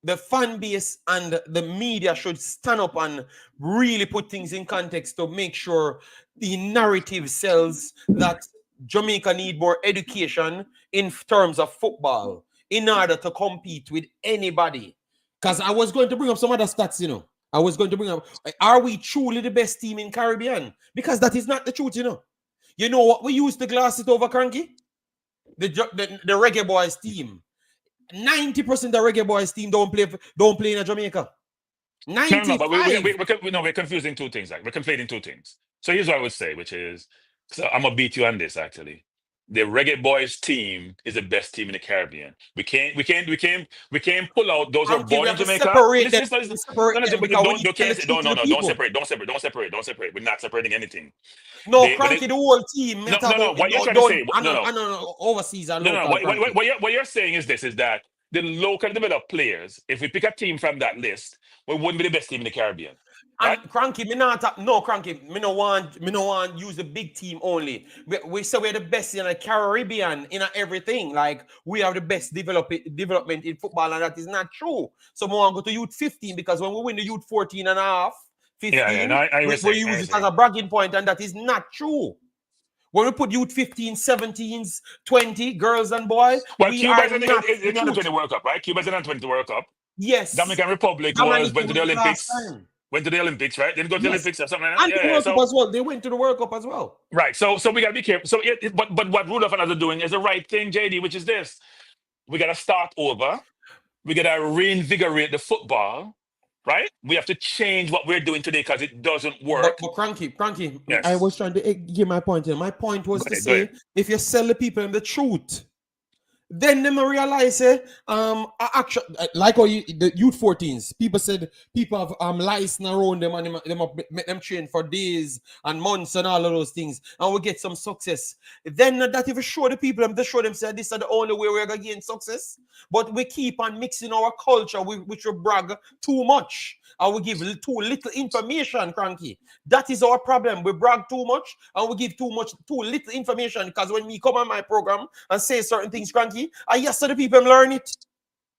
the fan base and the media should stand up and really put things in context to make sure the narrative sells that Jamaica need more education in terms of football in order to compete with anybody. Because I was going to bring up some other stats. I was going to bring up, are we truly the best team in Caribbean? Because that is not the truth. You know what we used to glass it over, Cranky? The Reggae Boyz team. 90% of Reggae Boyz team don't play in Jamaica. No, but 95. we're confusing two things. Like we're conflating two things. So here's what I would say, which is, so I'm gonna beat you on this actually. The Reggae Boys team is the best team in the Caribbean. We can't pull out those who are Until we born in have to Jamaica. separate them. Listen. Separate No, them but because we don't need to don't tell the can't say truth don't to no the no don't people. separate don't separate. We're not separating anything. No, But Cranky, the whole team. no Talk no about what you're trying to don't say I know, overseas and no. local, Cranky. What you're saying is this: is that the local developed players, if we pick a team from that list, we wouldn't be the best team in the Caribbean, right? And Cranky, Cranky, me no want use the big team only. We say we're the best in the Caribbean in everything. Like we have the best development in football, and that is not true. So we want to go to youth 15 because when we win the youth 14 and a half, Yeah. No, 15, I we, was we saying, I use was it as saying. a bragging point, and that is not true. When we put youth 15, 17s, 20, girls and boys, Well, we Cuba are is in, not is the in the under truth. 20 World Cup, right? Cuba's in the under 20 World Cup. Yes. Dominican Republic Dominica went to the went last Olympics. time. Went to the Olympics, right? Didn't go to the Yes. Olympics or something like that. And to the Yeah. World Cup So as well. They went to the World Cup as well. right. So we gotta be careful. So but what Rudolph and others are doing is the right thing, JD, which is this: we gotta start over. We gotta reinvigorate the football, right? We have to change what we're doing today because it doesn't But work. Cranky, I Yes. was trying to give my point here. My point was Go to ahead. Go ahead. say if you sell the people the truth, then them realize actually like how the youth 14s, people said people have license around them and them make them train for days and months and all of those things, and we get some success. Then that if you show the people them, they show them say this is the only way we're gonna gain success. But we keep on mixing our culture, which we brag too much, and we give too little information, Cranky. That is our problem. We brag too much and we give too little information. Because when we come on my program and say certain things, Cranky, I yes to the people learn it.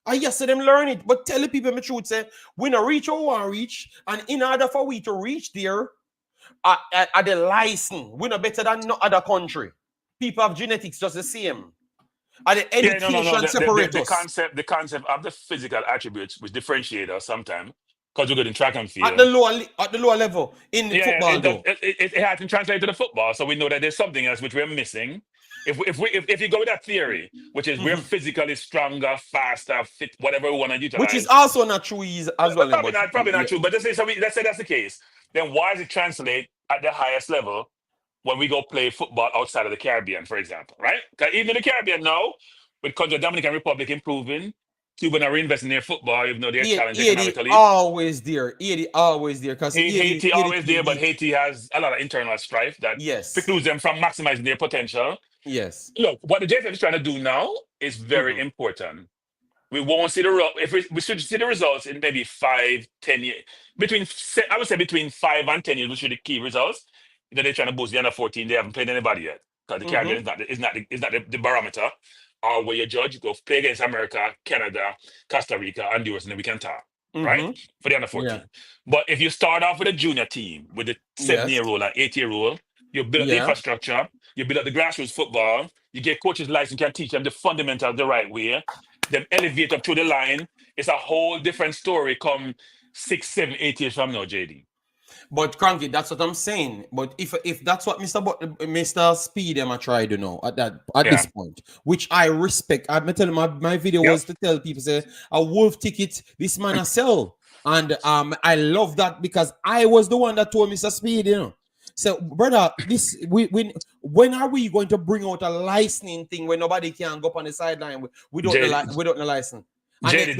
But tell the people the truth, say we not reach or want reach, and in order for we to reach there, at the license, we're not better than no other country. People have genetics just the same. And the Yeah, no. education separate The us. concept of the physical attributes which differentiate us sometimes because we're good in track and At field. the lower level in Yeah, football, though. it hasn't translated to the football, so we know that there's something else which we're missing. If you go with that theory, which is we're Mhm. physically stronger, faster, fit, whatever we want to Which is utilize, also not true as well. probably Yeah. not true. But let's say that's the case. Then why does it translate at the highest level when we go play football outside of the Caribbean, for example, right? Because even in the Caribbean now, with country Dominican Republic improving, Cuba are reinvesting in their football, even though they're challenged 80 economically. always there. 80 always there. Because 80, Haiti 80 always team there, but beat. Haiti has a lot of internal strife that Yes. precludes them from maximizing their potential. Yes. Look, what the JFF is trying to do now is very Mhm. important. We won't see if we should see the results in maybe 5, 10 years. I would say between 5 and 10 years, we should see the key results. You know, they're trying to boost the under 14. They haven't played anybody yet because the Caribbean is not the barometer or where you judge. You go play against America, Canada, Costa Rica, Honduras, and then we can talk, right? For the under 14. Yeah. But if you start off with a junior team with the 7-year Yes. old and 8-year old, you build up the Yeah. infrastructure, you build up the grassroots football, you get coaches license, can teach them the fundamentals the right way, then elevate up through the line. It's a whole different story come 6, 7, 8 years from now, JD. But Cranky, that's what I'm saying. But if that's what Mr. Speed am I try to know at this point, which I respect. I'm telling my video was to tell people say a wolf ticket, this man a sell. And I love that because I was the one that told Mr. Speed, you know. So, brother, this when are we going to bring out a licensing thing where nobody can go up on the sideline without the license? And JD,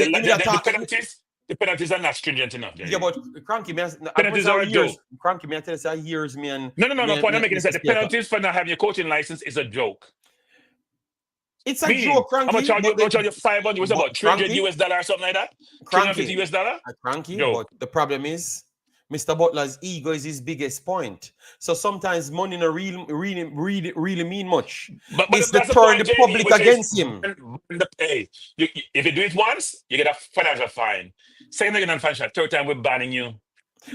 the penalties are not stringent enough. JD. Yeah, but Cranky, penalties are a joke. Cranky, me I tell you, say years, me and no. Point I'm making is that the penalties for not having your coaching license is a joke. It's a joke, Cranky. I'm gonna charge you 500. What's about $300 or something like that? $350. Cranky, but the problem is, Mr. Butler's ego is his biggest point. So sometimes money no really mean much. But it's the turn the public against him. If you do it once, you get a financial fine. Second again, financial. Third time, we're banning you.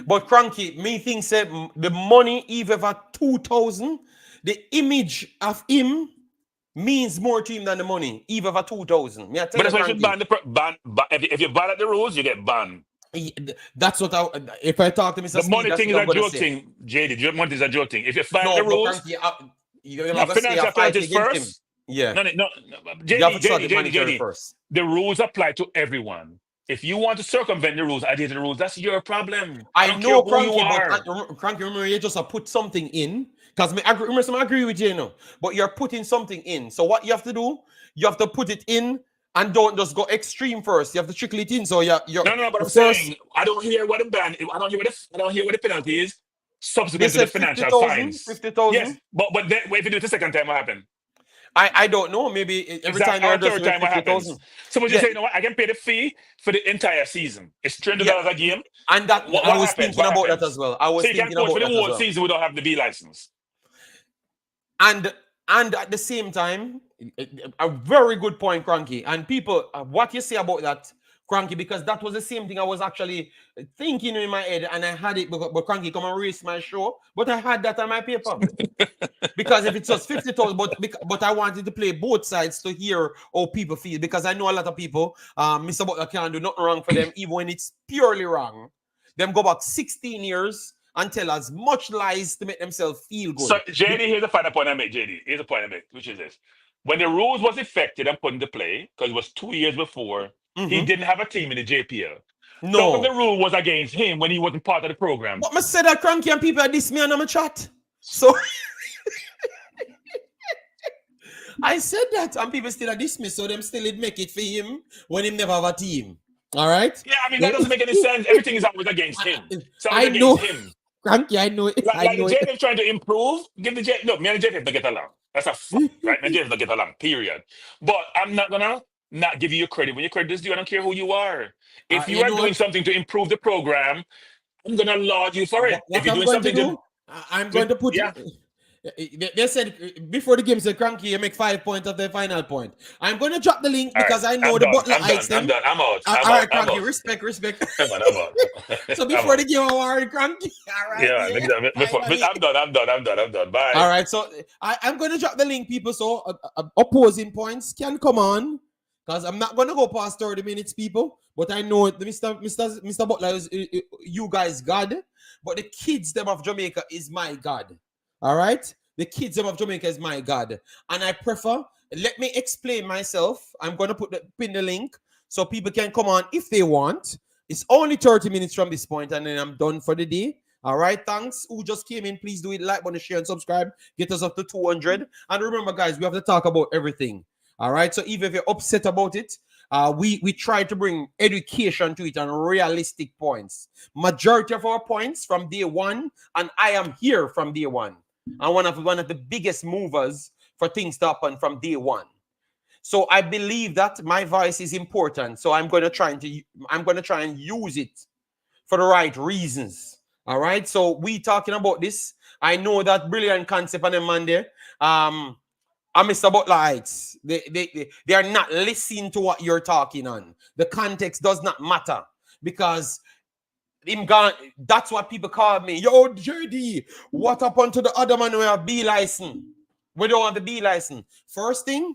But Cranky, me think say the money even for 2,000, the image of him means more to him than the money, even for 2,000. But that's why you should ban. If you ban at the rules, you get banned. That's what if I talk to Mr. The money thing is a joke thing, JD. The money is a joke thing. If you find the rules, you're not going to say a fight against first. Him. Yeah. No. JD. The rules apply to everyone. If you want to circumvent the rules, adhere to the rules, that's your problem. I know, Cranky, but Cranky, remember, you just put something in. Because I agree with you, you know, but you're putting something in. So what you have to do, you have to put it in and don't just go extreme first. You have to trickle it in. So you're no. But I'm saying I don't hear what the ban. I don't hear what the penalty is. Subsequent to the financial fines. 50,000. Yes, but then if you do it the second time, what happened? I don't know. Maybe every time you're doing 50,000. So would you say, you know what? I can pay the fee for the entire season. It's $300 a game. And that I was thinking about that as well. So you can coach for the whole season without having the B license. And at the same time, a very good point, Cranky. And people, what you say about that, Cranky, because that was the same thing I was actually thinking in my head, and I had it, but Cranky come and race my show, but I had that on my paper. Because if it's just 50,000, but I wanted to play both sides to hear how people feel, because I know a lot of people, Mr. Butler can't do nothing wrong for them, even when it's purely wrong. Them go back 16 years and tell as much lies to make themselves feel good. So, JD, here's the final point I make, JD. Here's the point I make, which is this. When the rules was effected and put into play, because it was 2 years before, he didn't have a team in the JPL. No. Some of the rule was against him when he wasn't part of the program. But I said that, Cranky, and people diss me on my chat. So I said that, and people still diss me, so them still make it for him when he never have a team. All right? Yeah, I mean, that doesn't make any sense. Everything is always against him. So I know. Cranky, I know it. Like the JF trying to improve, give the JF. Look, me and the JF don't get along. That's a fact, right? Me and the JF don't get along, period. But I'm not gonna not give you your credit. When your credit is due, I don't care who you are. If you are doing something to improve the program, I'm gonna laud you for it. If you're doing something I'm going to put They said before the game, said Cranky, you make 5 points of the final point. I'm going to drop the link because I know the Butler ice them. I'm done. I'm out. All right, Cranky, respect. I'm out. So before the game, I'm worried, Cranky. All right. Yeah, I'm done. Bye. All right, so I'm going to drop the link, people, so opposing points can come on, because I'm not going to go past 30 minutes, people. But I know Mr. Butler is you guys God, but the kids them of Jamaica is my God. All right? The kids of Jamaica is my God. And I prefer, let me explain myself. I'm going to pin the link so people can come on if they want. It's only 30 minutes from this point, and then I'm done for the day. All right? Thanks. Who just came in, please do it. Like, button, share, and subscribe. Get us up to 200. And remember, guys, we have to talk about everything. All right? So even if you're upset about it, we try to bring education to it and realistic points. Majority of our points from day one, and I am here from day one. I'm one of the biggest movers for things to happen from day one. So I believe that my voice is important. So I'm going to try and use it for the right reasons. All right. So we talking about this, I know that brilliant concept on them man there. And Mr. Butler Heights, they are not listening to what you're talking on. The context does not matter because him gone. That's what people call me. Yo, JD, what happened to the other man who have B license? We don't want the B license. First thing,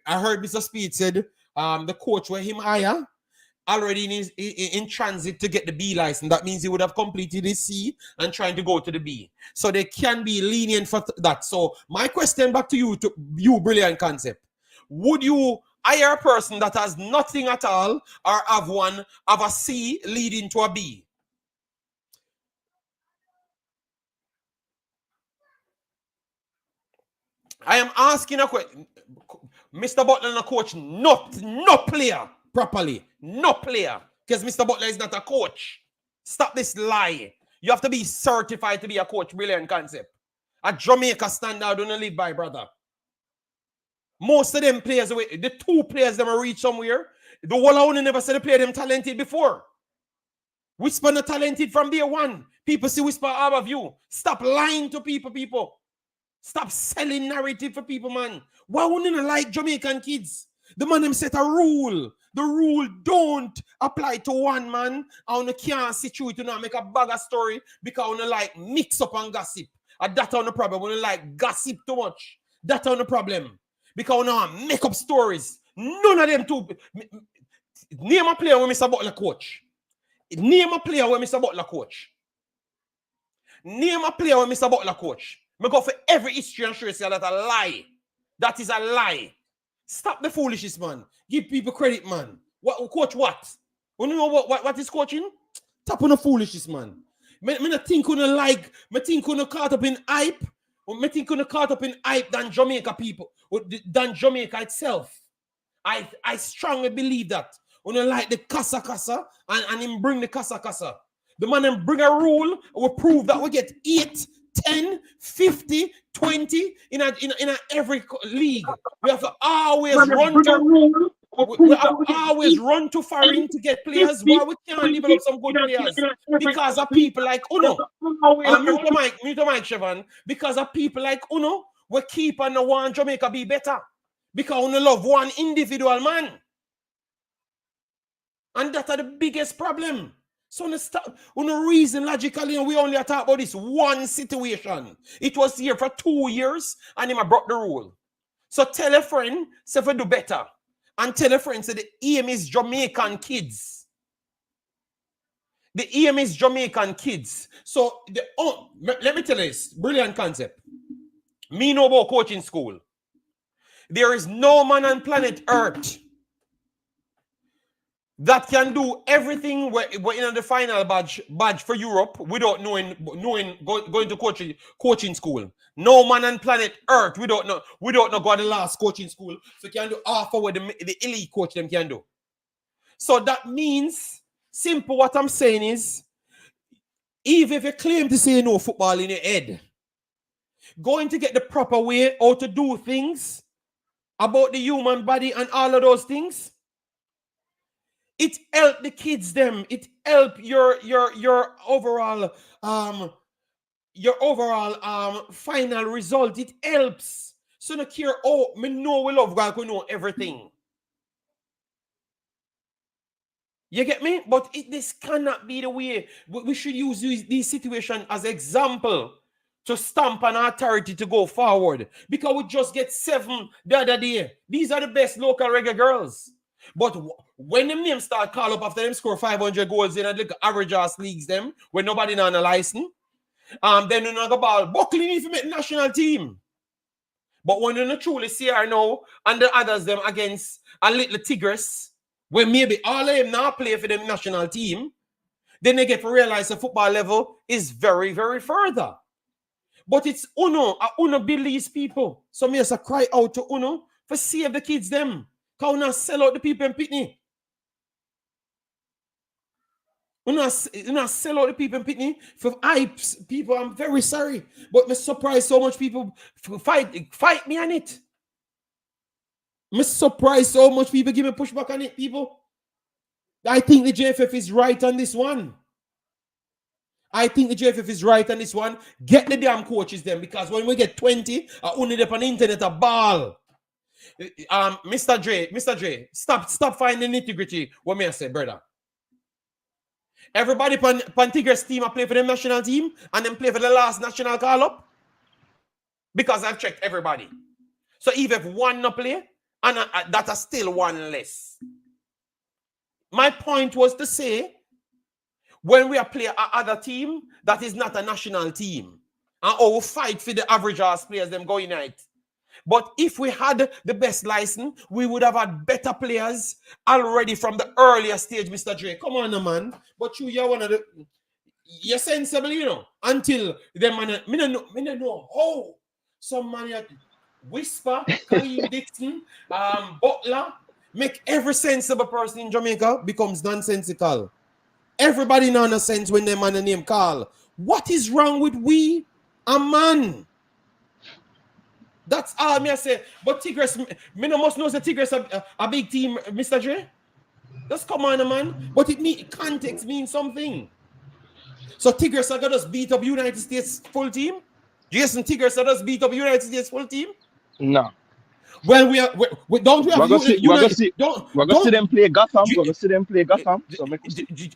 I heard Mr. Speed said the coach where him hire already in transit to get the B license. That means he would have completed his C and trying to go to the B. So they can be lenient for that. So my question back to you, brilliant concept. Would you hire a person that has nothing at all or have a C leading to a B? I am asking a question. Mr. Butler and a coach, no player properly. No player. Because Mr. Butler is not a coach. Stop this lie. You have to be certified to be a coach. Brilliant concept. A Jamaica standard don't live by, brother. Most of them players, the two players that reach somewhere, the whole only never said the player them talented before. Whisper not talented from day one. People see whisper out of you. Stop lying to people. Stop selling narrative for people, man. Why wouldn't you like Jamaican kids? The man them set a rule. The rule don't apply to one man. And you can't situate to make a bag of story because you like mix up and gossip. And that's on the problem. When you like gossip too much, that's on the problem. Because you make up stories. None of them too. Name a player when Mr. Butler coach. Name a player when Mr. Butler coach. Name a player when Mr. Butler coach. I go for every history and show you that a lie. That is a lie. Stop the foolishness, man. Give people credit, man. What coach what? You know what is coaching? Tap on the foolishness, man. I think you caught up in hype. I think you caught up in hype than Jamaica people, than Jamaica itself. I strongly believe that. You like the casa and him bring the casa. The man and bring a rule will prove that we get 8, 10, 50, 20 in every league. We have to always run to foreign to get players. Why we can't develop some good players? Because of people like Uno. Mute the mic, Siobhan. Because of people like Uno, we keep on the one Jamaica be better. Because we love one individual man. And that's the biggest problem. So no reason logically, and we only talk about this one situation. It was here for 2 years, and him broke the rule. So tell a friend, say if do better. And tell a friend, say the aim is Jamaican kids. The aim is Jamaican kids. So let me tell you this, brilliant concept. Me know about coaching school. There is no man on planet Earth that can do everything we're in the final badge for Europe without going to coaching school. No man on planet Earth we don't know go to the last coaching school, so can do half of what the elite coach them can do. So that means simple. What I'm saying is, even if you claim to say no football in your head, going to get the proper way how to do things about the human body and all of those things. It help the kids them. It help your overall final result. It helps. So no care. Oh, me know we love God. We know everything. You get me? But this cannot be the way. We should use these situations as example to stamp an authority to go forward. Because we just get 7 the other day. These are the best local reggae girls. But when them names start call up after them score 500 goals in a little average ass leagues them, when nobody on a license, then you know the ball buckling if you make national team. But when you truly see her now and the others them against a little Tigres, when maybe all of them now play for the national team, then they get to realize the football level is very, very further. But it's Uno believes people. So me just cry out to Uno for save the kids them. How not sell out the people in Pitney? You not sell out the people in Pitney for hypes. People, I'm very sorry. But I'm surprised so much people fight me on it. I'm surprised so much people give me pushback on it, people. I think the JFF is right on this one. I think the JFF is right on this one. Get the damn coaches then, because when we get 20, only up on the internet a ball. Mr. Dre, stop finding nitty-gritty. What may I say, brother? Everybody pan Tigres team I play for the national team and then play for the last national call-up. Because I've checked everybody. So even if one not play, and that is still one less. My point was to say, when we play other team, that is not a national team. And we fight for the average ass players, them go unite. But if we had the best license, we would have had better players already from the earlier stage, Mr. Dre. Come on, man. But you're one of the... You're sensible, you know. Until them man... Me don't know how some man whisper, Kaheim Dixon, Butler, make every sensible person in Jamaica becomes nonsensical. Everybody know no sense when them man a name call. What is wrong with we? A man. That's all me I say. But Tigres, me no must know the Tigres a big team, Mr. Dre. Just come on, man. But context means something. So Tigres are gonna just beat up United States full team? Jason, Tigres are just beat up United States full team? No. Well, we don't we have We're gonna see them play Gotham. We're gonna see them play Gotham. So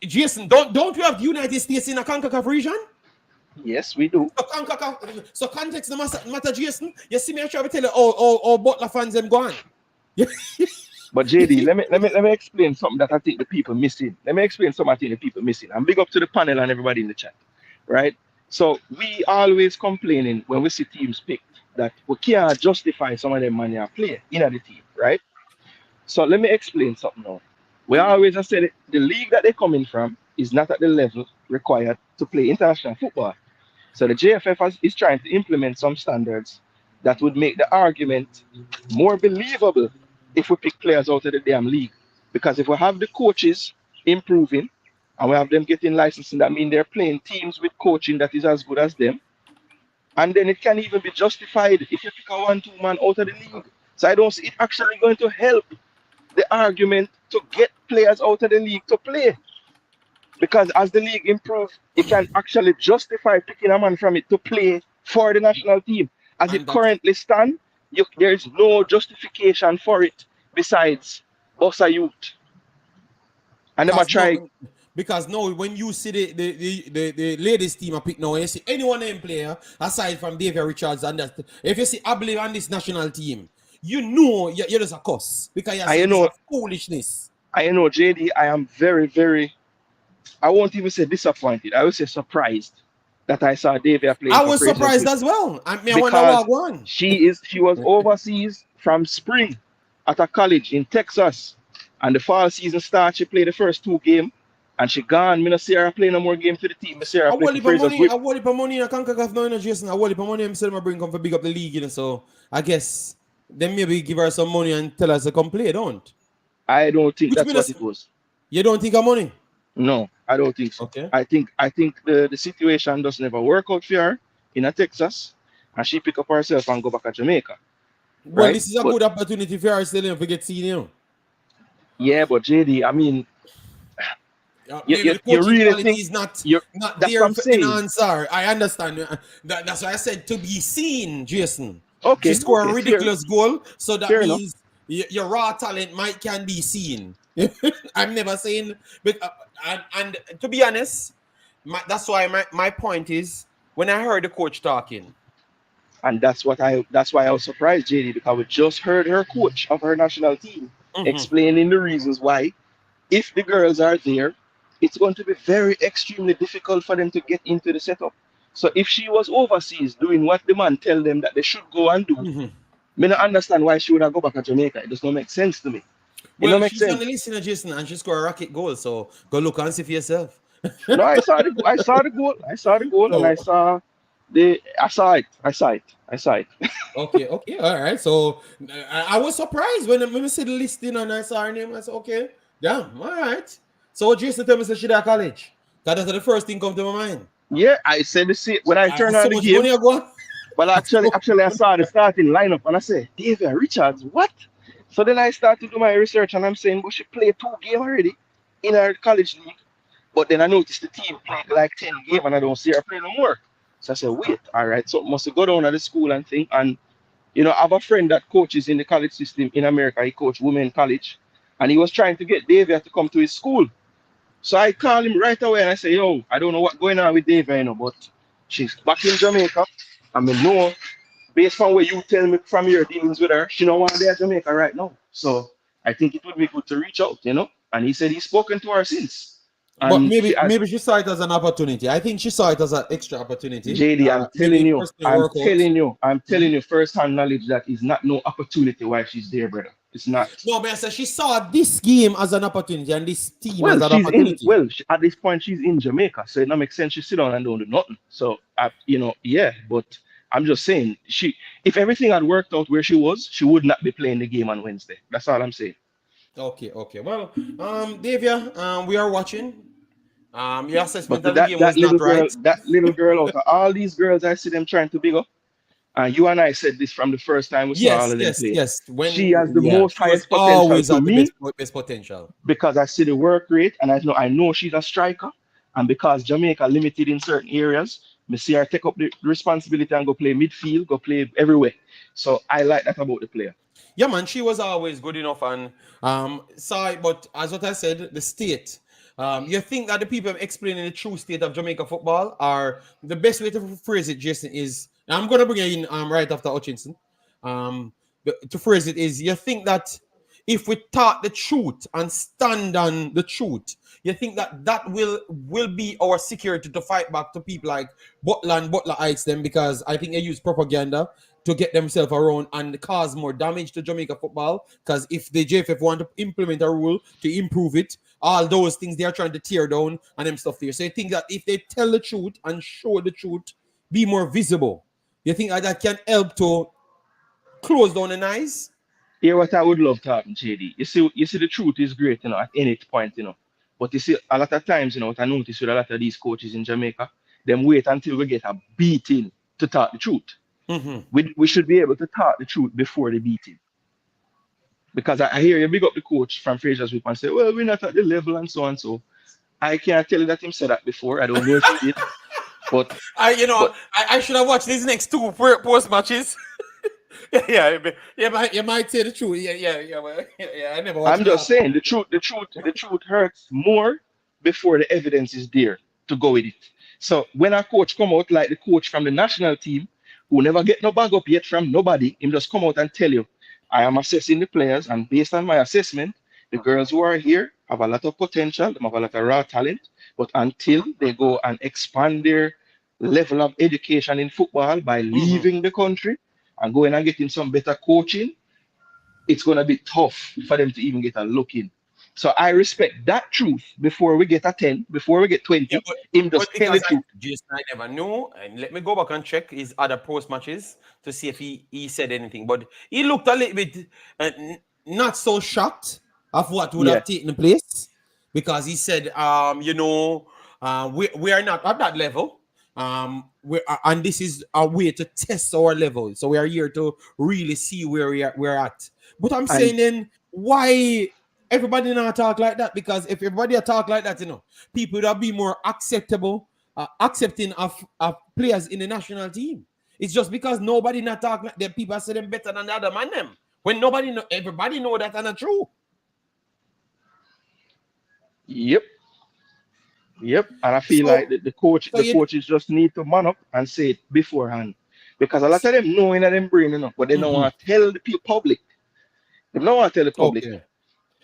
Jason, don't we have United States in a Concacaf region? Yes, we do. So context no matter, Jason. You see me, I try to tell you all Butler fans them go on. But JD, let me explain something that I think the people missing. Let me explain something I think the people missing. And big up to the panel and everybody in the chat, right? So we always complaining when we see teams picked that we can't justify some of them money and play in the team, right? So let me explain something now. We always have said the league that they're coming from is not at the level required to play international football. So the JFF is trying to implement some standards that would make the argument more believable if we pick players out of the damn league. Because if we have the coaches improving and we have them getting licensing, that means they're playing teams with coaching that is as good as them. And then it can even be justified if you pick a 1-2 man out of the league. So I don't see it actually going to help the argument to get players out of the league to play. Because as the league improves, it can actually justify picking a man from it to play for the national team. As it currently stands, there is no justification for it besides Bossa Youth. And them try. Because no, when you see the ladies team I pick now, you see anyone in player aside from David Richards and that, if you see Abley on this national team, you know you're just a cuss because you're foolishness. I know, JD, I am very, very, I won't even say disappointed. I will say surprised that I saw David playing. I was surprised as well. I wonder what one. She was overseas from spring at a college in Texas, and the fall season starts. She played the first 2 games. And she gone. Me no see her play no more games for the team. Me see her play for Frazier. I want money in a Concacaf now, you know, Jason. I want money. I'm saying I bring come for big up the league, you know. So I guess then maybe give her some money and tell her to come play. Don't. I don't think that's what it was. You don't think of money? No, I don't think so. Okay. I think the situation doesn't ever work out for her in Texas, and she pick up herself and go back to Jamaica. Well, this is a good opportunity for her still to get seen, you know. Yeah, but JD, I mean. You really think he's not there in answer. I understand. That's why I said to be seen, Jason. Okay. She scored a ridiculous goal, so that means your raw talent can be seen. I'm never saying, but and to be honest, that's why my point is when I heard the coach talking, and that's why I was surprised, JD, because we just heard her coach of her national team explaining the reasons why, if the girls are there, it's going to be very extremely difficult for them to get into the setup. So if she was overseas doing what the man tell them that they should go and do, me not understand why she would have go back to Jamaica. It does not make sense to me. She's on the listener, Jason, and she scored a rocket goal. So go look and see for yourself. No, I saw the goal, and I saw it. Okay, all right. So I was surprised when I see the listing and I saw her name. I said, okay, damn, all right. So Jason told me that she at college. That's the first thing come to my mind. Yeah, I said the same when I turned on the game. But actually, I saw the starting lineup and I said, David Richards, what? So then I started to do my research and I'm saying, but she played 2 games already in her college league. But then I noticed the team played like 10 games and I don't see her play no more. So I said, wait, all right, so must go down to the school and think. And I have a friend that coaches in the college system in America. He coached women college, and he was trying to get Davia to come to his school. So I called him right away and I say, yo, I don't know what's going on with Davia, but she's back in Jamaica. I mean, no, based on what you tell me from your dealings with her, she don't want to be at Jamaica right now. So I think it would be good to reach out. And he said he's spoken to her since. But And she maybe has, maybe she saw it as an opportunity. I think she saw it as an extra opportunity. JD, I'm telling Maybe you, personal workout. I'm telling you first-hand knowledge that is not no opportunity while she's there, brother. It's not. No, but I said she saw this game as an opportunity and this team Well, as an she's in. opportunity. Well, at this point, she's in Jamaica, so it don't make sense. She sit down and don't do nothing. So, yeah. But I'm just saying, if everything had worked out where she was, she would not be playing the game on Wednesday. That's all I'm saying. Okay. Well, Davia, we are watching. Your But assessment of the game was not right. that little girl, out of all these girls, I see them trying to big up. And you and I said this from the first time we saw all of them play. Yes. She has the most She was highest potential always to at the me best potential. because I see the work rate and I know she's a striker. And because Jamaica limited in certain areas, me see her take up the responsibility and go play midfield, go play everywhere. So I like that about the player. Yeah, man, she was always good enough and sorry, but as what I said, the state. You think that the people explaining the true state of Jamaica football are the best way to phrase it, Jason, is I'm gonna bring you in right after Hutchinson. To phrase it is you think that if we talk the truth and stand on the truth, you think that will be our security to fight back to people like Butler and Butlerites them because I think they use propaganda to get themselves around and cause more damage to Jamaica football. Because if the JFF want to implement a rule to improve it, all those things they are trying to tear down and them stuff there. So you think that if they tell the truth and show the truth, be more visible, you think that can help to close down the eyes? Here what I would love to happen, JD. You see the truth is great, at any point. But you see, a lot of times, what I notice with a lot of these coaches in Jamaica, them wait until we get a beating to talk the truth. Mm-hmm. We should be able to talk the truth before the beating. Because I hear you big up the coach from Frazier's Whip and say, well, we're not at the level and so and so. I can't tell you that him said that before. I don't know if he did. But I should have watched these next two post matches. You might say the truth. Yeah. I never watched I'm just saying the truth hurts more before the evidence is there to go with it. So when a coach come out like the coach from the national team, who never get no bag up yet from nobody, him just come out and tell you, I am assessing the players, and based on my assessment, the girls who are here have a lot of potential, they have a lot of raw talent, but until they go and expand their level of education in football by leaving the country and going and getting some better coaching, it's going to be tough for them to even get a look in. So I respect that truth before we get a 10, before we get 20, him just tell the truth. I never know. And let me go back and check his other post matches to see if he said anything. But he looked a little bit not so shocked of what would have taken place because he said, we are not at that level. And this is a way to test our level. So we are here to really see where we're at. But I'm saying then, why everybody not talk like that? Because if everybody talk like that, people would be more accepting of players in the national team. It's just because nobody not talk like them. People say them better than the other man them. When everybody know that and not true. Yep. And I feel like the coaches just need to man up and say it beforehand. Because a lot of them know in them brain, but they don't want to tell the public. They don't want to tell the public. Okay.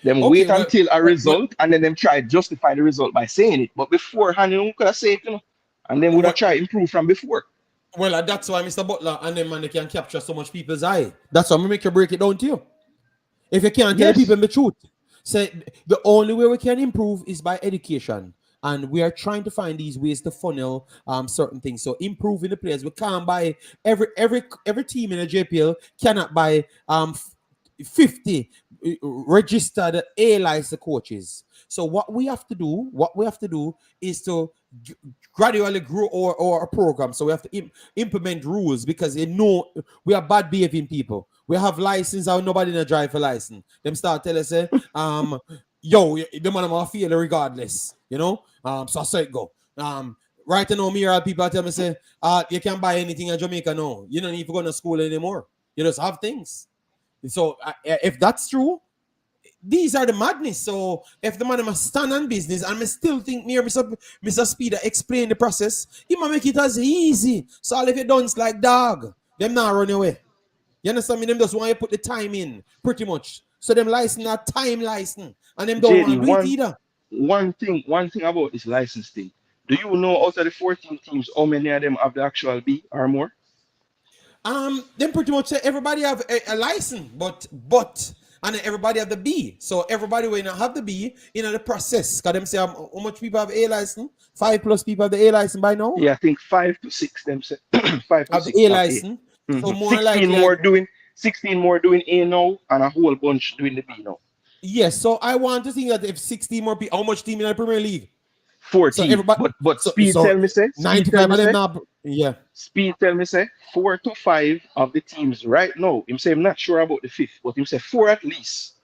Them wait until a result and then them try to justify the result by saying it. But beforehand, you could have said it, and then would have tried to improve from before. Well, that's why Mr. Butler and them man they can capture so much people's eye. That's why we make you break it down to you. If you can't tell people the truth, say the only way we can improve is by education. And we are trying to find these ways to funnel certain things. So improving the players. We can't buy every team in the JPL cannot buy 50 registered A-license coaches. So what we have to do is to gradually grow our program. So we have to implement rules because we are bad behaving people. We have license and nobody in a drive for license. Them start tell us yo, the man I'm feel regardless, you know. So I saw it go. Right now, me or people tell me say, you can't buy anything in Jamaica now. You don't need to go to school anymore. You just have things. So if that's true, these are the madness. So if the man must stand on business and I still think near Mr. Speeder explain the process, he might make it as easy. So all if you done like dog, them not run away. You understand me? Them just want you put the time in, pretty much. So them license are time license. And them don't JD, want to do it either. one thing about this license thing. Do you know out of the 14 teams, how many of them have the actual B or more? Then pretty much say everybody have a license, but and then everybody have the B. So everybody will not have the B in the process. Cause them say how much people have A license? 5+ people have the A license by now. Yeah, I think 5 to 6 them say 5 to Have 6 the A have A. license. So more 16 likely, more doing 16 more doing A now and a whole bunch doing the B now. yes. So I want to think that if 60 more people, how much team in the Premier League? 14. So everybody, but so, speed so tell me say, speed 95 tell of me them say, now. Yeah. speed tell me say 4 to 5 of the teams right now. Him say I'm not sure about the fifth, but him say 4 at least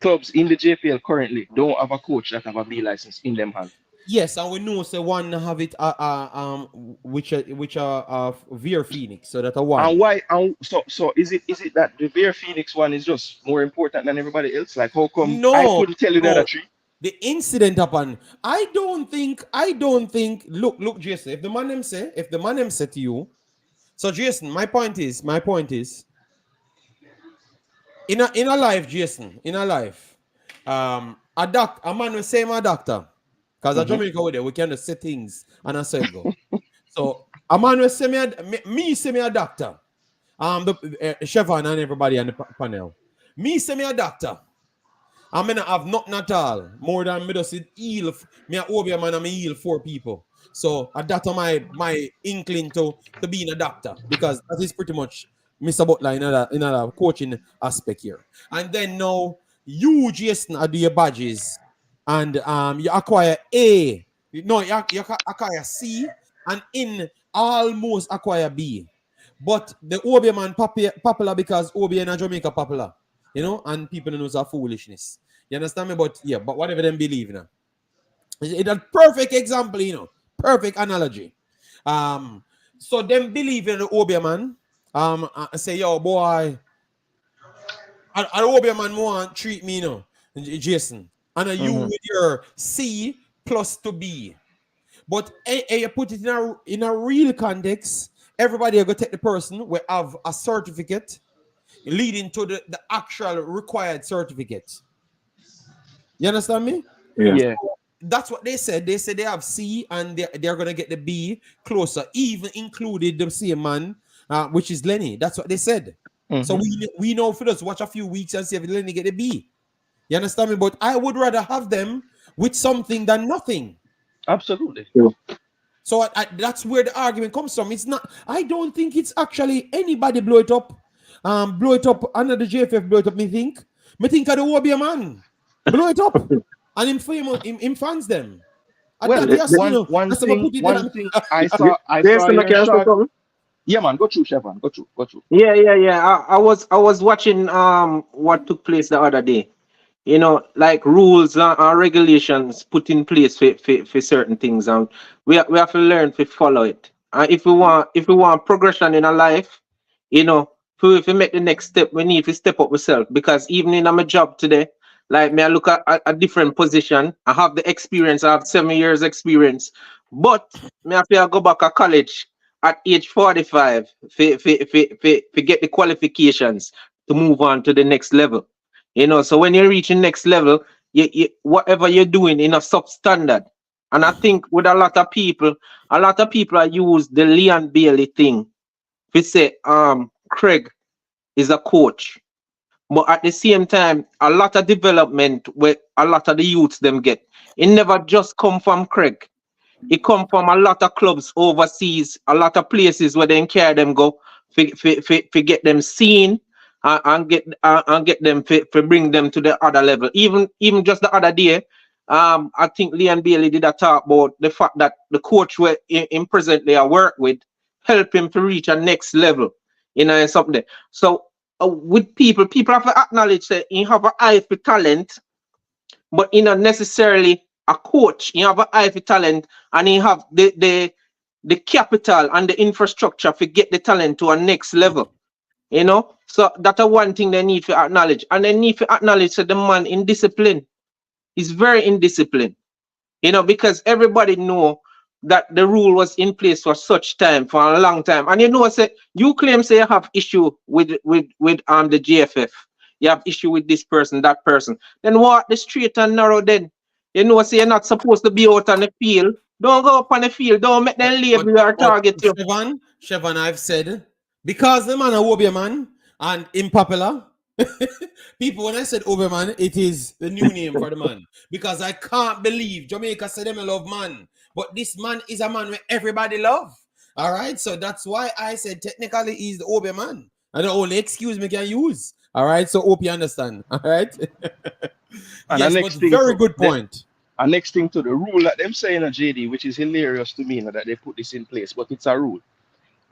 clubs in the JPL currently don't have a coach that have a B license in them hand. Yes, and we know say one have it which are Veer Phoenix, so that a And one. why? And so is it that the Bear Phoenix one is just more important than everybody else? Like how come I No, couldn't tell you the other no. three? The incident happened. I don't think. Look, Jason. If the man them say to you, so Jason, my point is, in a life, Jason, in a life, a man will say my doctor, because a Mhm. Jamaica with there, we can just say things and I say it go. So a man will say me say me a doctor. The Chevron and everybody on the panel. Me say me a doctor. I mean, I have nothing at all. More than me just heal. Me a Obia man and me heal 4 people. So that's my inkling to being a doctor. Because that is pretty much Mr. Butler in a coaching aspect here. And then now you Jason do your badges and you acquire A. No, you acquire C and in almost acquire B. But the Obia man popular because Obia in Jamaica popular. You know, and people know it's a foolishness. You understand me? But yeah, but whatever them believe in. It's a perfect example, you know. Perfect analogy. So them believe in the Obia man. Say, yo, boy, an Obia man want treat me, you know, Jason. And you Mhm. with your C plus to B. But you put it in a real context, everybody are gonna take the person will have a certificate leading to the actual required certificate. You understand me? Yeah. Yeah. That's what they said. They said they have C and they're gonna get the B closer, even included the same man, which is Lenny. That's what they said. So Mhm. we know for us watch a few weeks and see if Lenny get the B. You understand me? But I would rather have them with something than nothing. Absolutely. So that's where the argument comes from. It's not. I don't think it's actually anybody blow it up. Blow it up under the JFF. Blow it up. Me think of the Wobia man. Blow it up, and him fans them. And Well, that yes, you know, one that's about thing put it one in. thing I saw Jason, I your can say shot. something. Yeah, man, go through, Chevron. Go through. Go through. Yeah. I was watching what took place the other day. You know, like rules and regulations put in place for certain things, and we have to learn to follow it. And if we want progression in our life, you know, if we make the next step, we need to step up ourselves. Because even in my job today, like me, I look at a different position. I have the experience. I have 7 years experience, but me have to go back to college at age 45 for get the qualifications to move on to the next level. You know, so when you're reaching next level, whatever you're doing in a substandard. And I think with a lot of people are use the Leon Bailey thing. We say Craig is a coach. But at the same time, a lot of development where a lot of the youths them get. It never just come from Craig. It come from a lot of clubs overseas, a lot of places where they carry them go for get them seen and get them for bring them to the other level. Even just the other day, I think Leon Bailey did a talk about the fact that the coach where in presently I work with help him to reach a next level, you know, and something. So with people have to acknowledge that you have an eye for talent, but you know necessarily a coach. You have a eye for talent, and you have the capital and the infrastructure to get the talent to a next level. You know, so that's a one thing they need to acknowledge, and they need to acknowledge that the man in discipline is very indisciplined. You know, because everybody know that the rule was in place for such time for a long time. And you know, say you claim say you have issue with the GFF. You have issue with this person, that person. Then walk the straight and narrow then. You know, say you're not supposed to be out on the field. Don't go up on the field. Don't make them label you or target you. Chevon, I've said, because the man a Obi man and impopular. People, when I said Oberman, it is the new name for the man. Because I can't believe Jamaica said them a love man. But this man is a man where everybody love. All right. So that's why I said technically he's the Oberman. And the only excuse me can use. All right. So hope you understand. All right. And yes, but very good point. And next thing to the rule that them saying at JD, which is hilarious to me that they put this in place, but it's a rule.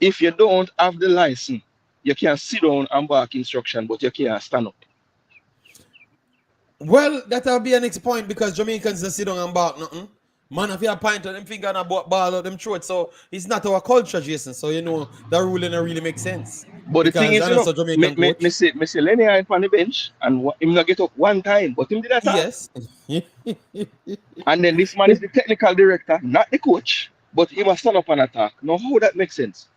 If you don't have the license, you can sit down and bark instruction, but you can't stand up. Well, that'll be an next point because Jamaicans just sit down and bark nothing. Man, if you have pint on them finger and a ball out them throat, so it's not our culture, Jason. So you know that rule doesn't really make sense. But the thing is, me see Lenny on the bench and him not get up one time, but him did that. Yes. And then this man is the technical director, not the coach, but he must stand up and attack. Now, how that makes sense?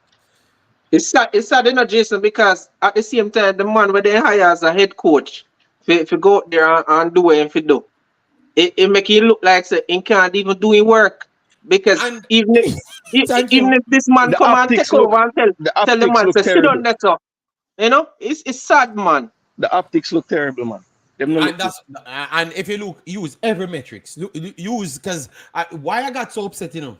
It's sad, you know, Jason, because at the same time, the man where they hire as a head coach, if you go out there and do what he do, it make you look like say, he can't even do his work. Because even if this man come and take over and tell the man, say, sit down there, so. You know, it's sad, man. The optics look terrible, man. And if you use every metrics, use because why I got so upset, you know,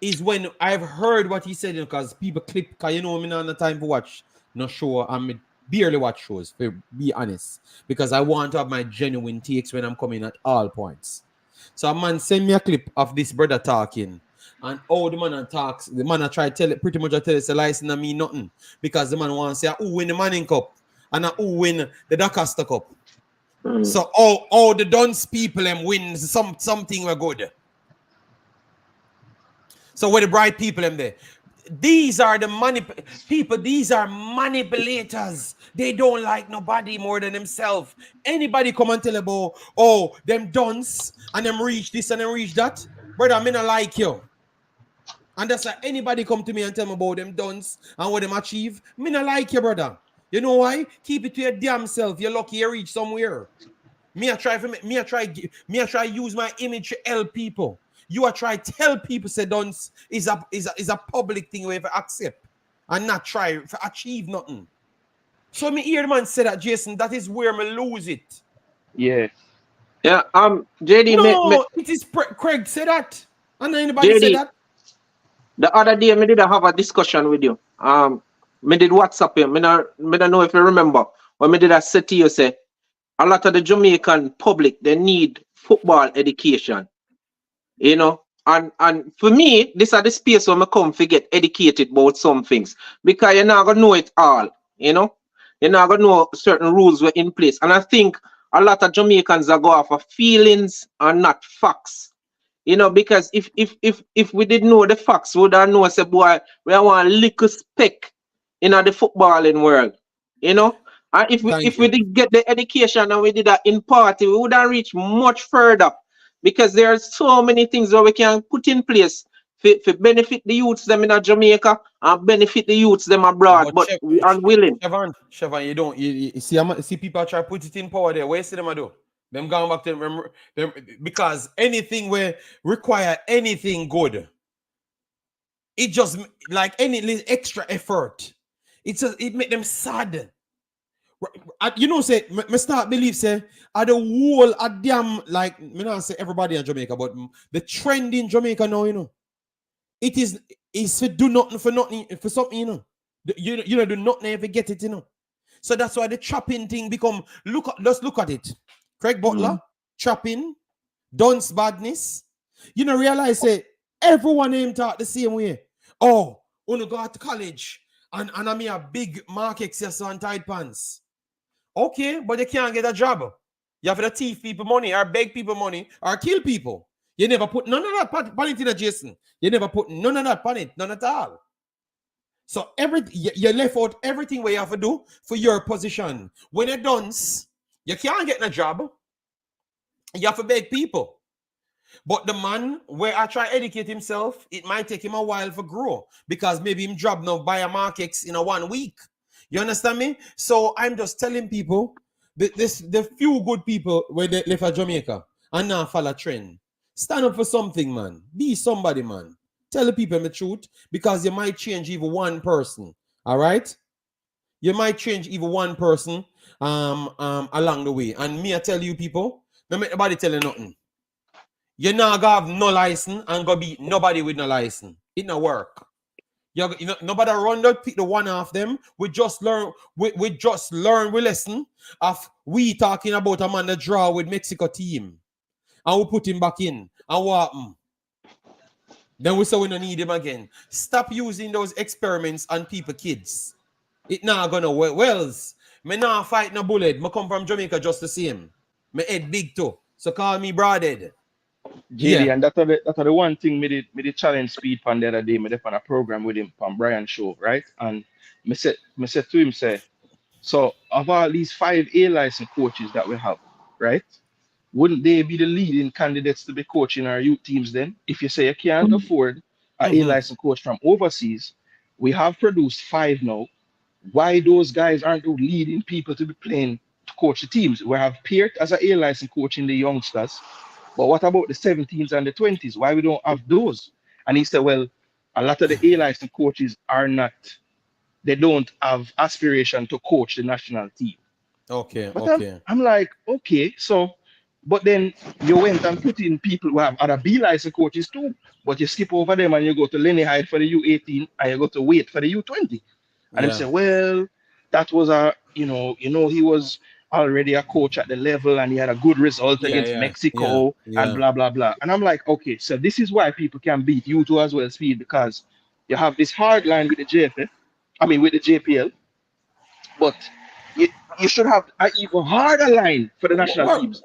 is when I've heard what he said, because people clip, because you know, I'm not the time to watch no show. I barely watch shows, to be honest, because I want to have my genuine takes when I'm coming at all points. So a man send me a clip of this brother talking, and all the man talks, the man I try to tell it, pretty much I tell it, a license and mean nothing, because the man wants to say, who win the Manning Cup, and who win the Dacaster Cup. So all the dunce people them wins something were good. So where the bright people them there. These are the people, these are manipulators. They don't like nobody more than themselves. Anybody come and tell about, them dunce and them reach this and them reach that. Brother, I not like you. And that's like anybody come to me and tell me about them dunce and what them achieve. Me not like you, brother. You know why? Keep it to your damn self. You're lucky you reach somewhere. Me I try use my image to help people. You are trying to tell people say dunce is a public thing where you accept and not try to achieve nothing. So me hear the man say that, Jason, that is where me lose it. Yeah. Yeah, JD, no, it is Craig say that. And anybody JD, say that? The other day, me did have a discussion with you. Me did WhatsApp you. Me don't know if you remember. When me did a set to you say, a lot of the Jamaican public, they need football education. You know, and for me, this is the space where I come to get educated about some things. Because you're not going to know it all, you know. You're not going to know certain rules were in place. And I think a lot of Jamaicans are going off of feelings and not facts. You know, because if we didn't know the facts, we would have known, say, boy, we want a little speck in the footballing world. You know? And if we did get the education and we did that in party, we would have reached much further. Because there are so many things that we can put in place to benefit the youths them in Jamaica and benefit the youths them abroad, but we are unwilling. Chevon, you see people try to put it in power there. What you see them do? Them going back to them because anything where require anything good, it just like any extra effort. It make them sad. You know, say me start believe say at the whole a damn like me not say everybody in Jamaica, but the trend in Jamaica now, you know, it is to do nothing for nothing for something, you know. You know do nothing if you get it, you know. So that's why the trapping thing become let's look at it. Craig Butler, trapping, dunce badness. You know, realize say everyone ain't taught the same way. Oh, wanna go to college and I mean a big mark access on tight pants. Okay, but they can't get a job. You have to thief people money or beg people money or kill people. You never put none of that on it in a Jason. You never put none of that on it, none at all. So you left out everything where you have to do for your position. When you're done, you can't get a job. You have to beg people. But the man where I try to educate himself, it might take him a while to grow because maybe him job now buy a markets in a 1 week. You understand me? So I'm just telling people the few good people where they left at Jamaica and now follow trend. Stand up for something, man. Be somebody, man. Tell the people the truth because you might change even one person. All right? You might change even one person along the way. And me, I tell you people, don't make nobody tell you nothing. You're not gonna have no license and go beat nobody with no license. It not work. Nobody run that pick the one off them. We just learn. We listen of we talking about a man that draw with Mexico team, and we put him back in and what happen? Then we say we don't need him again. Stop using those experiments on people, kids. It not gonna work. Wells, me not fight no bullet. Me come from Jamaica just the same. Me head big too. So call me broadhead. JD, and that's the one thing me did challenge Speed pan the other day. Me did on a program with him on Brian show, right? And me said to him, so of all these 5 A license coaches that we have, right? Wouldn't they be the leading candidates to be coaching our youth teams then? If you say you can't afford a license coach from overseas, we have produced 5 now. Why those guys aren't the leading people to be playing to coach the teams? We have Peart as a license coach in the youngsters. But what about the 17s and the 20s? Why we don't have those? And he said, well, a lot of the A-license coaches they don't have aspiration to coach the national team. Okay, but okay. I'm like, okay, so, but then you went and put in people who have other B-license coaches too, but you skip over them and you go to Lenny Hyde for the U18 and you go to Wait for the U20. And he said, well, that was he was already a coach at the level and he had a good result against Mexico and blah, blah, blah. And I'm like, okay, so this is why people can beat you too as well, Speed, because you have this hard line with the with the JPL, but you should have an even harder line for the national teams.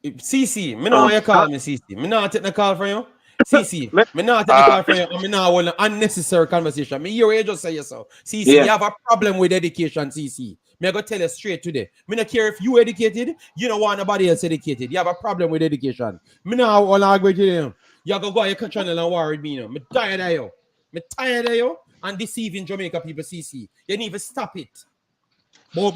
CC, me know why you call me CC. Me not take the call from you. CC, me not take the call from you. And me not want an unnecessary conversation. Me hear you just say yourself. CC, you have a problem with education, CC. Me I go tell you straight today. Me not care if you educated, you don't want nobody else educated. You have a problem with education. Me not want to argue with you. You go on your channel and worry with me now. Me tired of you. Me tired of you and deceiving Jamaica people, CC. You need to stop it. But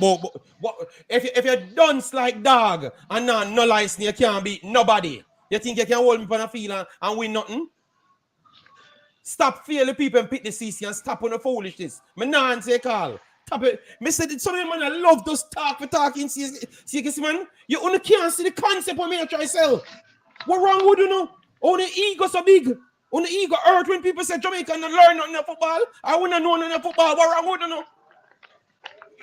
if you're dunce like dog and no license, you can't beat nobody. You think you can hold me on a field and win nothing? Stop failing people and pick the CC and stop on the foolishness. Me not say call. Stop it. Me said some of man I love those talk for talking. See, man, you only can't see the concept of me I try to sell. What wrong with you know? Only ego so big. Only ego hurt when people say Jamaica and learn nothing of football. I wanna know nothing of football. What wrong with you know?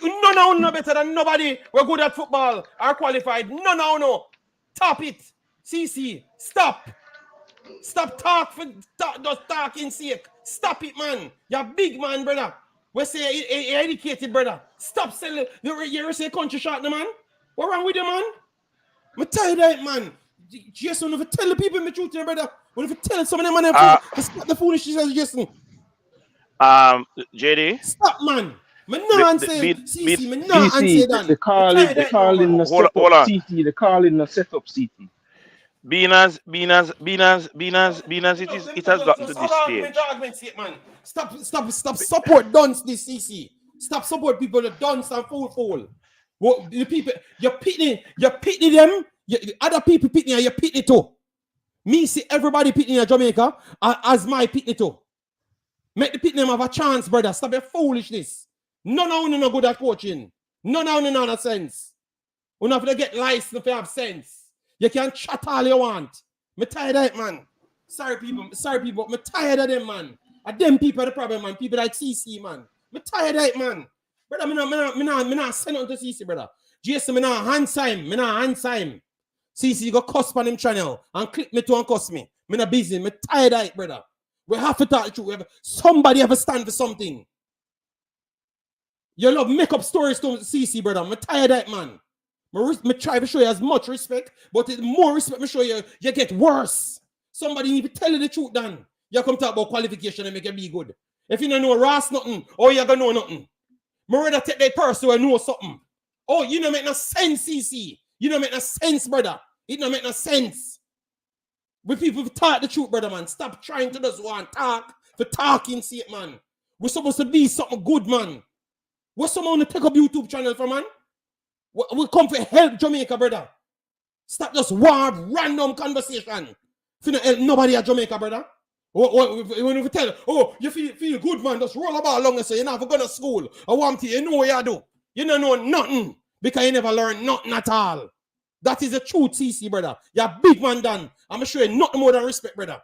None no better than nobody. We're good at football. Are qualified. No. Top it. CC. Stop. Stop just talking sake. Stop it, man. You're a big man, brother. We say you're educated, brother. Stop selling. You say country shot, man. What wrong with you, man? I'm tired of it, man. Just want to tell the people the truth, brother. Want to tell some of them, man, to stop the foolishness, Jason. JD. Stop, man. Me not say CC. Me not say that. The calling the set up CT. The calling the set up CT. Being as it has gotten to this stage. Stop support dunce this CC. Stop support people that dunce and fool. What the people you pity them. Other people pity and you pity too. Me see everybody pity in Jamaica as my pity too. Make the pity them have a chance, brother. Stop your foolishness. None of you no good at coaching. None of you no sense. You have to get license if you have sense. You can chat all you want. Me tired of it, man. Sorry, people. Me tired of them, man. Them people are the problem, man. People like CC, man. Me tired of it, man. Brother, me not send out to CC, brother. Jason, me not answer him. CC go cuss on him channel and click me to and cuss me. Me not busy. Me tired of it, brother. We have to talk the truth. Somebody have to stand for something. You love make up stories to CC, brother. I'm tired of it, man. Me try to show you as much respect, but the more respect me show you, you get worse. Somebody need to tell you the truth, Dan. You come talk about qualification and make it be good. If you don't know Ross nothing, or you gonna know nothing. Me rather take that person who know something. Oh, you don't make no sense, CC. You don't make no sense, brother. It don't make no sense. We people talk the truth, brother, man. Stop trying to just want talk for talking sake, man. We're supposed to be something good, man. We're someone to take up YouTube channel for, man. We come for help Jamaica, brother. Stop just wild, random conversation. If you don't help nobody at Jamaica, brother. When we tell, oh, you feel good, man, just roll a ball along and say, you're not going to school. I want you know what you do. You don't know nothing because you never learn nothing at all. That is the truth, CC, brother. You're a big man, Dan. I'm sure you nothing more than respect, brother.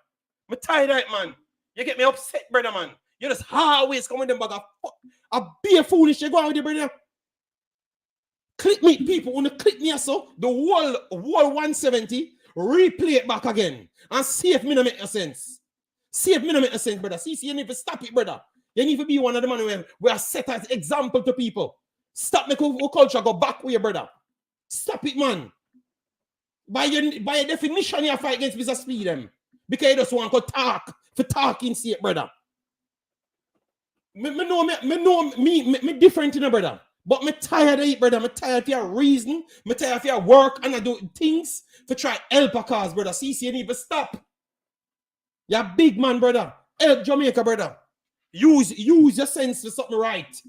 I'm tired of it, man. You get me upset, brother, man. You just always come with them bag of fuck. A be foolish you go on with you, brother. Click me, people. When you click me, so the whole 170, replay it back again and see if me no make no sense. See if me no make no sense, brother. See, you need to stop it, brother. You need to be one of the man we are set as example to people. Stop making our culture go back with you, brother. Stop it, man. By your definition, you fight against Mr. Speed them. Because you just want to talk for talking sake, brother. Me different, you know, brother. But me tired of it, brother. Me tired of your reason. Me tired of your work and I do things to try help a cause, brother. See, you need to stop. You're a big man, brother. Help Jamaica, brother. Use your sense for something right.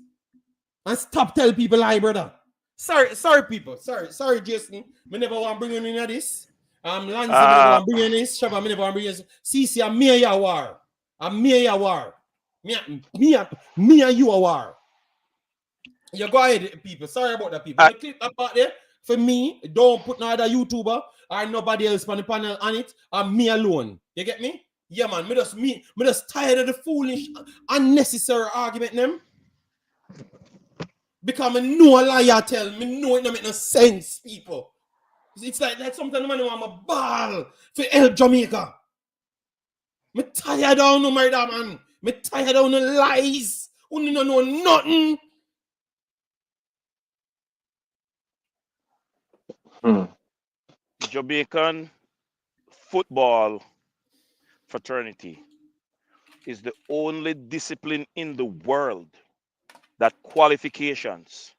And stop telling people lie, brother. Sorry, people. Sorry, Jason. Me never want to bring you into this. Lanzi, me never want to bring you in this. Shabba, me never want to bring you in this. See, I'm me and you a war. I'm me and you a war. Me and you a war. You go ahead, people. Sorry about that, people. The clip about there, for me, don't put no other YouTuber or nobody else on the panel on it, or me alone. You get me? Yeah, man. Me just tired of the foolish, unnecessary argument, them. Because I know a liar tell me, know it don't make no sense, people. It's like sometimes man want a ball for help Jamaica. Me tired of no murder, man. Me tired of no lies. Only don't know nothing. Jamaican football fraternity is the only discipline in the world that qualifications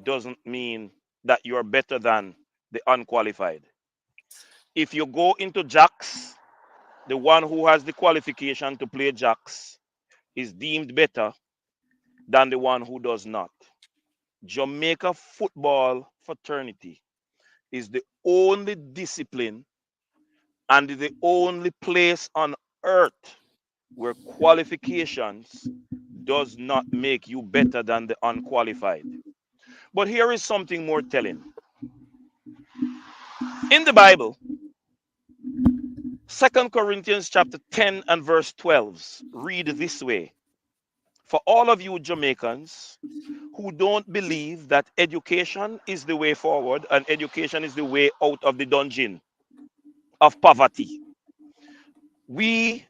doesn't mean that you're better than the unqualified. If you go into jacks, the one who has the qualification to play jacks is deemed better than the one who does not. Jamaica football fraternity is the only discipline and the only place on earth where qualifications does not make you better than the unqualified. But here is something more telling. In the Bible, 2 Corinthians chapter 10 and verse 12 read this way. For all of you Jamaicans who don't believe that education is the way forward and education is the way out of the dungeon of poverty, we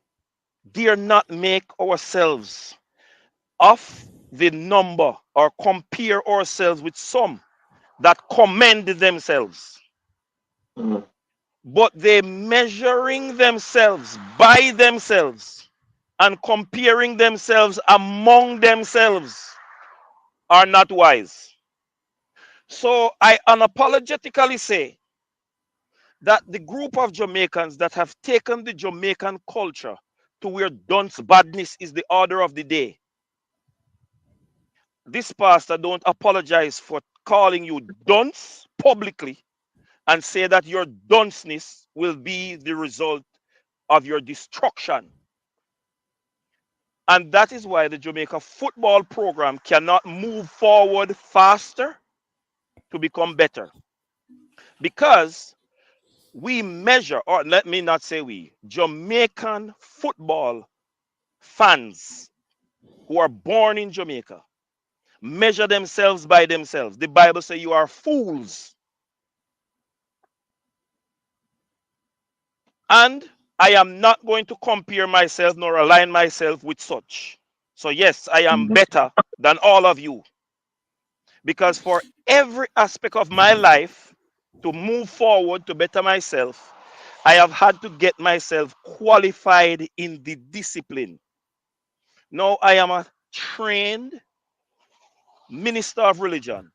dare not make ourselves of the number or compare ourselves with some that commend themselves, but they measuring themselves by themselves and comparing themselves among themselves are not wise. So I unapologetically say that the group of Jamaicans that have taken the Jamaican culture to where dunce badness is the order of the day, this pastor don't apologize for calling you dunce publicly and say that your dunceness will be the result of your destruction. And that is why the Jamaica football program cannot move forward faster to become better. Because we measure, or let me not say we, Jamaican football fans who are born in Jamaica measure themselves by themselves. The Bible says you are fools. And I am not going to compare myself nor align myself with such. So yes, I am better than all of you. Because for every aspect of my life, to move forward to better myself, I have had to get myself qualified in the discipline. Now I am a trained minister of religion.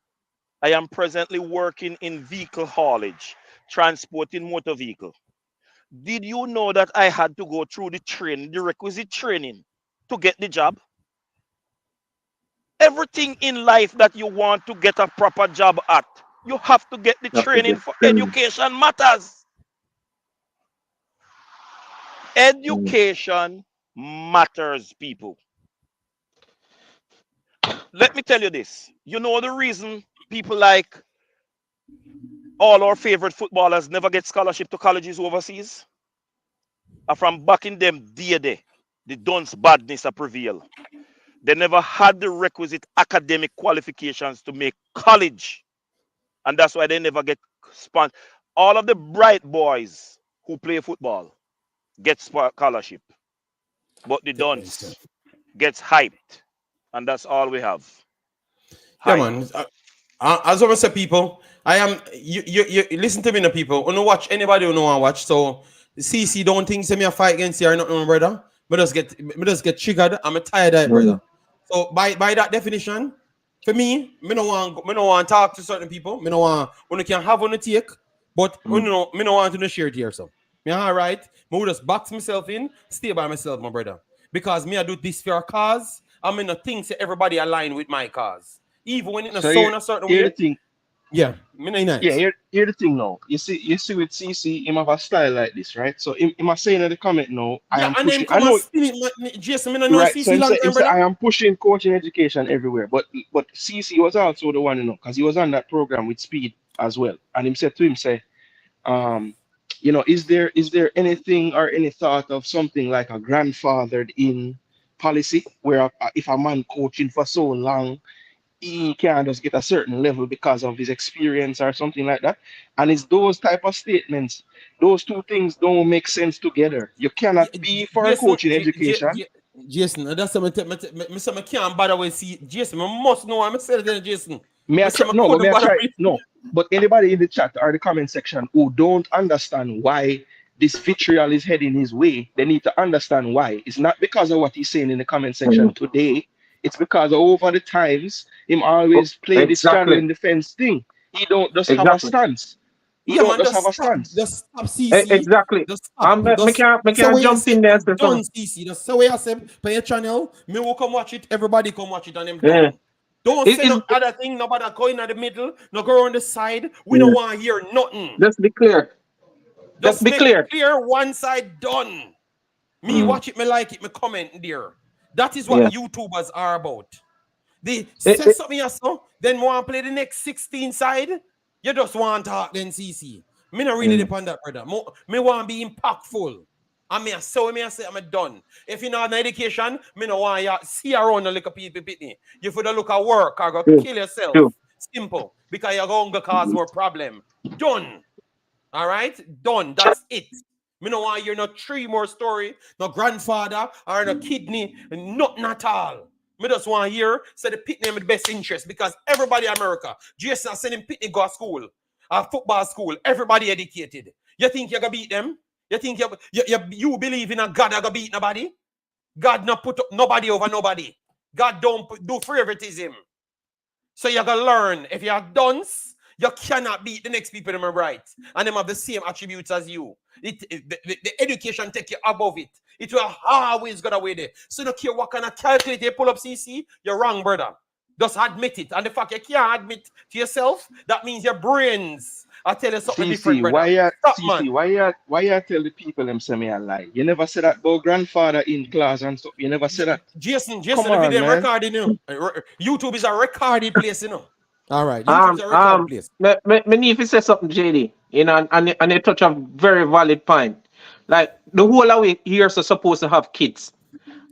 I am presently working in vehicle haulage, transporting motor vehicle. Did you know that I had to go through the training, the requisite training to get the job? Everything in life that you want to get a proper job at, you have to get the You have to training get for them. education matters. Education matters, people. Let me tell you this. You know the reason people like all our favorite footballers never get scholarship to colleges overseas? Are from back in them day, the dunce badness a prevail. They never had the requisite academic qualifications to make college. And that's why they never get sponsored. All of the bright boys who play football get scholarship. But the dunce gets hyped. And that's all we have. Yeah, Hype. man. As I said, people, I am you listen to me, the people. You know, watch anybody who know I watch. So CC don't think say me a fight against you or nothing, brother. Me just get triggered. I'm tired of it, brother. So by that definition, for me no want to talk to certain people. Me no want when you can have on the take, but me no want to share it here. So me all right. Me will just box myself in, stay by myself, my brother. Because me I do this for a cause. I mean, I think say everybody align with my cause. Even when it not So sound a certain here the way. thing. Yeah, me not Yeah, nice. here the thing now. You see with CC, him have a style like this, right? So him a saying in the comment now, I Yeah, am and then pushing. I come and know, spin it, Jason. Me no know right? So CC him long say time, brother. I am pushing coaching education everywhere. But CC was also the one, because he was on that program with Speed as well. And him said to him, say, um, is there anything or any thought of something like a grandfathered in policy where if a man coaching for so long he can just get a certain level because of his experience or something like that. And it's those type of statements, those two things don't make sense together. You cannot be for a Jason, coaching education. Jason, that's something me say me can't bother with see Jason. Me must know what I said then, Jason. May I Me say try, me no, but couldn't may I bother try with. no. But anybody in the chat or the comment section who don't understand why this vitriol is heading his way, they need to understand why. It's not because of what he's saying in the comment section today. It's because over the times him always play this Exactly. straddling the fence thing. He don't just have a Exactly. stance. He Yeah, don't man, just have a stance. just stop, CC. Exactly. Just stop. Me Just can't me say can't what you jump say. in there and I'm say done, something. CC. Just say what you say. Pay your channel. Me will come watch it. Everybody come watch it, and I'm Yeah. done. Don't It say no is other thing. Nobody going in the middle. No go on the side. We don't want to hear nothing. just be clear. Just Just be make it clear. clear. One side done. Me Mm. watch it. Me like it. Me comment there. That is what Yeah. YouTubers are about. They It, say it, something else, so then want to play the next 16 side. You just want to talk then CC. Me not really mm. depend that, brother. Me want to be impactful. I mean, so me I say I'm done. If you know an education, me no want you see around the little people pitney. You for the look at work or go True. kill yourself. True. Simple. Because you're going to cause more problem. Done. All right? Done. That's it. Me no want hear no three more story, no grandfather or no kidney, nothing at all. Me just want to hear say the Pitney with the best interest because everybody in America, Jason sending Pitney go to school, football school, everybody educated. You think you gonna beat them? You think you believe in a God that gonna beat nobody? God not put up nobody over nobody. God don't do favoritism. So you gotta learn. If you're dunce, you cannot beat the next people them are right. And them have the same attributes as you. The education take you above it. It will always go away there. So don't care what kind of calculator you pull up CC, you're wrong, brother. Just admit it. And the fact you can't admit to yourself, that means your brains. I tell you something different, CC, brother. Stop, man. why you tell the people them say me a lie? You never said that about grandfather in class and stuff. You never said that. Jason, Come the on, video I'm man. recording, you know. YouTube is a recorded place, you know. All right, YouTube is a recorded place. Me need to say something, JD. And they touch a very valid point. Like the whole of we here so supposed to have kids.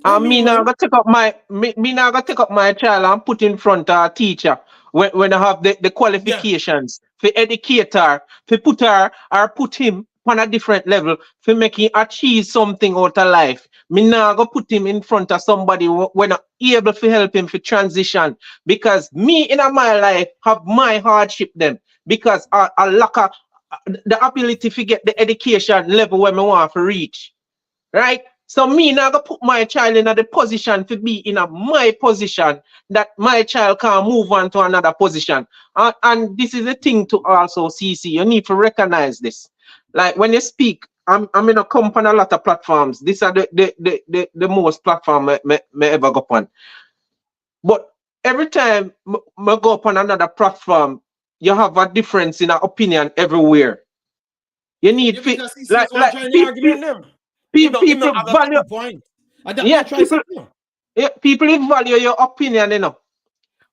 I And me mean, now man. gonna take up my me now gonna take up my child and put in front of a teacher when I have the Yeah. qualifications for educator, for put her or put him on a different level for make him achieve something out of life. Me now go put him in front of somebody when not able to help him for transition. Because me in my life have my hardship them. Because I lack of the ability to get the education level where me want to reach. Right? So me now go put my child in the position to be in my position that my child can move on to another position. And this is the thing to also see. You need to recognize this. Like when you speak, I'm in a come on a lot of platforms. These are the most platform me ever go on. But every time me go up on another platform, you have a difference in opinion everywhere. You need because he like says one trying to argument them. Him people not have a value. true point. And that may I Yeah, try something. people value your opinion,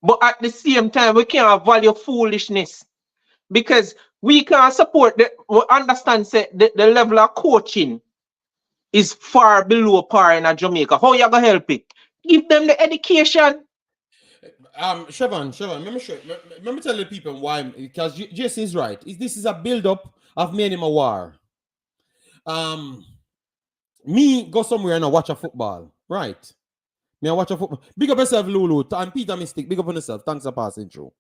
But at the same time, we can't value foolishness because we can't support we understand say the level of coaching is far below par in Jamaica. How you gonna help it? Give them the education. Siobhan, let me tell the people why, because Jason is right. This is a build-up of me and him a war. Me go somewhere and I watch a football, right? Me I watch a football. Big up yourself, Lulu. And Peter Mystic, big up on yourself. Thanks for passing through.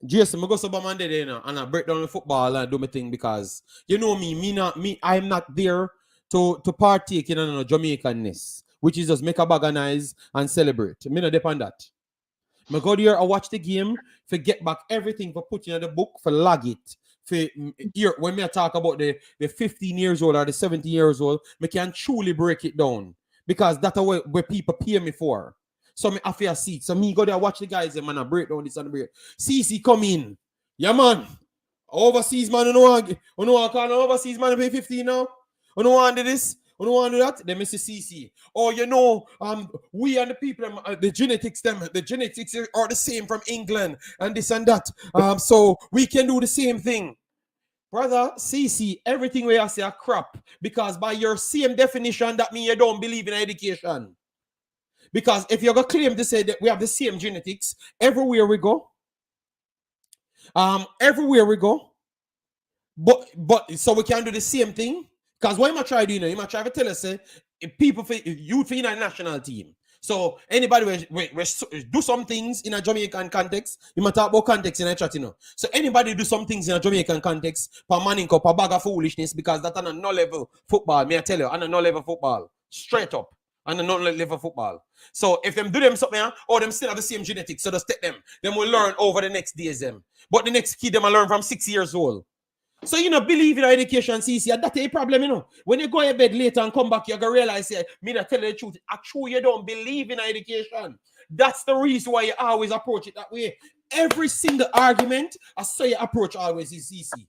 Jason, I go some Monday and I break down the football and do my thing because you know I'm not there to partake in Jamaicanness, which is just make a bag of nice and celebrate. Me not depend that. I go there, I watch the game, for get back everything for putting in the book, for log it. For here, when me talk about the 15 years old or the 17 years old, me can truly break it down. Because that's where people pay me for. So me have to see it. So me go there, watch the guys, and man, I break down this and break. CC come in. Yeah, man. Overseas man, you know I call overseas man pay 15 now? You know want to do this? You know want to do that? Then Mr. CC. Oh, we and the people, the genetics are the same from England and this and that. So we can do the same thing. Brother, CC, everything we say are crap. Because by your same definition, that means you don't believe in education. Because if you're going to claim to say that we have the same genetics, everywhere we go, but so we can do the same thing. Because what you might try to do, you might try to tell us, if people, you in a national team. So anybody we do some things in a Jamaican context, you might talk about context in a chat, So anybody do some things in a Jamaican context, per manning up, a bag of foolishness, because that's on a no level football. May I tell you, on a no level football, straight up, on a no level football. So if them do them something, or them still have the same genetics, so just take them. Then we'll learn over the next days them. But the next kid them will learn from 6 years old. So believe in education, CC, that's a problem, When you go to bed later and come back, you're going to realize, me that tell you the truth, actually you don't believe in education. That's the reason why you always approach it that way. Every single argument, I say you approach always is CC.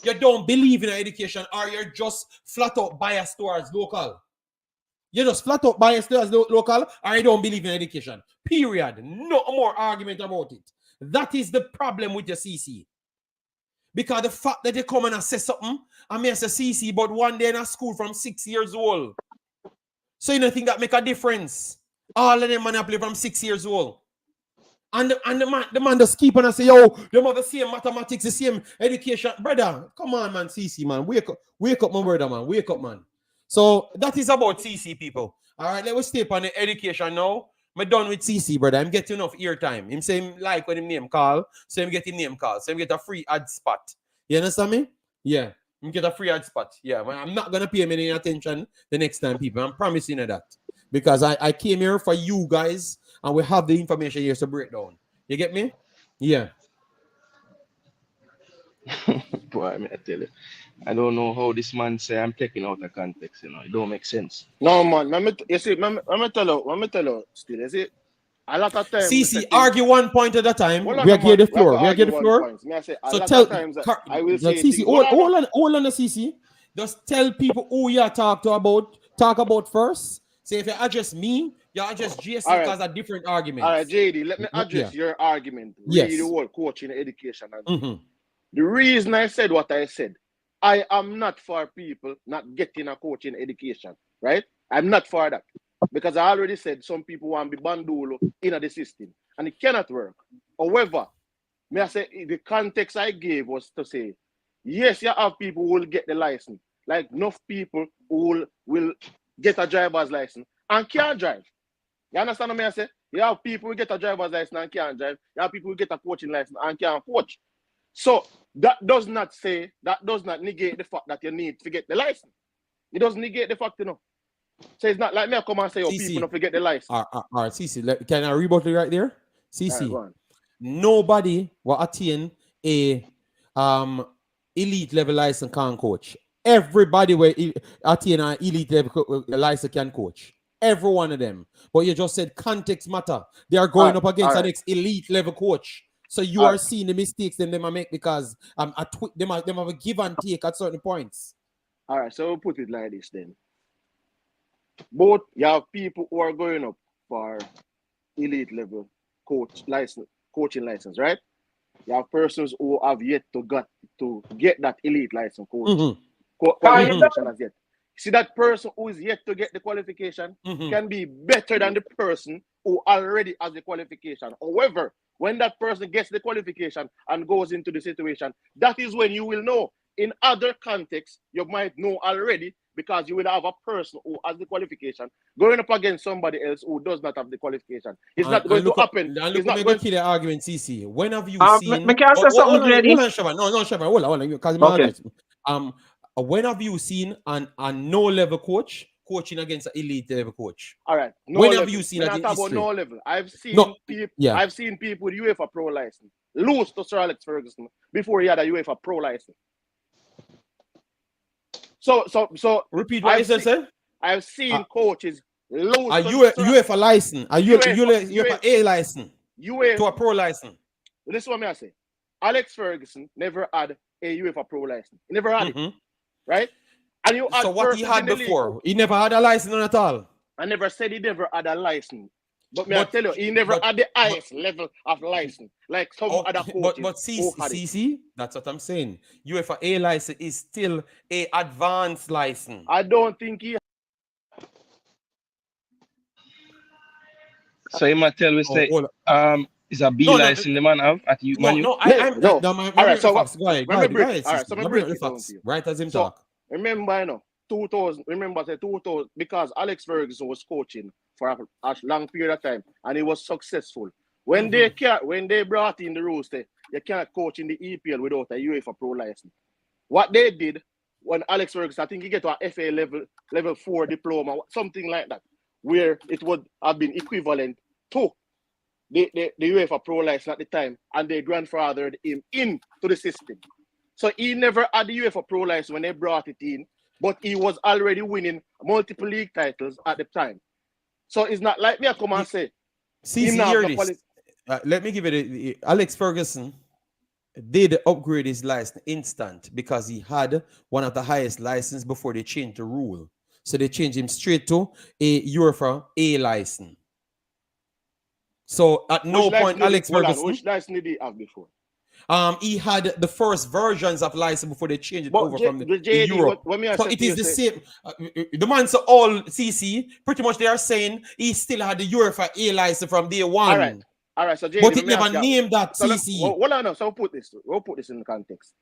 You don't believe in education, or you're just flat out biased towards local. You're just flat out biased towards local, or you don't believe in education. Period. No more argument about it. That is the problem with your CC. Because the fact that they come and say something, I mean, I say CC, but one day in a school from 6 years old. So you don't think that make a difference? All of them man play from 6 years old. And the man just keep on and say, yo, them have the same mathematics, the same education. Brother, come on, man, CC, man. Wake up, my brother, man. Wake up, man. So that is about CC, people. All right, let's stay on the education now. I'm done with CC, brother. I'm getting enough eartime. Him say him like when him name call, so him get him name call. So him get a free ad spot. You understand me? Yeah. Him get a free ad spot. Yeah, but I'm not going to pay him any attention the next time, people. I'm promising you that. Because I came here for you guys, and we have the information here to break down. You get me? Yeah. Boy, I tell you, I don't know how this man say I'm taking out the context. It don't make sense. No, man. Let me tell you, still, you see, a lot of times, CC, argue one point at a time. hold We on, are here man. the We have floor. to We are here argue the one floor. point. Me, I say, a So lot tell of times I will say CC, things. all on the CC. Just tell people who you talk about first. Say if you address me, you address GSC All right. because of different arguments. All right, JD, let me address your argument. Yes. Really, the whole coaching education. And the reason I said what I said, I am not for people not getting a coaching education, right? I'm not for that. Because I already said some people want to be bandolo in the system, and it cannot work. However, may I say the context I gave was to say Yes, you have people who will get the license. Like enough people who will get a driver's license and can't drive. You understand what I say? You have people who get a driver's license and can't drive. You have people who get a coaching license and can't coach. So that does not negate the fact that you need to get the license. It doesn't negate the fact, you know. So it's not like me I come and say, oh, people don't forget the license. All right, CC, can I rebut it right there? CC, Right, nobody will attain a elite level license can coach. Everybody will attain an elite level license can coach. Every one of them. But you just said context matter. They are going up against an elite level coach. So you are seeing the mistakes them might make because they have a give and take at certain points. All right, so we'll put it like this then. Both you have people who are going up for elite level coaching license, right? You have persons who have yet to get that elite license qualification as yet. See, that person who is yet to get the qualification can be better than the person who already has the qualification. However, when that person gets the qualification and goes into the situation, that is when you will know. In other contexts, you might know already because you will have a person who has the qualification going up against somebody else who does not have the qualification. It's not going to happen. It's not going to kill the argument, CC. When have you seen? Me can say something, JD. Hold on, Shabba. No, Shabba. Hold on. Because when have you seen a no-level coach coaching against an elite level coach? All right. When have you seen that in about history? no level. I've seen people with UEFA Pro license lose to Sir Alex Ferguson before he had a UEFA Pro license. So repeat what you said. I've seen coaches lose. Are you UEFA license? Are you UEFA A license? To a pro license? This is what I say. Alex Ferguson never had a UEFA Pro license. He never had it, right? And you so what he had before? He never had a license at all. I never said he never had a license. But I tell you, he never had the highest level of license, like some other coaches. But see, that's what I'm saying. UEFA A license is still a advanced license. I don't think he. So you might tell me say, is a B license the man have at you? No. All right, so go ahead. Right as him talk. Remember, 2000. Remember, 2000 because Alex Ferguson was coaching for a long period of time, and he was successful. When they brought in the rules, you can't coach in the EPL without a UEFA Pro license. What they did when Alex Ferguson, I think he get to a FA level 4 diploma, something like that, where it would have been equivalent to the UEFA Pro license at the time, and they grandfathered him into the system. So he never had the UEFA Pro license when they brought it in, but he was already winning multiple league titles at the time. So it's not like me I come and say, let me give it Alex Ferguson did upgrade his license instant because he had one of the highest licenses before they changed the rule. So they changed him straight to a UEFA A license. So at no point Alex Ferguson. Which license did he have before? He had the first versions of license before they changed it over from the Europe. So it is the same. The man so all CC pretty much they are saying he still had the UEFA A license from day one. All right. So JD, but it never named that so CC. So we'll put this in the context.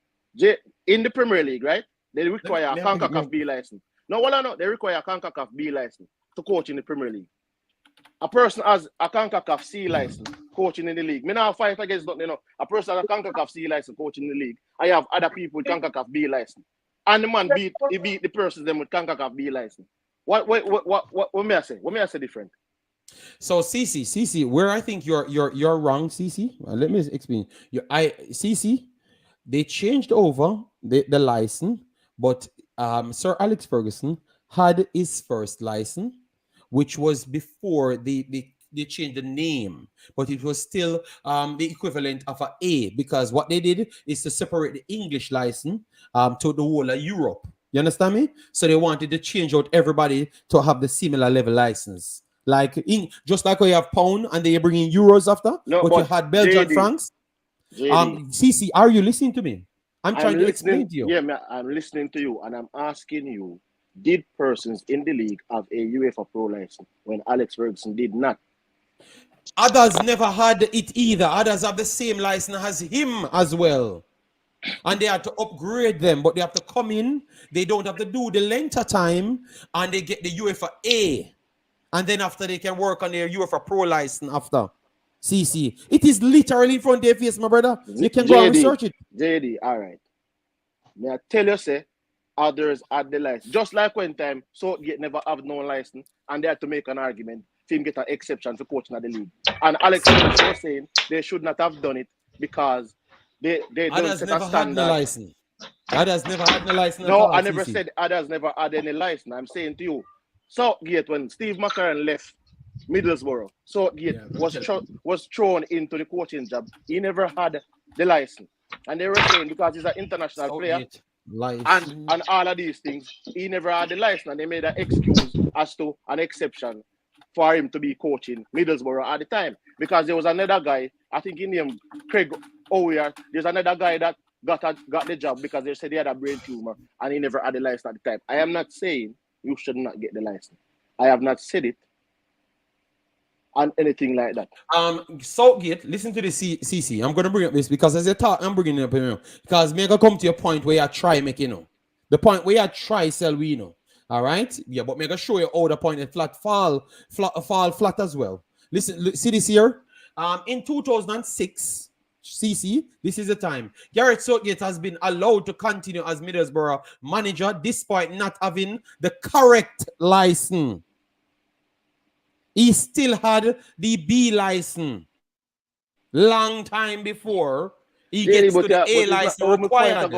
In the Premier League, right? They require a Concacaf B license. No, they require a Concacaf B license to coach in the Premier League. A person has a Concacaf C license coaching in the league. Me now fight against nothing, a person has a Concacaf C license coaching in the league. I have other people with Concacaf B license. And the man beat the persons them with Concacaf B license. What may I say? What may I say different? So CC, where I think you're wrong, CC. Let me explain. CC, they changed over the license, but Sir Alex Ferguson had his first license, which was before they changed the name, but it was still the equivalent of an A, because what they did is to separate the English license to the whole of Europe. You understand me? So they wanted to change out everybody to have the similar level license. Like just like we have pound and they bring in euros after, but you had Belgian francs. CC, are you listening to me? I'm trying to explain to you. Yeah, I'm listening to you, and I'm asking you, did persons in the league have a UEFA Pro license when Alex Ferguson did not? Others never had it either. Others have the same license as him as well. And they have to upgrade them, but they have to come in. They don't have to do the length of time, and they get the UEFA A. And then after they can work on their UEFA Pro license after. CC. It is literally in front of their face, my brother. You can go and research it. JD, all right. May I tell you, say, others had the license. Just like when time Southgate never have no license, and they had to make an argument for him get an exception for coaching at the league. And Alex was saying they should not have done it because they don't set a standard. License. Others never had the license. No, I never said others never had any license. I'm saying to you, Southgate, when Steve McLaren left Middlesbrough, Southgate was thrown into the coaching job. He never had the license. And they were saying because he's an international player and all of these things, he never had the license. And they made an excuse as to an exception for him to be coaching Middlesbrough at the time. Because there was another guy, I think he named Craig Ower. There's another guy that got the job because they said he had a brain tumor and he never had the license at the time. I am not saying you should not get the license. I have not said it and anything like that. Southgate, listen to the CC. I'm going to bring up this because as I talk, I'm bringing it up, because me going to come to a point where I try make the point where I try sell we all right? Yeah, but me going to show you how the point and fall flat as well. Listen, see this here. In 2006, CC, this is the time. Gareth Southgate has been allowed to continue as Middlesbrough manager despite not having the correct license. He still had the B license. Long time before he gets to the A license required.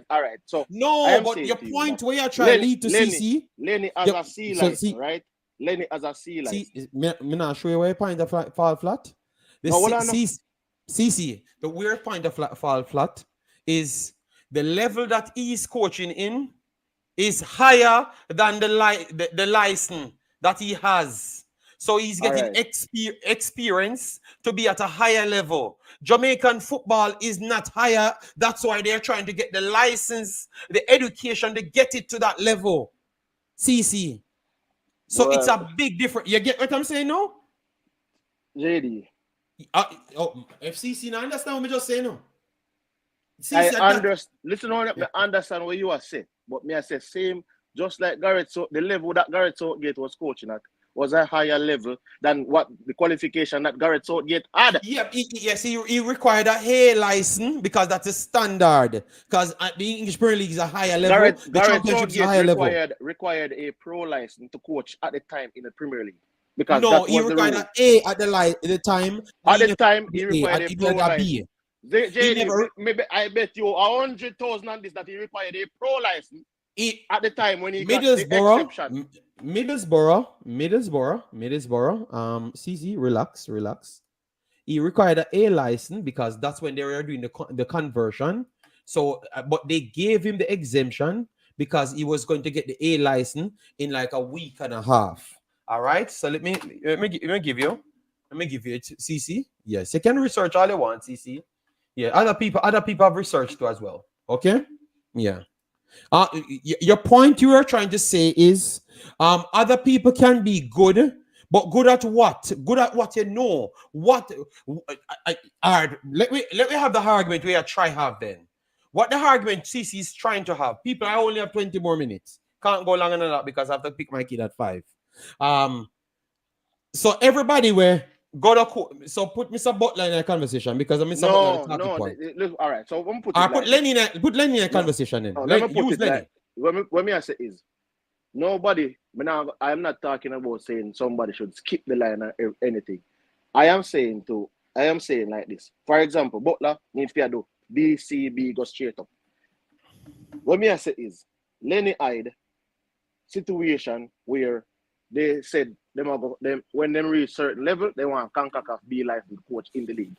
All right, so no, but your point where you're trying to lead to CC. Lenny has a C license, right? Lenny has a C license. Me not show you where your point of fall flat. CC, the weird point of fall flat is the level that he's coaching in is higher than the license that he has. So he's getting experience to be at a higher level. Jamaican football is not higher. That's why they're trying to get the license, the education to get it to that level. CC. So it's a big difference. You get what I'm saying now? JD. FCC, now understand what I just say now. Listen, I understand what you are saying, but me I say same, just like Gareth. So the level that Gareth Southgate was coaching at was a higher level than what the qualification that Gareth Southgate had. Yeah, he required a A license because that's a standard. Because the English Premier League is a higher level. Gareth Southgate required a pro license to coach at the time in the Premier League. Because he required an A at the time. At the time, he required a pro license. Maybe I bet you 100,000 on this that he required a pro license at the time when he got the exception. Middlesbrough. CC, relax. He required an A license because that's when they were doing the conversion. So, but they gave him the exemption because he was going to get the A license in like a week and a half. All right, so let me give you it, CC. Yes, you can research all you want, CC. Yeah, other people have researched too as well. Okay, yeah. Your point you are trying to say is, other people can be good, but good at what? Good at what you know. What? Let me have the argument we are try have then. What the argument CC is trying to have? People, I only have 20 more minutes. Can't go longer than that because I have to pick my kid at 5. So everybody so put Mr. Butler in a conversation because I'm Mr. Butler talking point. All right, so I'm put Lenny in a conversation then. Use Lenny. What me I say is nobody. I'm not talking about saying somebody should skip the line or anything. I am saying like this. For example, Butler needs to do B, C, B, go straight up. What me I say is Lenny Hyde situation where they said when they reach certain level, they want Concacaf B license coach in the league.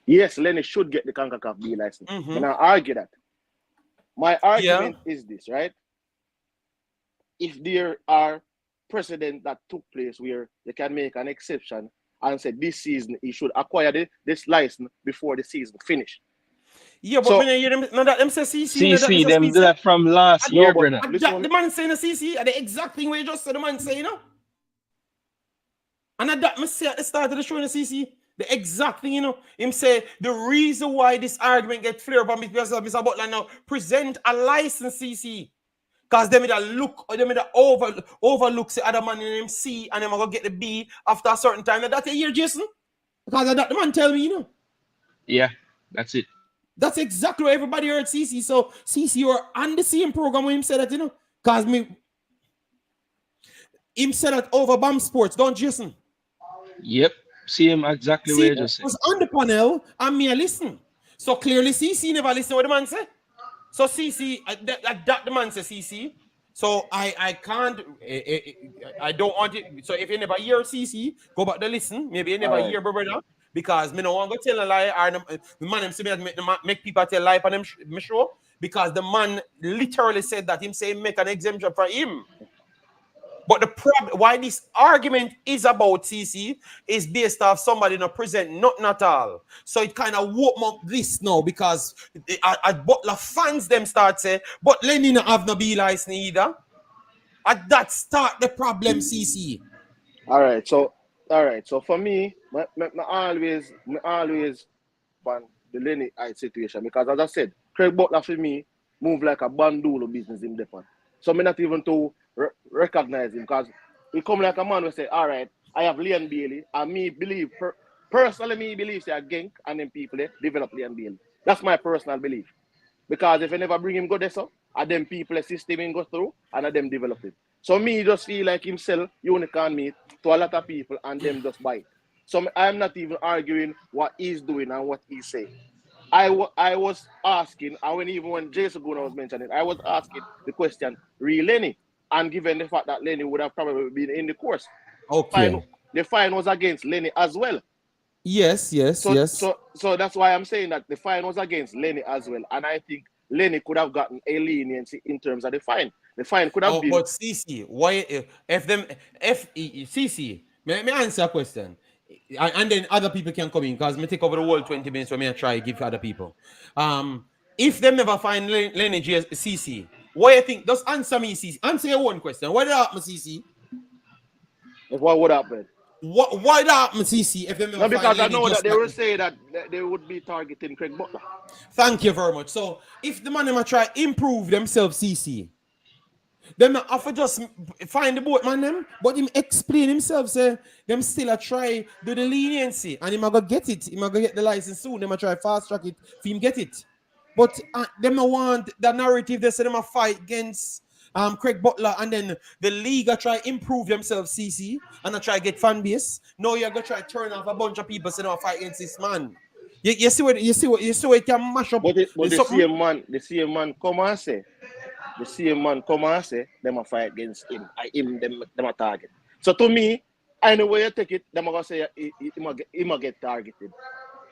Yes, Lenny should get the Concacaf B license. And I argue that. My argument is this, right? If there are precedents that took place where they can make an exception and say this season he should acquire this license before the season finish. Yeah, but when you them say CC, them do that from last year, brother. The man saying the CC are the exact thing where you just said the man saying, And that must say at the start of the show in the CC. The exact thing, him say the reason why this argument get flared up because Mr. Butler now present a license CC. Because them that look, or them that overlook the other man in them C and them gonna get the B after a certain time. Now that a year, Jason? Because that the man tell me, Yeah, that's it. That's exactly what everybody heard CC. So CC, you're on the same program when him said that, Because him said that over BAM Sports, don't Jason? Yep. Same exactly what See, you just said. was on the panel and me a listen. So clearly CC never listen what the man said. So CC, that the man says CC. So I can't, I don't want it. So if you never hear CC, go back to listen. Maybe you never hear brother. Because me no want to tell a lie. Or the man him say make people tell lie on him show. Because the man literally said that him say make an exemption for him. But the problem, why this argument is about CC is based off somebody not present, not all. So it kind of woke up this now because Butler fans them start say, but Lenny not have no B license either. And that start the problem, CC. All right. So for me, I always on the Lenny situation because as I said, Craig Butler for me move like a bandolo business in Japan. So me not even to recognize him because he come like a man who say, all right, I have Leon Bailey and me believe personally me believe say a Genk and them people develop Leon Bailey. That's my personal belief. Because if I never bring him go there so, and them people system him go through and them develop it. So me just feel like himself unicorn meat to a lot of people and them just buy it. So I'm not even arguing what he's doing and what he's saying. I was asking, and even when Jason Guna was mentioning, I was asking the question, Lenny, and given the fact that Lenny would have probably been in the course. Okay. The fine was against Lenny as well. Yes. So that's why I'm saying that the fine was against Lenny as well. And I think Lenny could have gotten a leniency in terms of the fine. The fine could have been. But CC, why CC, may I answer a question? And then other people can come in because me take over the whole 20 minutes for me and try give other people. If them never find Lenny CC, why you think? Just answer me, CC. Answer your one question. What did happen, CC? What would happen? Why did happen, CC? If them never no, because find I know Lenny that they will say that they would be targeting Craig Butler. Thank you very much. So if the man them try improve themselves, CC. Them not have to just find the boat man them, but him explain himself, say them still a try do the leniency and him a go get it. Him a go get the license soon. Them a try fast track it for him get it. But them a want the narrative they say them a fight against Craig Butler and then the league a try improve themselves, CC, and a try get fan base. Now you're gonna try turn off a bunch of people say them a fight against this man. You see what it can mash up. But the same man come and say. The same man come and say them a fight against him. Them a target. So to me, anyway you take it, them a gonna say he might get targeted.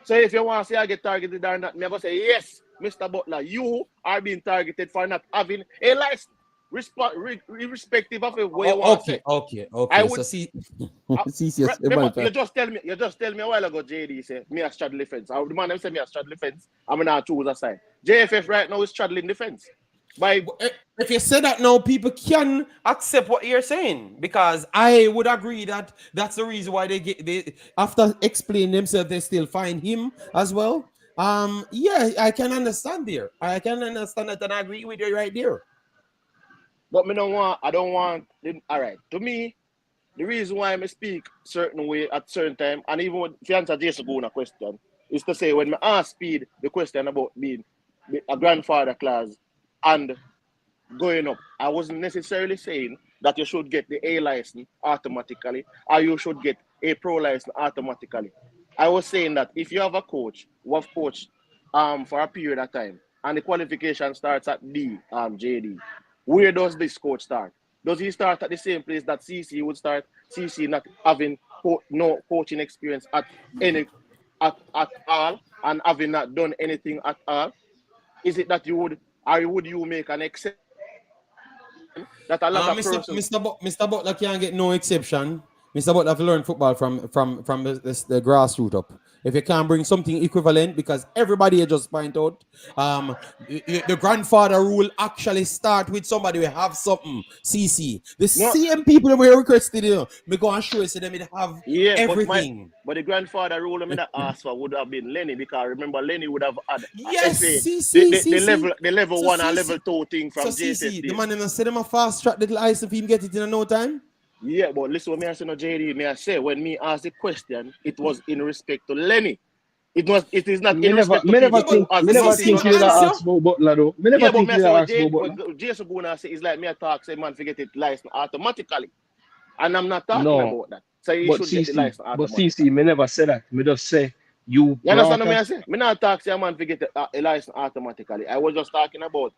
So if you want to say I get targeted or not, me a gonna say yes, Mr. Butler, you are being targeted for not having a license. Irrespective of where you want to say. Okay. I would, so see, you just tell me a while ago, JD say me a straddle the fence. The man them say me a straddle the fence. I'm gonna choose a side. JFF right now is straddling the fence. If you say that now, people can accept what you're saying because I would agree that that's the reason why they after explaining themselves they still find him as well. Yeah, I can understand there. I can understand that and I agree with you right there. But I don't want. All right, to me, the reason why I speak certain way at certain time, and even when if you answer Jason Guna question, is to say when I ask Speed the question about being a grandfather class and going up, I wasn't necessarily saying that you should get the A license automatically or you should get a pro license automatically. I was saying that if you have a coach who have coached for a period of time and the qualification starts at D, JD, where does this coach start? Does he start at the same place that CC would start? CC not having no coaching experience at all and having not done anything at all? Is it that you would, or would you make an exception that a lot of persons... Mr. Butler can't get no exception. Mr. Butler have to learn football from the grassroots up. If you can't bring something equivalent, because everybody here just point out, the grandfather rule actually start with somebody who have something. CC, the No, same people that were requested, me go and show you, so them have yeah, everything. but the grandfather rule I mean that asked for would have been Lenny, because remember Lenny would have had a Yes, FA CC, the level So 1 and CC, level 2 thing so from JFF CC, the days. man them say them a fast track the license for him get it in no time. Yeah, but listen what me I say no JD, me I say when me ask the question, it was in respect to Lenny. It is not Me in never, respect to me never people Yeah, who think, has me but never nothing CC to no think do you with that that. answer. ask about Butler though. Me never Yeah, but think me I you say that ask about Butler. what Jason Guna say is like me I talk say man forget it license automatically. And I'm not talking No, about that. So you but should get the license CC, automatically. me never say that. Me just say you You understand what I broadcast. say? Me not talk say a man forget a license automatically. I was just talking about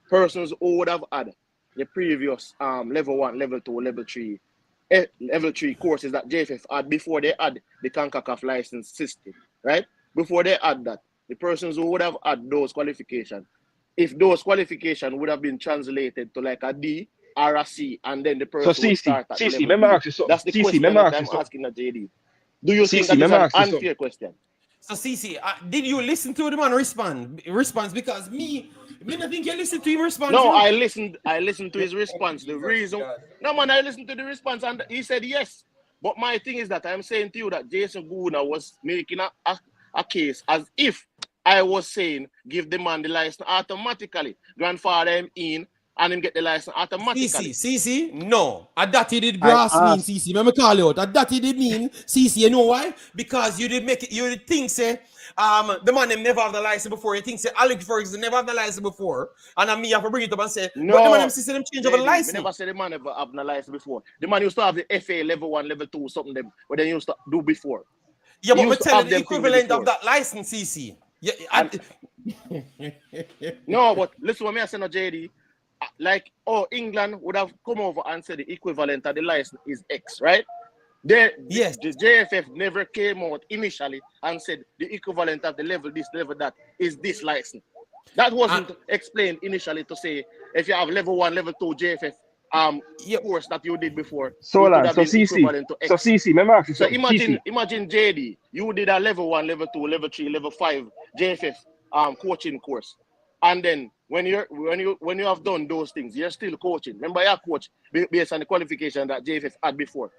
persons who would have had the previous level 1, level 2, level 3 courses that JFF had before they had the Concacaf license system, right? Before they had that, the persons who would have had those qualifications, if those qualifications would have been translated to like a D or a C, and then the So person would CC, start at the CC, level remember B. ask you something. That's the CC, question remember that ask you I'm something. asking at JD. Do you think CC, that is remember an ask you something. unfair question? So CC, did you listen to the man response? Because me not think you listen to him response, No, you know. I listened to his response. The reason, no man, I listened to the response and he said yes. But my thing is that I'm saying to you that Jason Guna was making a case as if I was saying give the man the license automatically. Grandfather him in and him get the license automatically. CC, no. A that he did I grass mean asked. CC. Let me call you out. A that he did mean CC. You know why? Because you did make it. You did think say the man them never have the license before. You think say Alex Ferguson never have the license before, and me have to bring it up and say, but the man them No, system change over the JD, me license. never said the man ever have no license before. The man used to have the FA level 1, level 2, something them, but they used to do before. Yeah, He but me used to tell you have the them things equivalent of before. that license, CC. Yeah, And no, but listen what me I say no JD. Like, oh, England would have come over and said the equivalent of the license is X, right? yes. The JFF never came out initially and said the equivalent of the level this, level that is this license. That wasn't explained initially to say if you have level 1, level 2 JFF Yeah, course that you did before, So it hold would on. have So been CC, equivalent to so X. CC, remember ask you So something. CC, imagine JD, you did a level 1, level 2, level 3, level 5 JFF coaching course. And then when you have done those things, you're still coaching. Remember your coach based on the qualification that JFF had before.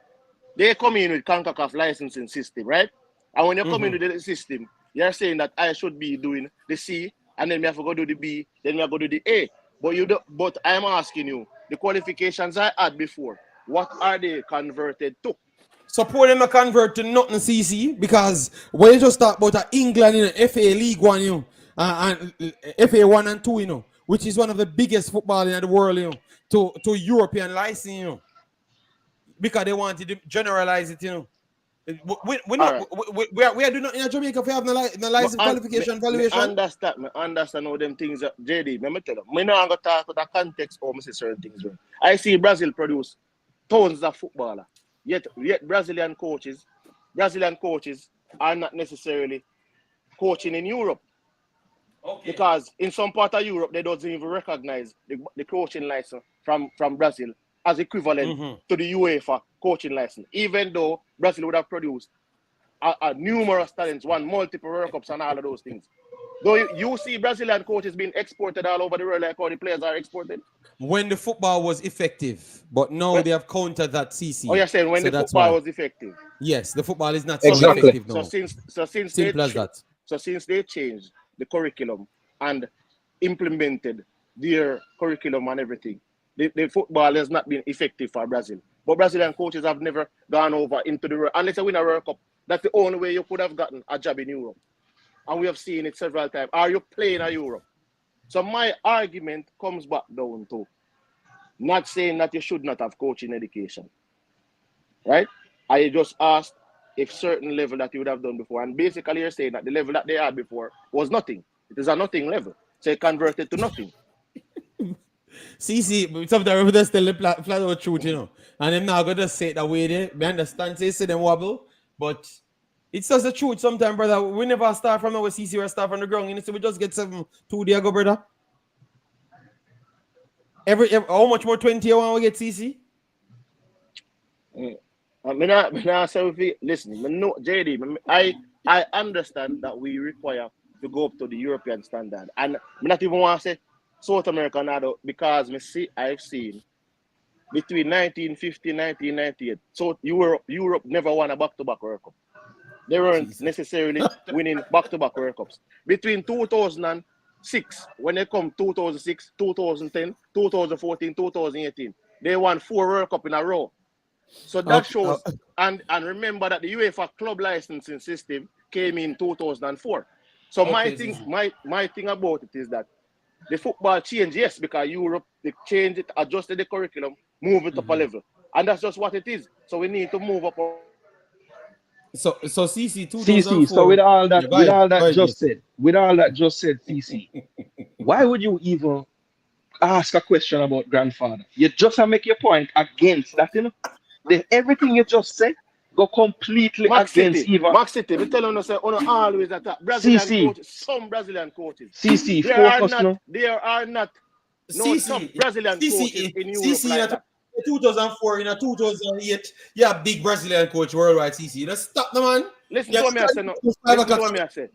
They come in with CONCACAF licensing system, right? And when you come in with the system, you're saying that I should be doing the C, and then me have to go do the B, then me have to go do the A. But I'm asking you, the qualifications I had before, what are they converted to? support them to convert to nothing, CC, because when you just talk about England in the FA League One, you know, and FA 1 and 2, you know, which is one of the biggest football in the world, you know, to European license, you know, because they wanted to generalize it, you know. We're All not right. we are doing nothing in Jamaica if we have no license qualification Me valuation. understand how them things JD. Me tell you, me not gonna talk with the context or me say certain things. Right? I see Brazil produce tons of footballer. Yet Brazilian coaches are not necessarily coaching in Europe. Okay. Because in some part of Europe, they don't even recognize the coaching license from Brazil as equivalent to the UEFA coaching license, even though Brazil would have produced a numerous talents, won multiple World Cups and all of those things. Though you see Brazilian coaches being exported all over the world like how the players are exported. When the football was effective, but now Well, they have countered that oh, CC. you're saying when So the that's football why. was effective. Yes, the football is not So so since exactly. effective so now. since so since they Simple as that. since they changed the curriculum and implemented their curriculum and everything, the football has not been effective for Brazil. But Brazilian coaches have never gone over into the world unless they win a World Cup. That's the only way you could have gotten a job in Europe. And we have seen it several times. Are you playing at Europe? So my argument comes back down to not saying that you should not have coaching education. Right? I just asked if certain level that you would have done before. And basically you're saying that the level that they had before was nothing. It is a nothing level. So it converted to nothing. CC, sometimes we just tell the flat out truth, you know. And them now gonna say it that way there. Me understand say them wobble, but it's just the truth sometimes, brother. We never start from our CC, we start from the ground. You know, so we just get 2 days ago, brother. Every how much more 20 you want we get CC? Me not say if you listen, me know JD. I understand that we require to go up to the European standard. And I not even want to say South America now because I've seen between 1950 and 1998. So Europe never won a back-to-back World Cup. They weren't necessarily winning back-to-back World Cups. Between 2006, when they come 2006, 2010, 2014, 2018, they won 4 World Cup in a row. So that shows, and remember that the UEFA club licensing system came in 2004. So my thing about it is that the football changed, yes, because Europe, they changed it, adjusted the curriculum, move it up a level. And that's just what it is. So we need to move up. So CC 2004. CC, so with all that just said, CC, why would you even ask a question about grandfather? You just make your point against that, you know. Everything you just said go completely against even. City, we tell us always that Brazilian coaches, some Brazilian coaches. CC, there are not some Brazilian coaches in Europe like that. 2004, in 2008, yeah, big Brazilian coach worldwide, CC. Let's stop the man. Listen to what I said.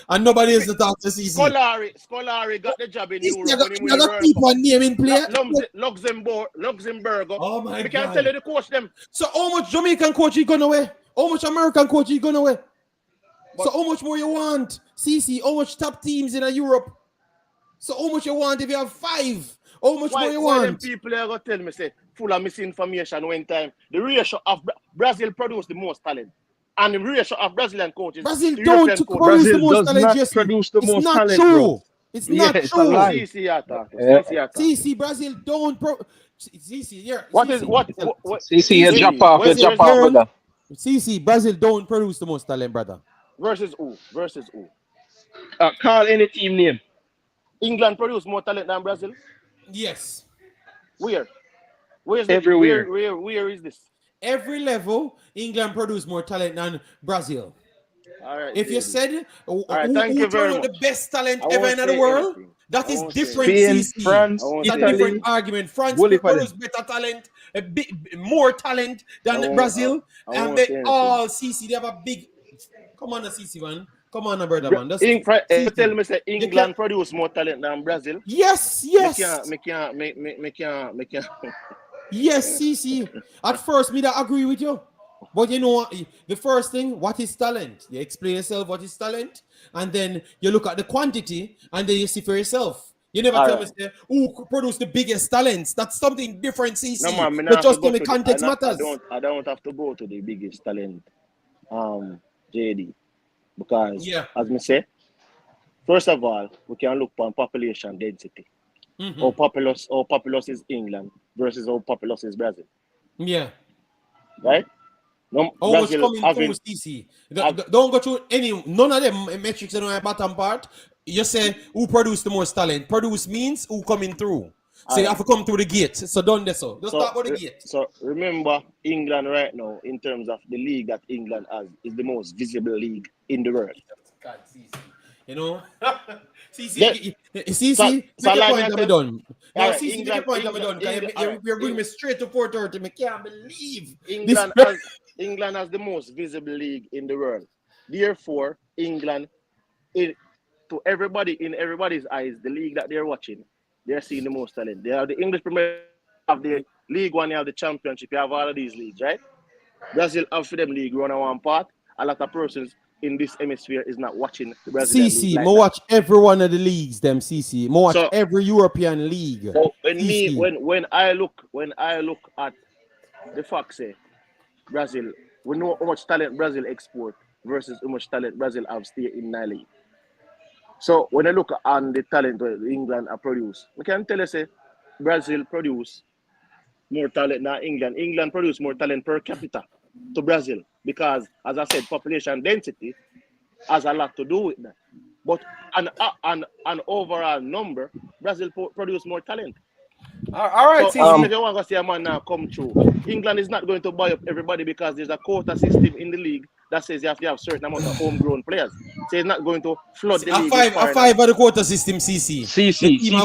And nobody is to talk to CC. Scolari got the job in Europe. You got people naming player. Luxembourg. Oh my God. We can't tell you the coach them. So how much Jamaican coach you gonna away? How much American coach you gonna away? So how much more you want? CC, how much top teams in Europe? So how much you want if you have 5? How much more you want? People are going to tell me, say, full of misinformation one time. The ratio of Brazil produce the most talent. And the ratio of Brazilian coaches. Brazil don't produce the most talent. It's not true. It's not true. CC, Brazil don't CC, yeah. What? CC, you jump off, brother. CC, Brazil don't produce the most talent, brother. Versus who? Call any team name. England produce more talent than Brazil? Yes. Where is this? Every level, England produce more talent than Brazil. All right. If you said thank you very much. The best talent ever in the world, that is different. Spain, France, it's a different argument. France produce better talent, a bit more talent than Brazil, and they all CC. They have a big. Come on, CC man. Come on, brother man. Tell me, say England produce more talent than Brazil. Yes. Me can't. Yes, CC. At first, me that agree with you. But you know, the first thing, what is talent? You explain yourself what is talent, and then you look at the quantity, and then you see for yourself. You never tell me, say, who produce the biggest talents. That's something different, CC. No, man, but just in the context matters. I don't have to go to the biggest talent, JD. Because, as me say, first of all, we can look on population density. How populous is England versus how populous is Brazil. Yeah. Right? No, how much coming through CC? Don't go through none of them metrics in the bottom part. You say who produce the most talent. Produce means who coming through. So you have to come through the gate. So don't do so. Just start with the gate. So remember, England right now, in terms of the league that England has, is the most visible league in the world. God, CC. You know? CC, make a point I'm done. No, CC, make a point I'm done. You're bringing me straight to 4:30. I can't believe England has the most visible league in the world. Therefore, England, to everybody, in everybody's eyes, the league that they're watching, they're seeing the most talent. They have the English Premier, have the League One, you have the Championship, you have all of these leagues, right? Brazil have for them league run on one part. A lot of persons in this hemisphere is not watching the Brazilian CC, league. Like watch every one of the leagues, them CC. Watch every European league. So when I look at the fact, say Brazil, we know how much talent Brazil export versus how much talent Brazil have stay in the league. So when I look on the talent that England are produce, we can tell you say Brazil produce more talent than England. England produce more talent per capita to Brazil because, as I said, population density has a lot to do with that. But an overall number, Brazil produce more talent. All right. So if you want to see a man now come through, England is not going to buy up everybody because there's a quota system in the league that says you have to have certain amount of homegrown players. So it's not going to flood the league. A five of the quota system, CC.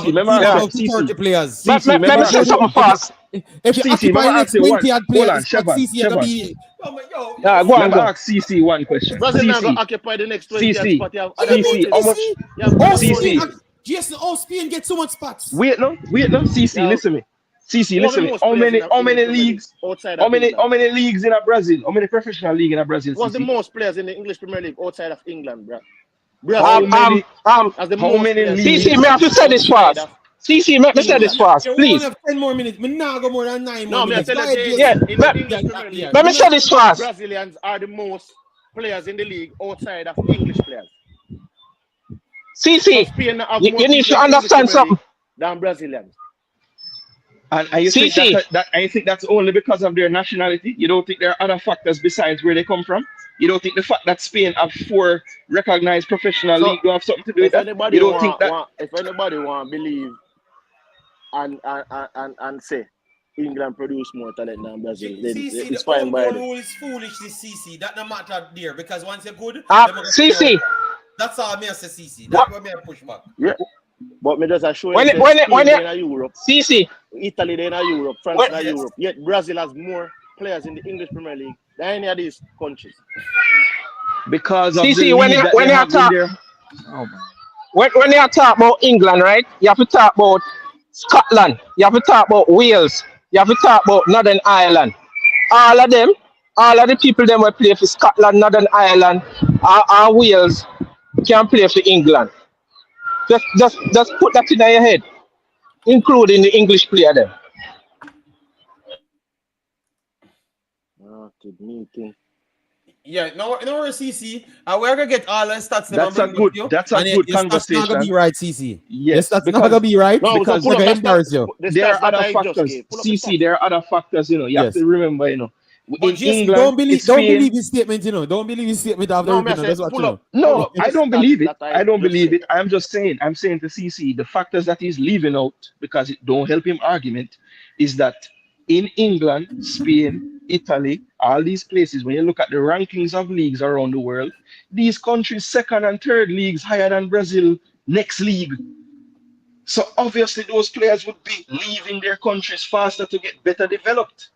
Remember, 30 players. Let me say something fast. If you occupy next 20 odd players, CC, come on, yo, Yeah, go Let on, me go. ask CC one question. Brazil now going CC, to occupy the next 20 CC, spot. You have What do other you mean, CC, how countries. much? CC? You have Oh, other Spain. CC, countries. Jason, oh, Spain get so much spots. wait, no, You CC, have listen me. CC, who have the listen me. most players in the How English many Premier League leagues? outside of England? How many leagues in a Brazil? How many professional league in a Brazil, Who has the CC? most players in the English Premier League outside of England, bro? How Brazil many? has the How most many players in the CC, Premier me leagues? have League to say this outside fast. of CC, me say this England. fast, Yeah, we only please. have 10 more minutes. Me now go more than 9 more No, me I minutes. tell Go you ahead, this, Yeah, Jason. in me, the English Premier League, let me say this fast. Brazilians are the most players in the league outside of English players. So CC, Spain have more you need people to in the English understand Premier something. League than Brazilians. And you think CC, and you think that's only because of their nationality? You don't think there are other factors besides where they come from? You don't think the fact that Spain have 4 recognized professional So league don't have something to do with if that? anybody You don't think that? if anybody want believe and say England produce more talent than Brazil, then CC, the it's fine by homegrown them. rule is foolish, this CC. That no matter there, because once you're good, they're going to figure out. CC, That's all me I say, CC. what, That's what me I push back. Yeah. But me just show you when say when Spain they in Europe, CC, Italy they in Europe, France when, in Yes. Europe. Yet Brazil has more players in the English Premier League than any of these countries. Because of the CC, league that they have in there. Oh my. when you talk about England, right? You have to talk about Scotland. You have to talk about Wales. You have to talk about Northern Ireland. All of them, all of the people them will play for Scotland, Northern Ireland, or Wales can play for England. Just put that in your head, including the English player them. Okay, meeting. Yeah, no, CC. We're gonna get all the stats them and That's a bring it to good you. that's a And good your stats not gonna be conversation. right, CC. Your Yes, stats not gonna be right No, so because pull they're up gonna the embarrass stats. you. The there stats are that other I just factors. gave. Pull up the CC, stats. there are other factors, you have Yes. to remember, But in Jason, England, it's don't Spain. believe his statement, Don't believe his statement after No, me I everything. say That's what you know. pull No, up the I don't stats believe it. that I I don't just believe said. it. I'm just saying, I'm saying to CC, the factors that he's leaving out because it don't help him argument is that in England, Spain, Italy, all these places, when you look at the rankings of leagues around the world, these countries' second and third leagues higher than Brazil next league. So obviously those players would be leaving their countries faster to get better developed.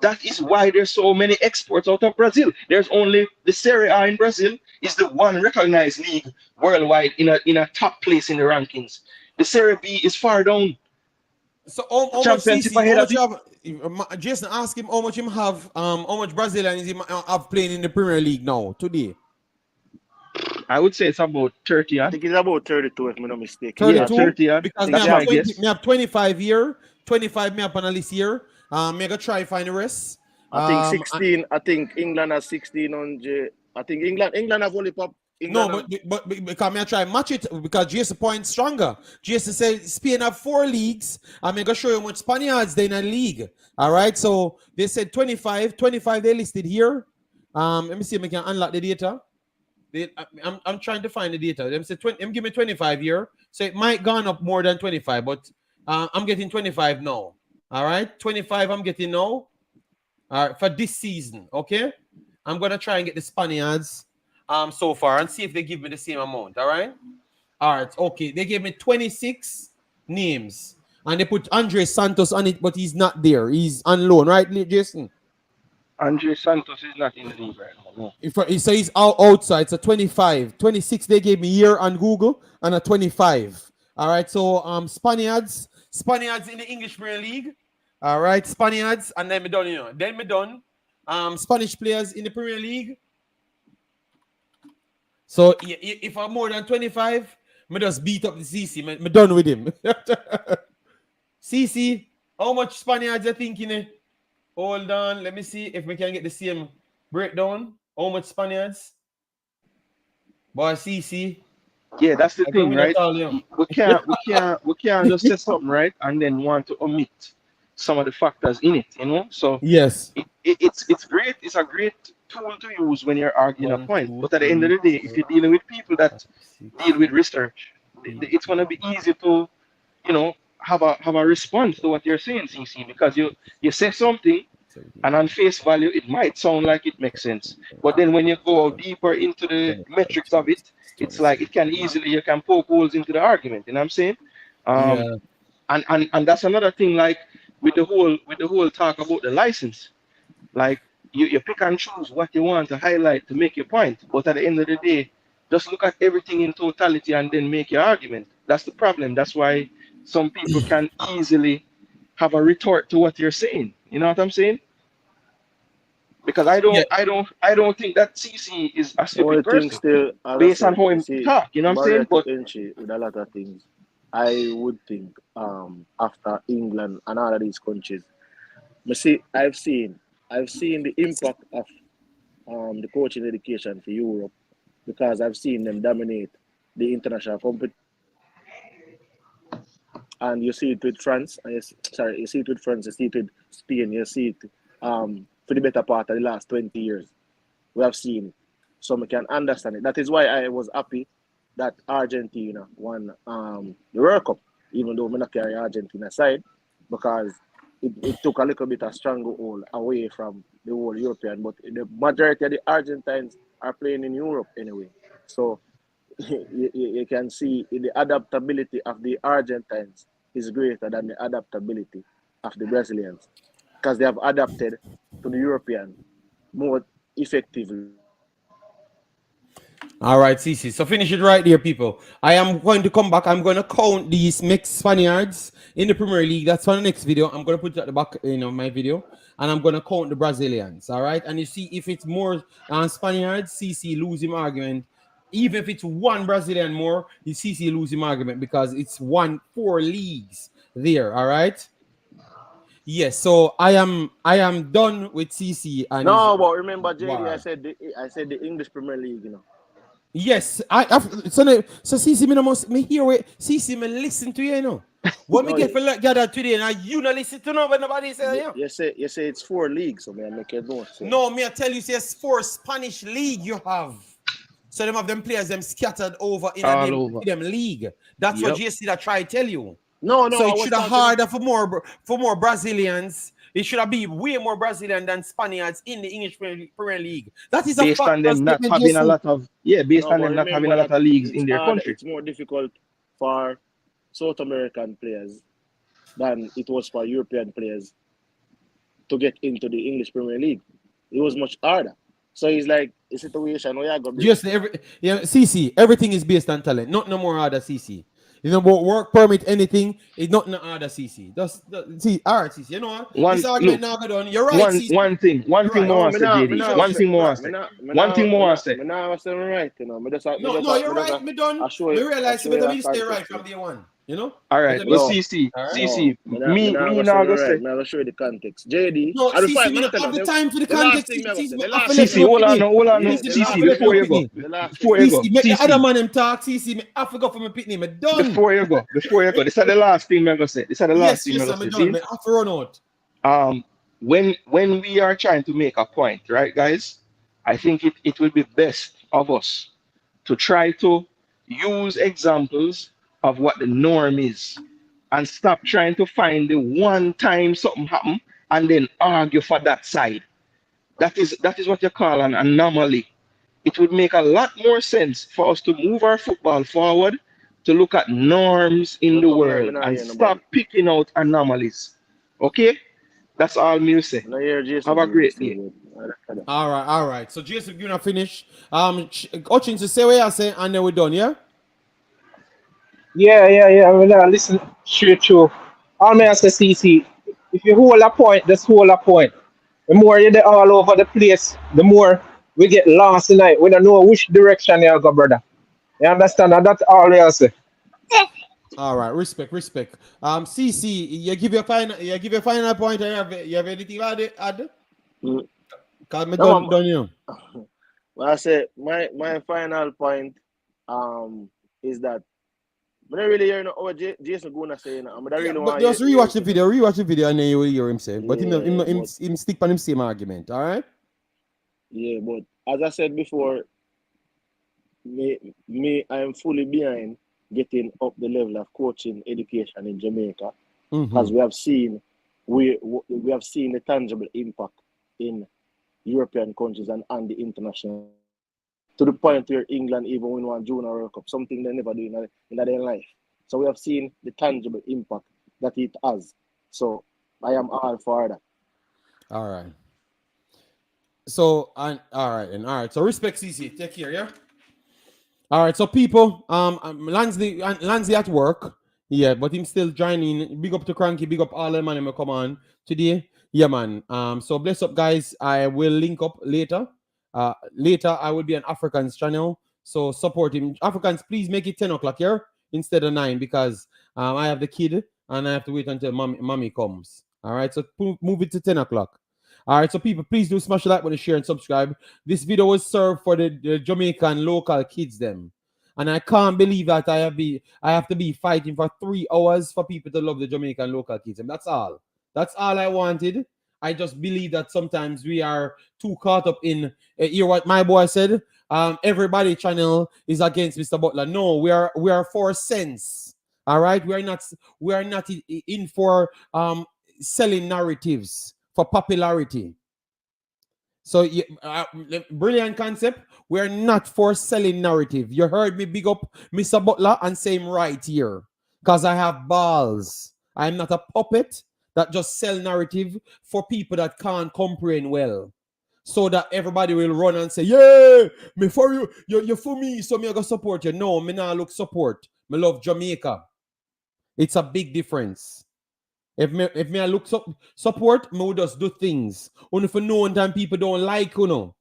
That is why there's so many exports out of Brazil. There's only the Serie A in Brazil is the one recognized league worldwide in a top place in the rankings. The Serie B is far down. So how much Championship CC? How ahead of much it. you have? Jason, ask him how much him have. How much Brazilian is him have playing in the Premier League now today? I would say it's about 30 I odd. think it's about 32 if I'm not mistaken. Yeah, 32. 30 odd. Because think me That's they have my have 20. guess. Me have 25 here. 25 me up on a list here. Me go try find the rest. I think And 16. I think England has 16 on J. I think England have only pop. no, England have, but because me I try match it because Jason point stronger. Jason said Spain have 4 leagues. I'm gonna show you how much Spaniards they in a league. All right, so they said 25 they listed here. Let me see if I can unlock the data. I'm trying to find the data. Them say 20. Them give me 25 here, so it might gone up more than 25, but I'm getting 25 now. All right, 25 I'm getting now. All right, for this season. Okay, I'm gonna try and get the Spaniards so far and see if they give me the same amount. All right. Okay. They gave me 26 names and they put Andre Santos on it, but he's not there. He's on loan, right, Jason? Andre Santos is not in the league right now. No. So he's outside. So 25. 26 they gave me here on Google and a 25. All right. So Spaniards in the English Premier League. All right, Spaniards, and then me done, Then me done. Spanish players in the Premier League. So if I'm more than 25, me just beat up the CC. Me done with him. CC, how much Spaniards you thinking? Hold on, let me see if we can get the same breakdown. How much Spaniards? Boy, CC. Yeah, that's the I thing, win at right? all, yeah. We can't just say something, right? And then want to omit some of the factors in it. So Yes. it's great. It's a great tool to use when you're arguing a 1, point. 2, But at the end of 3, the day, if 4, you're dealing with people that 6, deal with research, 8, it's gonna be easy to, have a response to what you're saying, CC, because you say something 17, and on face value it might sound like it makes sense. But then when you go deeper into the 25, metrics of it, 26, it's like 27. you can poke holes into the argument. You know what I'm saying? Um, Yeah. and that's another thing, like with the whole talk about the license. Like you pick and choose what you want to highlight to make your point. But at the end of the day, just look at everything in totality and then make your argument. That's the problem. That's why some people can easily have a retort to what you're saying. You know what I'm saying? Because Yeah. I don't think that CC is a The only stupid thing person still, as I based on said, how you him see, talk. You know what I'm barrier saying? to But entry with a lot of things. I would think after England and all of these countries, I've seen the impact of the coaching education for Europe because I've seen them dominate the international competition. And you see it with France, and you see it with France, you see it with Spain, you see it for the better part of the last 20 years. We have seen it. So we can understand it. That is why I was happy that Argentina won the World Cup, even though we not carry Argentina side, because it took a little bit of stranglehold away from the whole European. But the majority of the Argentines are playing in Europe anyway. So you can see the adaptability of the Argentines is greater than the adaptability of the Brazilians because they have adapted to the European more effectively. All right, CC. So finish it right there, people. I am going to come back. I'm going to count these mixed Spaniards in the Premier League. That's for the next video. I'm going to put it at the back, my video, and I'm going to count the Brazilians. All right, and you see if it's more Spaniards, CC lose him argument. Even if it's one Brazilian more, the CC lose him argument because it's 4 leagues there. All right. Yes. So I am done with CC and his No, but remember, JD, war. I said the English Premier League, Yes, so see me no must me hear it. See me listen to you, you know. What me No, get for like gather today now you not listen to no when nobody say yeah. you say it's 4 leagues, so I make it note. So. No, me I tell you, say it's 4 Spanish league you have. So them have them players them scattered over in all over. them league. That's what Yep. JC that try to tell you. No, So I it was should have talking. harder for more Brazilians. It should have been way more Brazilian than Spaniards in the English Premier League. That is a Based on factual them not statement, having a JC. lot of based No, on but them not having remember a lot that of leagues in it's their hard. country. It's more difficult for South American players than it was for European players to get into the English Premier League. It was much harder. So it's like a situation where you go bring. Just CC, everything is based on talent, not no more other CC. You know, about work permit, anything, it's not no other CC. See, all right, CC. You know what? This One argument look, now go done. You're right, CC. one You're thing right. more No, I say, JD. One thing more I say. One thing more I say. me now say me right, No, you're right. Me done. I show Me you, I realize show it you better that me stay right context. from day one. You know? All right, Better me but No, stay. CC, All right. no, CC, me say now me go right. say. Me I show you the context. JD, No, I the CC, fight, me man. I not tell have you, the time for the the last context. thing me ever CC, say. me The have to last let thing me CC, you ever hold say. on, pitney. no, hold on, no. Yeah, the CC, me have last to CC, let thing. you before you go, pitney. The last thing. before you go, CC, make the other CC, man them talk. CC, me have to go for my pitney. Me done. before you go. This is the last thing I'm gonna say. This is the last Yes, thing I'm yes, gonna I'm say. done. See, Me have to run out. when we are trying to make a point, right, guys? I think it will be best of us to try to use examples of what the norm is and stop trying to find the one time something happened and then argue for that side. That is what you call an anomaly. It would make a lot more sense for us to move our football forward to look at norms in Me the me world not and hear nobody. stop picking out anomalies. Okay? That's all me say. Me not hear Have Jason a even great say day. what. All right. So Jason, you're not finish. Coaching to say what you say, and then we're done. Yeah. Yeah. I mean, listen, straight through. All me as a CC, if you hold a point, just hold a point. The more you're there all over the place, the more we get lost tonight. We don't know which direction you go, brother. You understand? And that's all I say. All right. Respect. CC, you give your final point. You have anything add? Mm. Cause me No, done you. well, I say my final point is that I don't really hear what Jason Guna saying. I don't Yeah, really but want to just hear it, you know. rewatch the video, and then you will hear him say. But Yeah, but him stick on him same argument. All right. as I said before, I am fully behind getting up the level of coaching education in Jamaica Mm-hmm. because we have seen the tangible impact in European countries and on the international to the point where England even win one Junior World Cup, something they never do in their life. So we have seen the tangible impact that it has. So I am all for that. All right. So and all right, and all right. So respect CC. Take care, yeah. All right, so people, Lansley at work, yeah, but him still joining. Big up to Cranky, big up all the man who come on today, yeah, man. So bless up, guys. I will link up later. Later I will be on Africans channel, so support him. Africans, please make it 10 o'clock here instead of 9 because I have the kid and I have to wait until mommy comes. All right, so move it to 10 o'clock. All right, so people, please do smash the like button, share, and subscribe. This video was served for the Jamaican local kids, them. And I can't believe that I have to be fighting for 3 hours for people to love the Jamaican local kids. And that's all. That's all I wanted. I just believe that sometimes we are too caught up in hear what my boy said. Everybody channel is against Mr. Butler. No, we are for sense. All right, we are not in for selling narratives for popularity. So brilliant concept. We're not for selling narrative. You heard me big up Mr. Butler and say him right here because I have balls. I'm not a puppet that just sell narrative for people that can't comprehend well. So that everybody will run and say, yeah, me for you, you're for me, so me I go support you. No, me not look support. Me love Jamaica. It's a big difference. If me I look support, me would just do things. Only for no one time people don't like you know.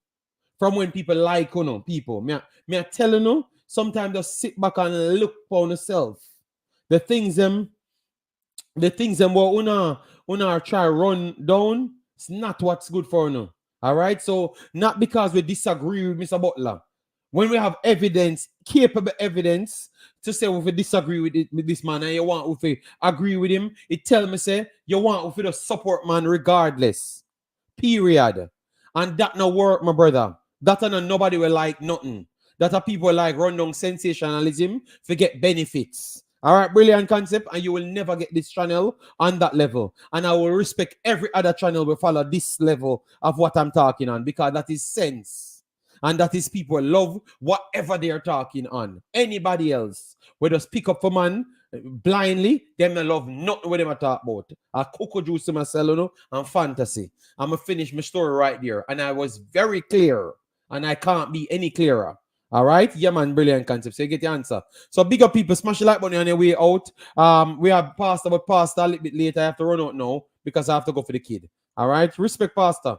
From when people like you know, people. Me I tell you know, sometimes just sit back and look for yourself. The things them what una try run down, it's not what's good for you. All right. So not because we disagree with Mr. Butler. When we have evidence, capable evidence to say if we disagree with this man and you want if we agree with him, it tell me say you want if we just support man regardless. Period. And that no work, my brother. That and nobody will like nothing. That are people like run down sensationalism, forget benefits. All right, brilliant concept, and you will never get this channel on that level. And I will respect every other channel will follow this level of what I'm talking on because that is sense. And that is people love whatever they are talking on. Anybody else, we just pick up for man blindly, them they love nothing what them talk about. A cocoa juice to myself, you know, and fantasy. I'm gonna finish my story right there. And I was very clear, and I can't be any clearer. All right, yeah, man, brilliant concept. So you get the answer. So big up people, smash the like button on your way out. We have Pastor, but Pastor a little bit later. I have to run out now because I have to go for the kid. All right, respect Pastor.